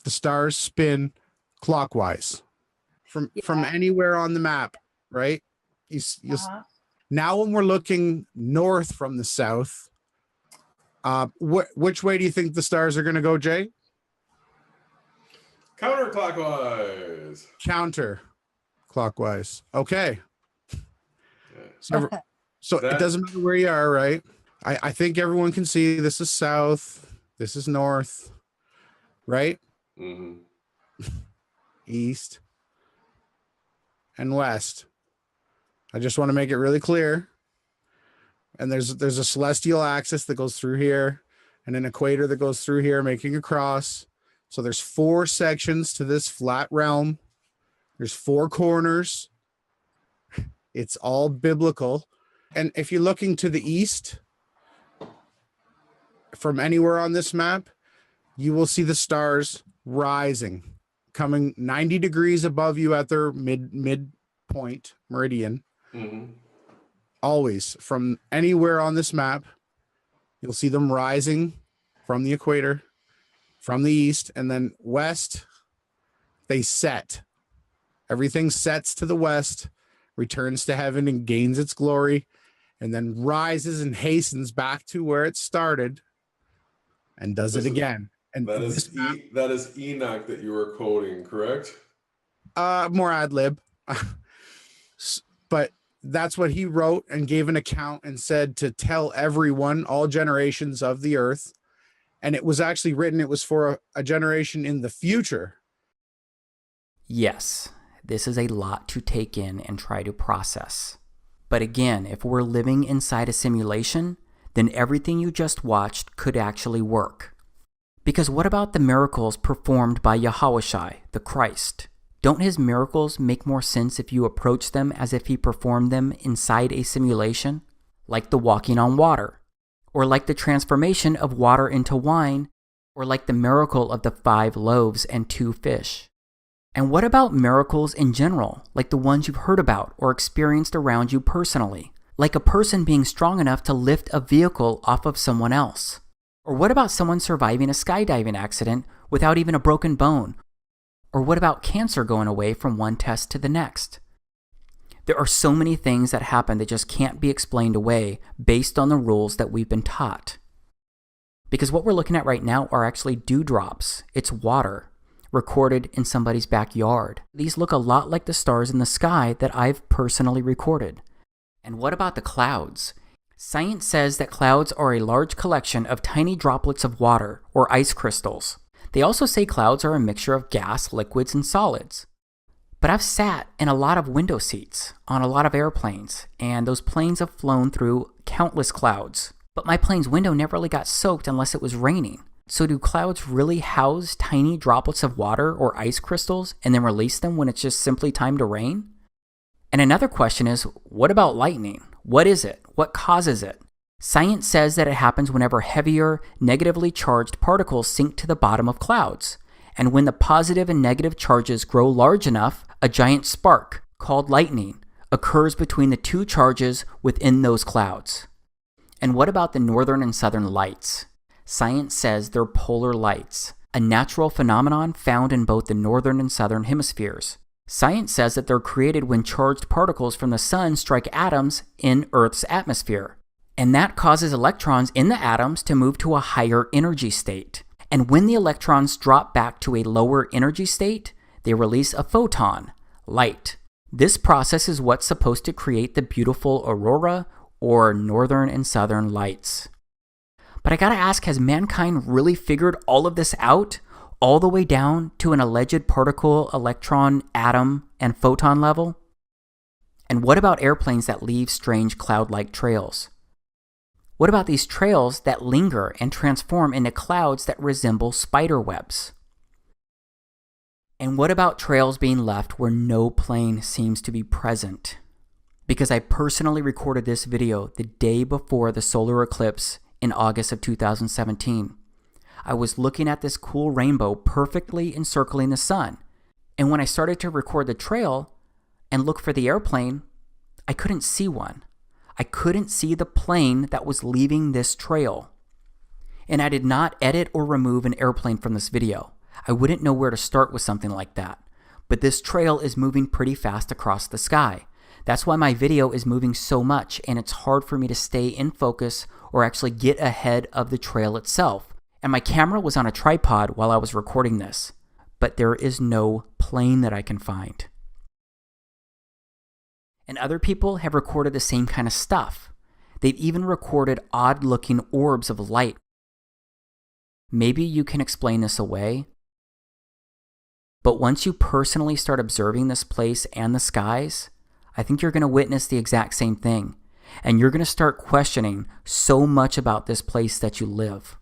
the stars spin clockwise from anywhere on the map, right? Now when we're looking north from the south, which way do you think the stars are going to go, Jay? Counterclockwise. Counterclockwise. Okay. So it doesn't matter where you are, right? I think everyone can see this is south, this is north, right? East and west. I just want to make it really clear. And there's a celestial axis that goes through here, and an equator that goes through here, making a cross. So there's 4 sections to this flat realm. There's 4 corners. It's all biblical. And if you're looking to the east from anywhere on this map, you will see the stars rising, coming 90 degrees above you at their midpoint meridian. Always from anywhere on this map, you'll see them rising from the equator, from the east, and then west, they set. Everything sets to the west, returns to heaven and gains its glory, and then rises and hastens back to where it started and does it again. And that is Enoch that you were quoting, correct? More ad lib. But that's what he wrote and gave an account and said to tell everyone, all generations of the earth. And it was actually written, it was for a generation in the future. Yes, this is a lot to take in and try to process. But again, if we're living inside a simulation, then everything you just watched could actually work. Because what about the miracles performed by Yahushua, the Christ? Don't his miracles make more sense if you approach them as if he performed them inside a simulation? Like the walking on water, or like the transformation of water into wine, or like the miracle of the 5 loaves and 2 fish. And what about miracles in general, like the ones you've heard about or experienced around you personally? Like a person being strong enough to lift a vehicle off of someone else? Or what about someone surviving a skydiving accident without even a broken bone? Or what about cancer going away from one test to the next? There are so many things that happen that just can't be explained away based on the rules that we've been taught. Because what we're looking at right now are actually dewdrops. It's water recorded in somebody's backyard. These look a lot like the stars in the sky that I've personally recorded. And what about the clouds? Science says that clouds are a large collection of tiny droplets of water, or ice crystals. They also say clouds are a mixture of gas, liquids, and solids. But I've sat in a lot of window seats on a lot of airplanes, and those planes have flown through countless clouds. But my plane's window never really got soaked unless it was raining. So do clouds really house tiny droplets of water or ice crystals and then release them when it's just simply time to rain? And another question is, what about lightning? What is it? What causes it? Science says that it happens whenever heavier, negatively charged particles sink to the bottom of clouds. And when the positive and negative charges grow large enough, a giant spark, called lightning, occurs between the two charges within those clouds. And what about the northern and southern lights? Science says they're polar lights, a natural phenomenon found in both the northern and southern hemispheres. Science says that they're created when charged particles from the sun strike atoms in Earth's atmosphere. And that causes electrons in the atoms to move to a higher energy state. And when the electrons drop back to a lower energy state, they release a photon, light. This process is what's supposed to create the beautiful aurora, or northern and southern lights. But I gotta ask, has mankind really figured all of this out, all the way down to an alleged particle, electron, atom, and photon level? And what about airplanes that leave strange cloud-like trails? What about these trails that linger and transform into clouds that resemble spider webs? And what about trails being left where no plane seems to be present? Because I personally recorded this video the day before the solar eclipse in August of 2017. I was looking at this cool rainbow perfectly encircling the sun. And when I started to record the trail and look for the airplane, I couldn't see one. I couldn't see the plane that was leaving this trail. And I did not edit or remove an airplane from this video. I wouldn't know where to start with something like that. But this trail is moving pretty fast across the sky. That's why my video is moving so much, and it's hard for me to stay in focus or actually get ahead of the trail itself. And my camera was on a tripod while I was recording this, but there is no plane that I can find. And other people have recorded the same kind of stuff. They've even recorded odd-looking orbs of light. Maybe you can explain this away, but once you personally start observing this place and the skies, I think you're going to witness the exact same thing, and you're going to start questioning so much about this place that you live.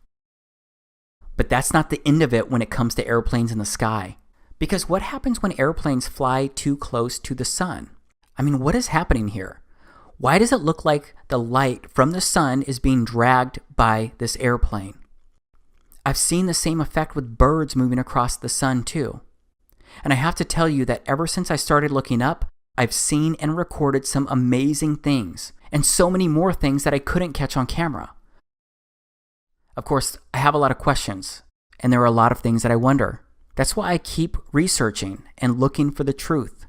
But that's not the end of it when it comes to airplanes in the sky. Because what happens when airplanes fly too close to the sun? I mean, what is happening here? Why does it look like the light from the sun is being dragged by this airplane? I've seen the same effect with birds moving across the sun too. And I have to tell you that ever since I started looking up, I've seen and recorded some amazing things, and so many more things that I couldn't catch on camera. Of course, I have a lot of questions, and there are a lot of things that I wonder. That's why I keep researching and looking for the truth.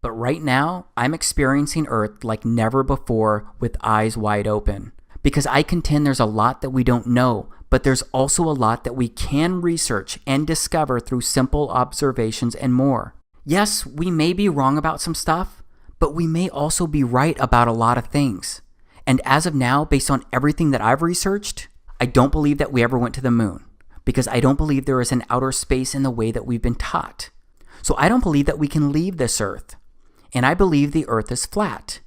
But right now, I'm experiencing Earth like never before with eyes wide open. Because I contend there's a lot that we don't know, but there's also a lot that we can research and discover through simple observations and more. Yes, we may be wrong about some stuff, but we may also be right about a lot of things. And as of now, based on everything that I've researched, I don't believe that we ever went to the moon, because I don't believe there is an outer space in the way that we've been taught. So I don't believe that we can leave this Earth. And I believe the Earth is flat.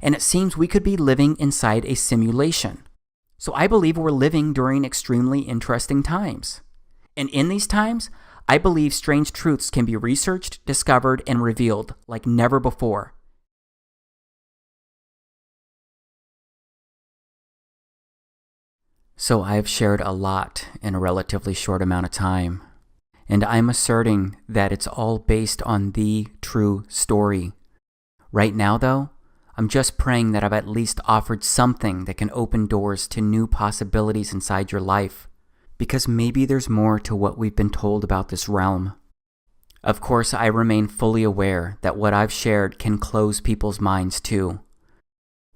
And it seems we could be living inside a simulation. So I believe we're living during extremely interesting times. And in these times, I believe strange truths can be researched, discovered, and revealed like never before. So I've shared a lot in a relatively short amount of time, and I'm asserting that it's all based on the true story. Right now, though, I'm just praying that I've at least offered something that can open doors to new possibilities inside your life, because maybe there's more to what we've been told about this realm. Of course, I remain fully aware that what I've shared can close people's minds too.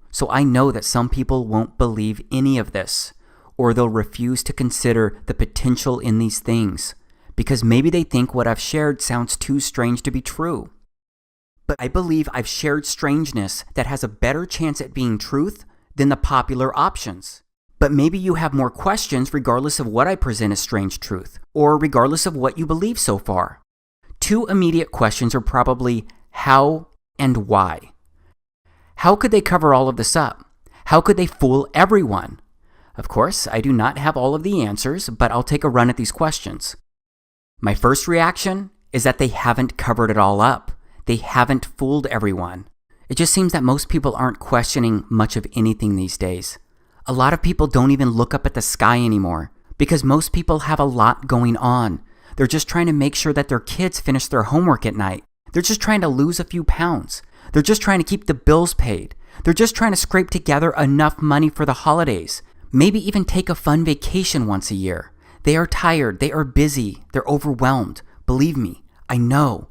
So I know that some people won't believe any of this, or they'll refuse to consider the potential in these things, because maybe they think what I've shared sounds too strange to be true. But I believe I've shared strangeness that has a better chance at being truth than the popular options. But maybe you have more questions regardless of what I present as strange truth, or regardless of what you believe so far. 2 immediate questions are probably how and why. How could they cover all of this up? How could they fool everyone? Of course, I do not have all of the answers, but I'll take a run at these questions. My first reaction is that they haven't covered it all up. They haven't fooled everyone. It just seems that most people aren't questioning much of anything these days. A lot of people don't even look up at the sky anymore because most people have a lot going on. They're just trying to make sure that their kids finish their homework at night. They're just trying to lose a few pounds. They're just trying to keep the bills paid. They're just trying to scrape together enough money for the holidays. Maybe even take a fun vacation once a year. They are tired. They are busy. They're overwhelmed. Believe me, I know.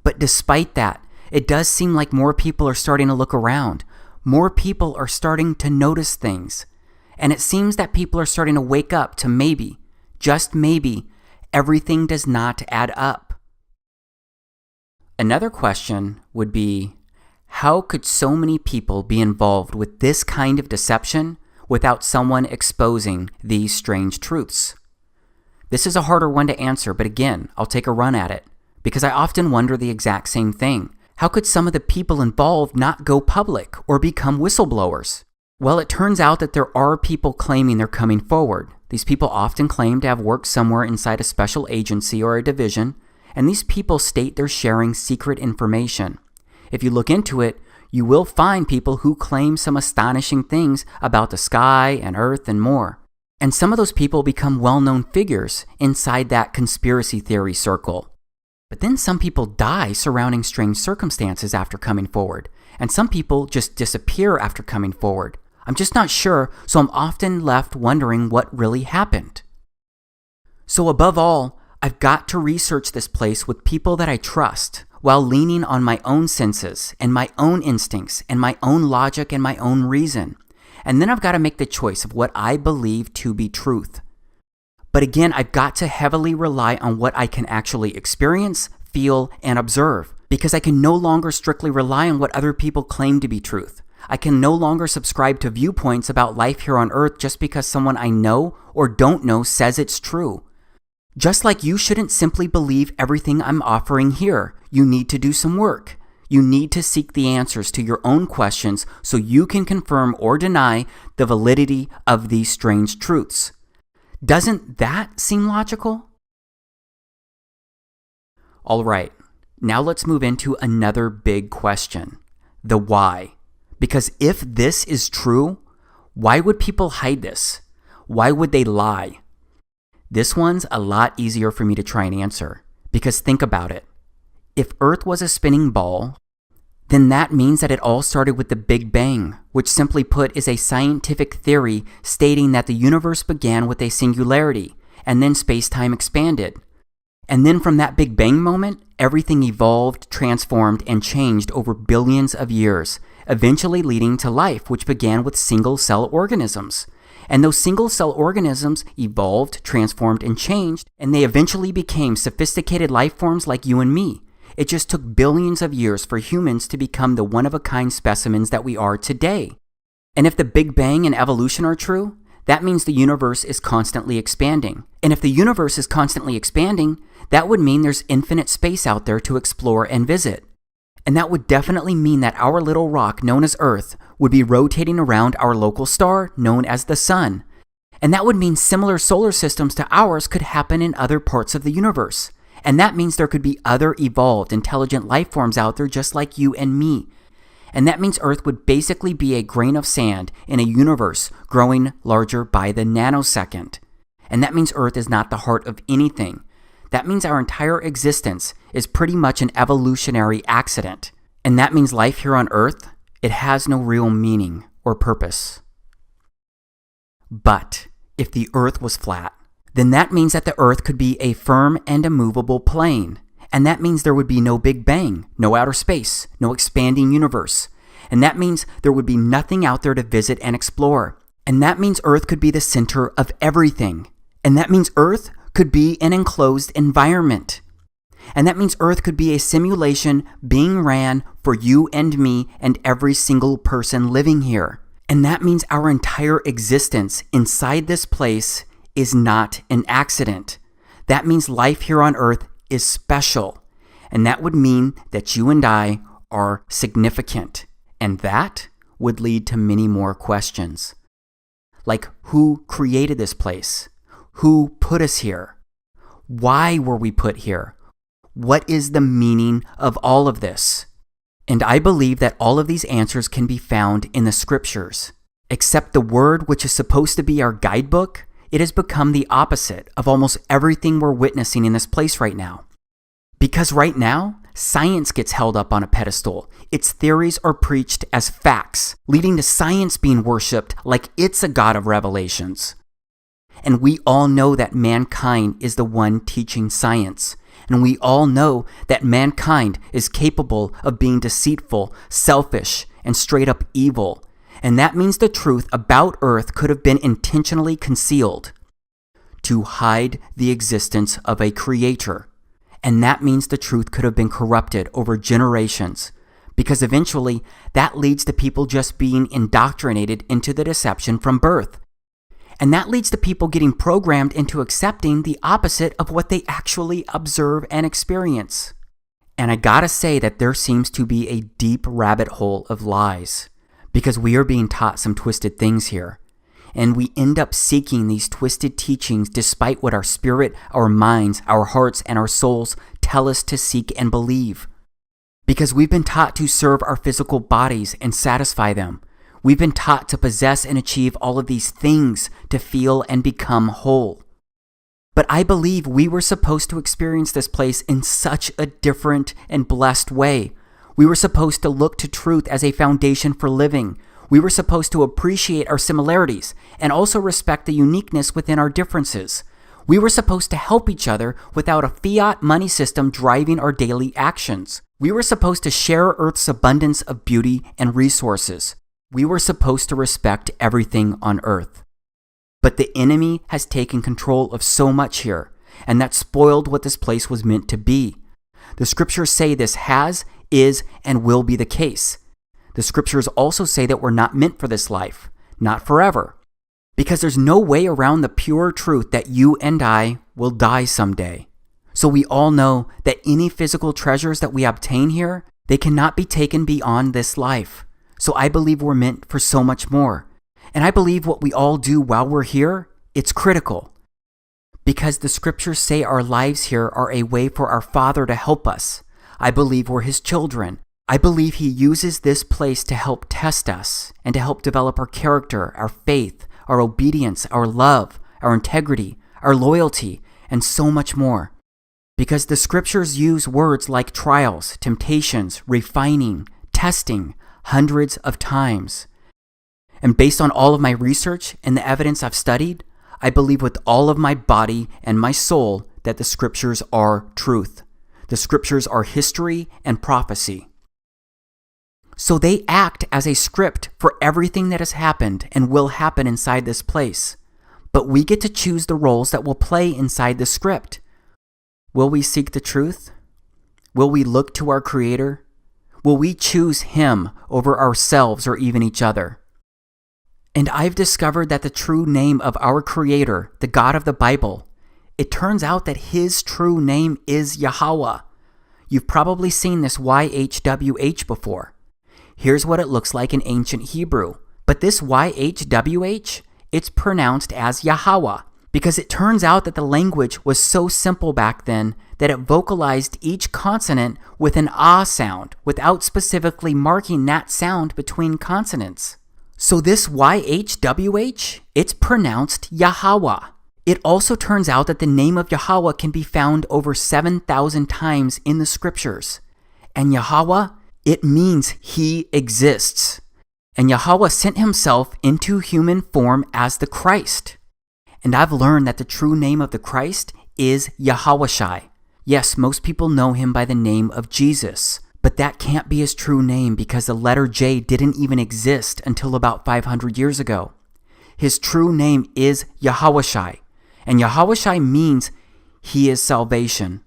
But despite that, it does seem like more people are starting to look around. More people are starting to notice things. And it seems that people are starting to wake up to maybe, just maybe, everything does not add up. Another question would be, how could so many people be involved with this kind of deception without someone exposing these strange truths? This is a harder one to answer, but again, I'll take a run at it, because I often wonder the exact same thing. How could some of the people involved not go public or become whistleblowers? Well, it turns out that there are people claiming they're coming forward. These people often claim to have worked somewhere inside a special agency or a division, and these people state they're sharing secret information. If you look into it, you will find people who claim some astonishing things about the sky and earth and more. And some of those people become well-known figures inside that conspiracy theory circle. But then some people die surrounding strange circumstances after coming forward, and some people just disappear after coming forward. I'm just not sure, so I'm often left wondering what really happened. So above all, I've got to research this place with people that I trust, while leaning on my own senses and my own instincts and my own logic and my own reason. And then I've got to make the choice of what I believe to be truth. But again, I've got to heavily rely on what I can actually experience, feel, and observe, because I can no longer strictly rely on what other people claim to be truth. I can no longer subscribe to viewpoints about life here on Earth just because someone I know or don't know says it's true. Just like you shouldn't simply believe everything I'm offering here, you need to do some work. You need to seek the answers to your own questions so you can confirm or deny the validity of these strange truths. Doesn't that seem logical? All right, now let's move into another big question, the why. Because if this is true, why would people hide this? Why would they lie? This one's a lot easier for me to try and answer, because think about it. If Earth was a spinning ball, then that means that it all started with the Big Bang, which simply put is a scientific theory stating that the universe began with a singularity, and then space-time expanded. And then from that Big Bang moment, everything evolved, transformed, and changed over billions of years, eventually leading to life, which began with single-cell organisms. And those single-cell organisms evolved, transformed, and changed, and they eventually became sophisticated life forms like you and me. It just took billions of years for humans to become the one-of-a-kind specimens that we are today. And if the Big Bang and evolution are true, that means the universe is constantly expanding. And if the universe is constantly expanding, that would mean there's infinite space out there to explore and visit. And that would definitely mean that our little rock known as Earth would be rotating around our local star known as the Sun. And that would mean similar solar systems to ours could happen in other parts of the universe. And that means there could be other evolved, intelligent life forms out there just like you and me. And that means Earth would basically be a grain of sand in a universe growing larger by the nanosecond. And that means Earth is not the heart of anything. That means our entire existence is pretty much an evolutionary accident. And that means life here on Earth, it has no real meaning or purpose. But if the Earth was flat, then that means that the Earth could be a firm and immovable plane. And that means there would be no Big Bang, no outer space, no expanding universe. And that means there would be nothing out there to visit and explore. And that means Earth could be the center of everything. And that means Earth could be an enclosed environment. And that means Earth could be a simulation being ran for you and me and every single person living here. And that means our entire existence inside this place is not an accident. That means life here on Earth is special. And that would mean that you and I are significant. And that would lead to many more questions. Like, who created this place? Who put us here? Why were we put here? What is the meaning of all of this? And I believe that all of these answers can be found in the scriptures. Except the word, which is supposed to be our guidebook, it has become the opposite of almost everything we're witnessing in this place right now. Because right now, science gets held up on a pedestal. Its theories are preached as facts, leading to science being worshipped like it's a god of revelations. And we all know that mankind is the one teaching science. And we all know that mankind is capable of being deceitful, selfish, and straight up evil. And that means the truth about Earth could have been intentionally concealed to hide the existence of a creator. And that means the truth could have been corrupted over generations, because eventually that leads to people just being indoctrinated into the deception from birth. And that leads to people getting programmed into accepting the opposite of what they actually observe and experience. And I gotta say that there seems to be a deep rabbit hole of lies, because we are being taught some twisted things here. And we end up seeking these twisted teachings despite what our spirit, our minds, our hearts, and our souls tell us to seek and believe. Because we've been taught to serve our physical bodies and satisfy them. We've been taught to possess and achieve all of these things to feel and become whole. But I believe we were supposed to experience this place in such a different and blessed way. We were supposed to look to truth as a foundation for living. We were supposed to appreciate our similarities and also respect the uniqueness within our differences. We were supposed to help each other without a fiat money system driving our daily actions. We were supposed to share Earth's abundance of beauty and resources. We were supposed to respect everything on Earth. But the enemy has taken control of so much here, and that spoiled what this place was meant to be. The scriptures say this has, is, and will be the case. The scriptures also say that we're not meant for this life, not forever, because there's no way around the pure truth that you and I will die someday. So we all know that any physical treasures that we obtain here, they cannot be taken beyond this life. So I believe we're meant for so much more. And I believe what we all do while we're here, it's critical. Because the scriptures say our lives here are a way for our Father to help us. I believe we're His children. I believe He uses this place to help test us and to help develop our character, our faith, our obedience, our love, our integrity, our loyalty, and so much more. Because the scriptures use words like trials, temptations, refining, testing, hundreds of times. And based on all of my research and the evidence I've studied, I believe with all of my body and my soul that the scriptures are truth. The scriptures are history and prophecy. So they act as a script for everything that has happened and will happen inside this place. But we get to choose the roles that will play inside the script. Will we seek the truth? Will we look to our Creator? Will we choose Him over ourselves or even each other? And I've discovered that the true name of our Creator, the God of the Bible, it turns out that His true name is Yahweh. You've probably seen this YHWH before. Here's what it looks like in ancient Hebrew. But this YHWH, it's pronounced as Yahweh, because it turns out that the language was so simple back then that it vocalized each consonant with an ah sound without specifically marking that sound between consonants. So this YHWH, it's pronounced Yahweh. It also turns out that the name of Yahweh can be found over 7,000 times in the scriptures. And Yahweh, it means He exists. And Yahweh sent Himself into human form as the Christ. And I've learned that the true name of the Christ is Yahawashi. Yes, most people know Him by the name of Jesus, but that can't be His true name because the letter J didn't even exist until about 500 years ago. His true name is Yahawashi, and Yahawashi means He is salvation.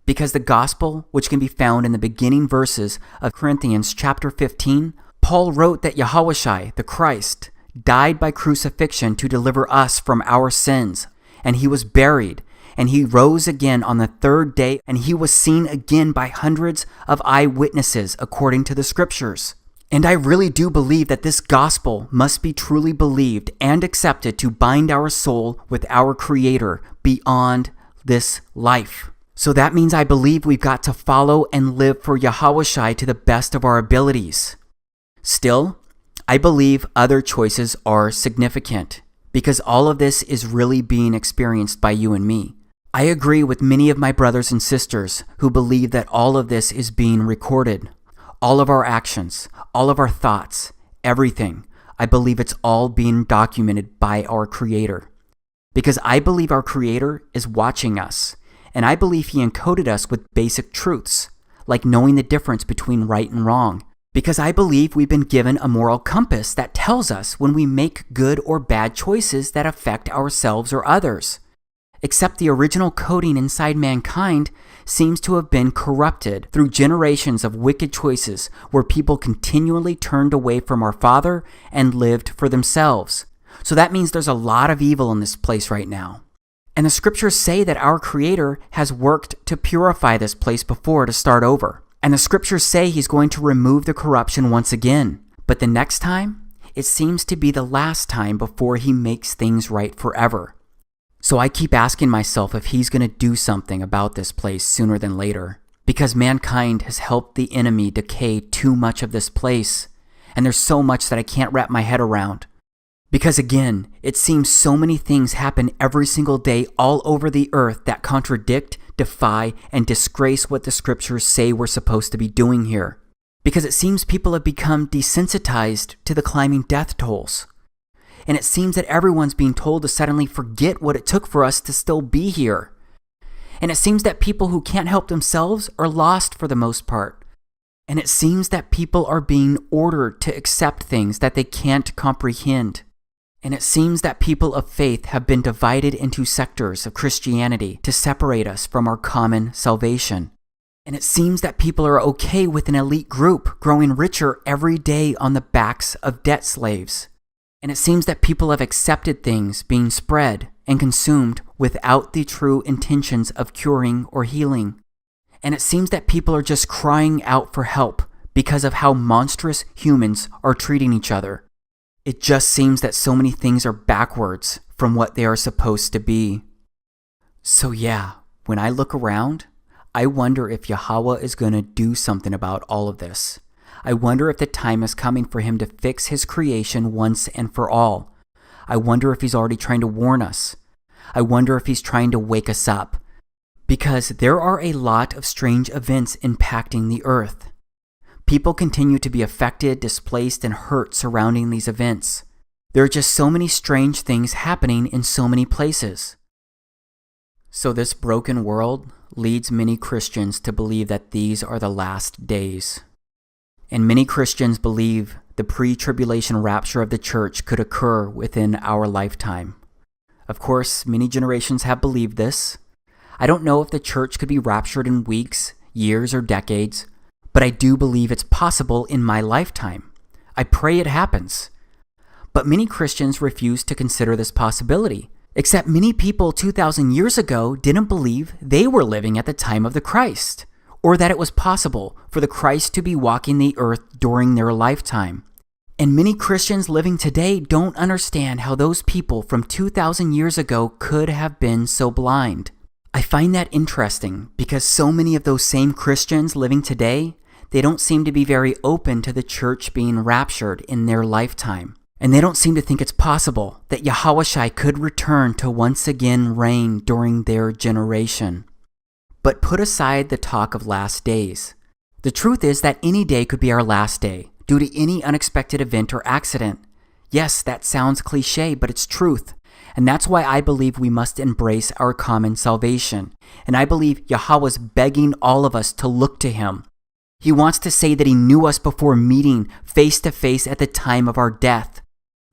Because the gospel, which can be found in the beginning verses of Corinthians chapter 15, Paul wrote that Yahushua, the Christ, died by crucifixion to deliver us from our sins, and he was buried, and he rose again on the third day, and he was seen again by hundreds of eyewitnesses according to the scriptures. And I really do believe that this gospel must be truly believed and accepted to bind our soul with our Creator beyond this life. So that means I believe we've got to follow and live for Yahushua to the best of our abilities. Still, I believe other choices are significant because all of this is really being experienced by you and me. I agree with many of my brothers and sisters who believe that all of this is being recorded. All of our actions, all of our thoughts, everything. I believe it's all being documented by our Creator. Because I believe our Creator is watching us, and I believe He encoded us with basic truths, like knowing the difference between right and wrong. Because I believe we've been given a moral compass that tells us when we make good or bad choices that affect ourselves or others. Except the original coding inside mankind seems to have been corrupted through generations of wicked choices where people continually turned away from our Father and lived for themselves. So that means there's a lot of evil in this place right now. And the scriptures say that our Creator has worked to purify this place before to start over. And the scriptures say He's going to remove the corruption once again. But the next time, it seems to be the last time before He makes things right forever. So I keep asking myself if He's going to do something about this place sooner than later. Because mankind has helped the enemy decay too much of this place. And there's so much that I can't wrap my head around. Because again, it seems so many things happen every single day all over the earth that contradict, defy, and disgrace what the scriptures say we're supposed to be doing here. Because it seems people have become desensitized to the climbing death tolls. And it seems that everyone's being told to suddenly forget what it took for us to still be here. And it seems that people who can't help themselves are lost for the most part. And it seems that people are being ordered to accept things that they can't comprehend. And it seems that people of faith have been divided into sectors of Christianity to separate us from our common salvation. And it seems that people are okay with an elite group growing richer every day on the backs of debt slaves. And it seems that people have accepted things being spread and consumed without the true intentions of curing or healing. And it seems that people are just crying out for help because of how monstrous humans are treating each other. It just seems that so many things are backwards from what they are supposed to be. So yeah, when I look around, I wonder if Yahweh is going to do something about all of this. I wonder if the time is coming for Him to fix His creation once and for all. I wonder if He's already trying to warn us. I wonder if He's trying to wake us up. Because there are a lot of strange events impacting the earth. People continue to be affected, displaced, and hurt surrounding these events. There are just so many strange things happening in so many places. So this broken world leads many Christians to believe that these are the last days. And many Christians believe the pre-tribulation rapture of the church could occur within our lifetime. Of course, many generations have believed this. I don't know if the church could be raptured in weeks, years, or decades, but I do believe it's possible in my lifetime. I pray it happens. But many Christians refuse to consider this possibility, except many people 2,000 years ago didn't believe they were living at the time of the Christ, or that it was possible for the Christ to be walking the earth during their lifetime. And many Christians living today don't understand how those people from 2,000 years ago could have been so blind. I find that interesting because so many of those same Christians living today, they don't seem to be very open to the church being raptured in their lifetime. And they don't seem to think it's possible that Yahushua could return to once again reign during their generation. But put aside the talk of last days. The truth is that any day could be our last day due to any unexpected event or accident. Yes, that sounds cliche, but it's truth. And that's why I believe we must embrace our common salvation. And I believe Yahweh's begging all of us to look to Him. He wants to say that He knew us before meeting face to face at the time of our death.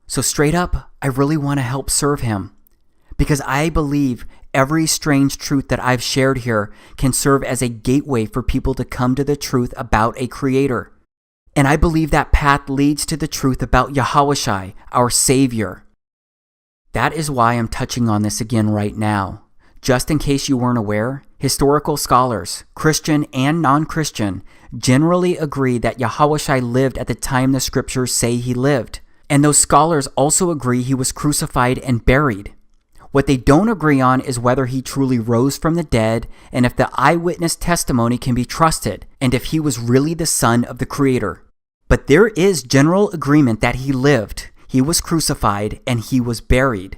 So straight up, I really want to help serve Him. Because I believe every strange truth that I've shared here can serve as a gateway for people to come to the truth about a Creator. And I believe that path leads to the truth about Yahushai, our Savior. That is why I'm touching on this again right now. Just in case you weren't aware, historical scholars, Christian and non-Christian, generally agree that Yahushai lived at the time the scriptures say he lived. And those scholars also agree he was crucified and buried. What they don't agree on is whether he truly rose from the dead and if the eyewitness testimony can be trusted and if he was really the son of the Creator. But there is general agreement that he lived, he was crucified, and he was buried.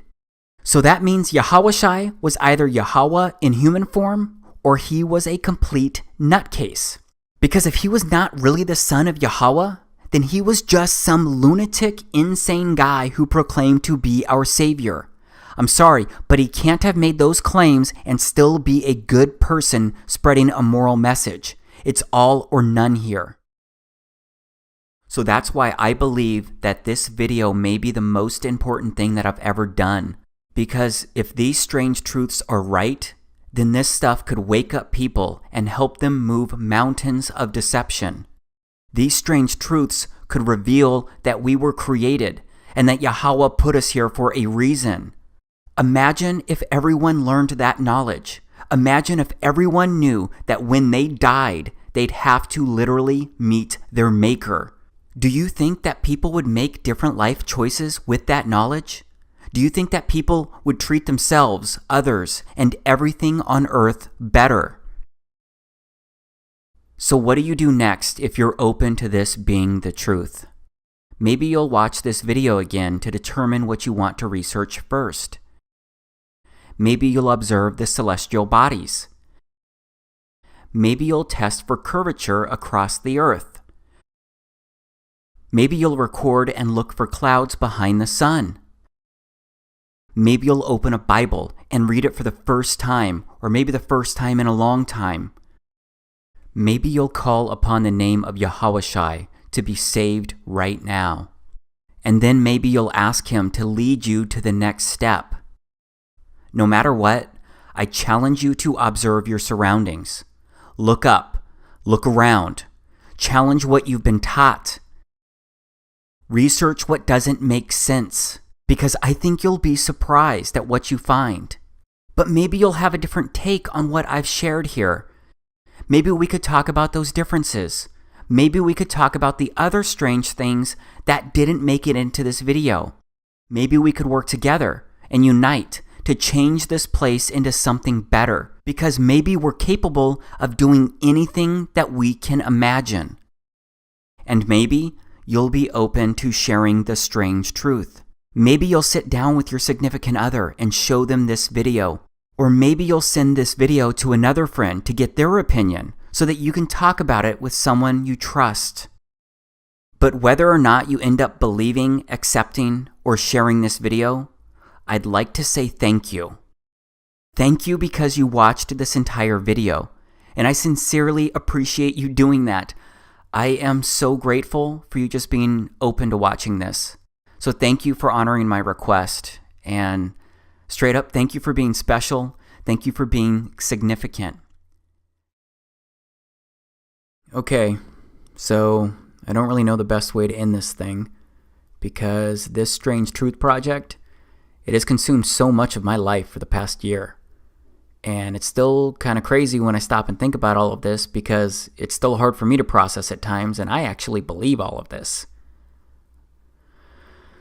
So that means Yahushai was either Yahweh in human form or he was a complete nutcase. Because if he was not really the son of Yahweh, then he was just some lunatic, insane guy who proclaimed to be our Savior. I'm sorry, but he can't have made those claims and still be a good person spreading a moral message. It's all or none here. So that's why I believe that this video may be the most important thing that I've ever done. Because if these strange truths are right, then this stuff could wake up people and help them move mountains of deception. These strange truths could reveal that we were created and that Yahweh put us here for a reason. Imagine if everyone learned that knowledge. Imagine if everyone knew that when they died, they'd have to literally meet their Maker. Do you think that people would make different life choices with that knowledge? Do you think that people would treat themselves, others, and everything on earth better? So what do you do next if you're open to this being the truth? Maybe you'll watch this video again to determine what you want to research first. Maybe you'll observe the celestial bodies. Maybe you'll test for curvature across the earth. Maybe you'll record and look for clouds behind the sun. Maybe you'll open a Bible and read it for the first time, or maybe the first time in a long time. Maybe you'll call upon the name of Yahushai to be saved right now. And then maybe you'll ask him to lead you to the next step. No matter what, I challenge you to observe your surroundings. Look up, look around, challenge what you've been taught. Research what doesn't make sense, because I think you'll be surprised at what you find. But maybe you'll have a different take on what I've shared here. Maybe we could talk about those differences. Maybe we could talk about the other strange things that didn't make it into this video. Maybe we could work together and unite to change this place into something better, because maybe we're capable of doing anything that we can imagine. And maybe you'll be open to sharing the strange truth. Maybe you'll sit down with your significant other and show them this video. Or maybe you'll send this video to another friend to get their opinion so that you can talk about it with someone you trust. But whether or not you end up believing, accepting, or sharing this video, I'd like to say thank you. Thank you because you watched this entire video, and I sincerely appreciate you doing that. I am so grateful for you just being open to watching this. So thank you for honoring my request, and straight up, thank you for being special. Thank you for being significant. Okay, so I don't really know the best way to end this thing, because this Strange Truth project, it has consumed so much of my life for the past year. And it's still kind of crazy when I stop and think about all of this, because it's still hard for me to process at times, and I actually believe all of this.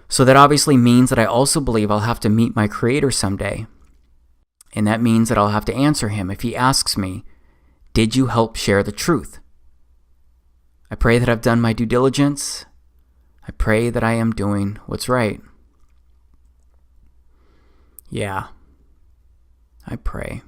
So that obviously means that I also believe I'll have to meet my Creator someday. And that means that I'll have to answer him if he asks me, did you help share the truth? I pray that I've done my due diligence. I pray that I am doing what's right. Yeah, I pray.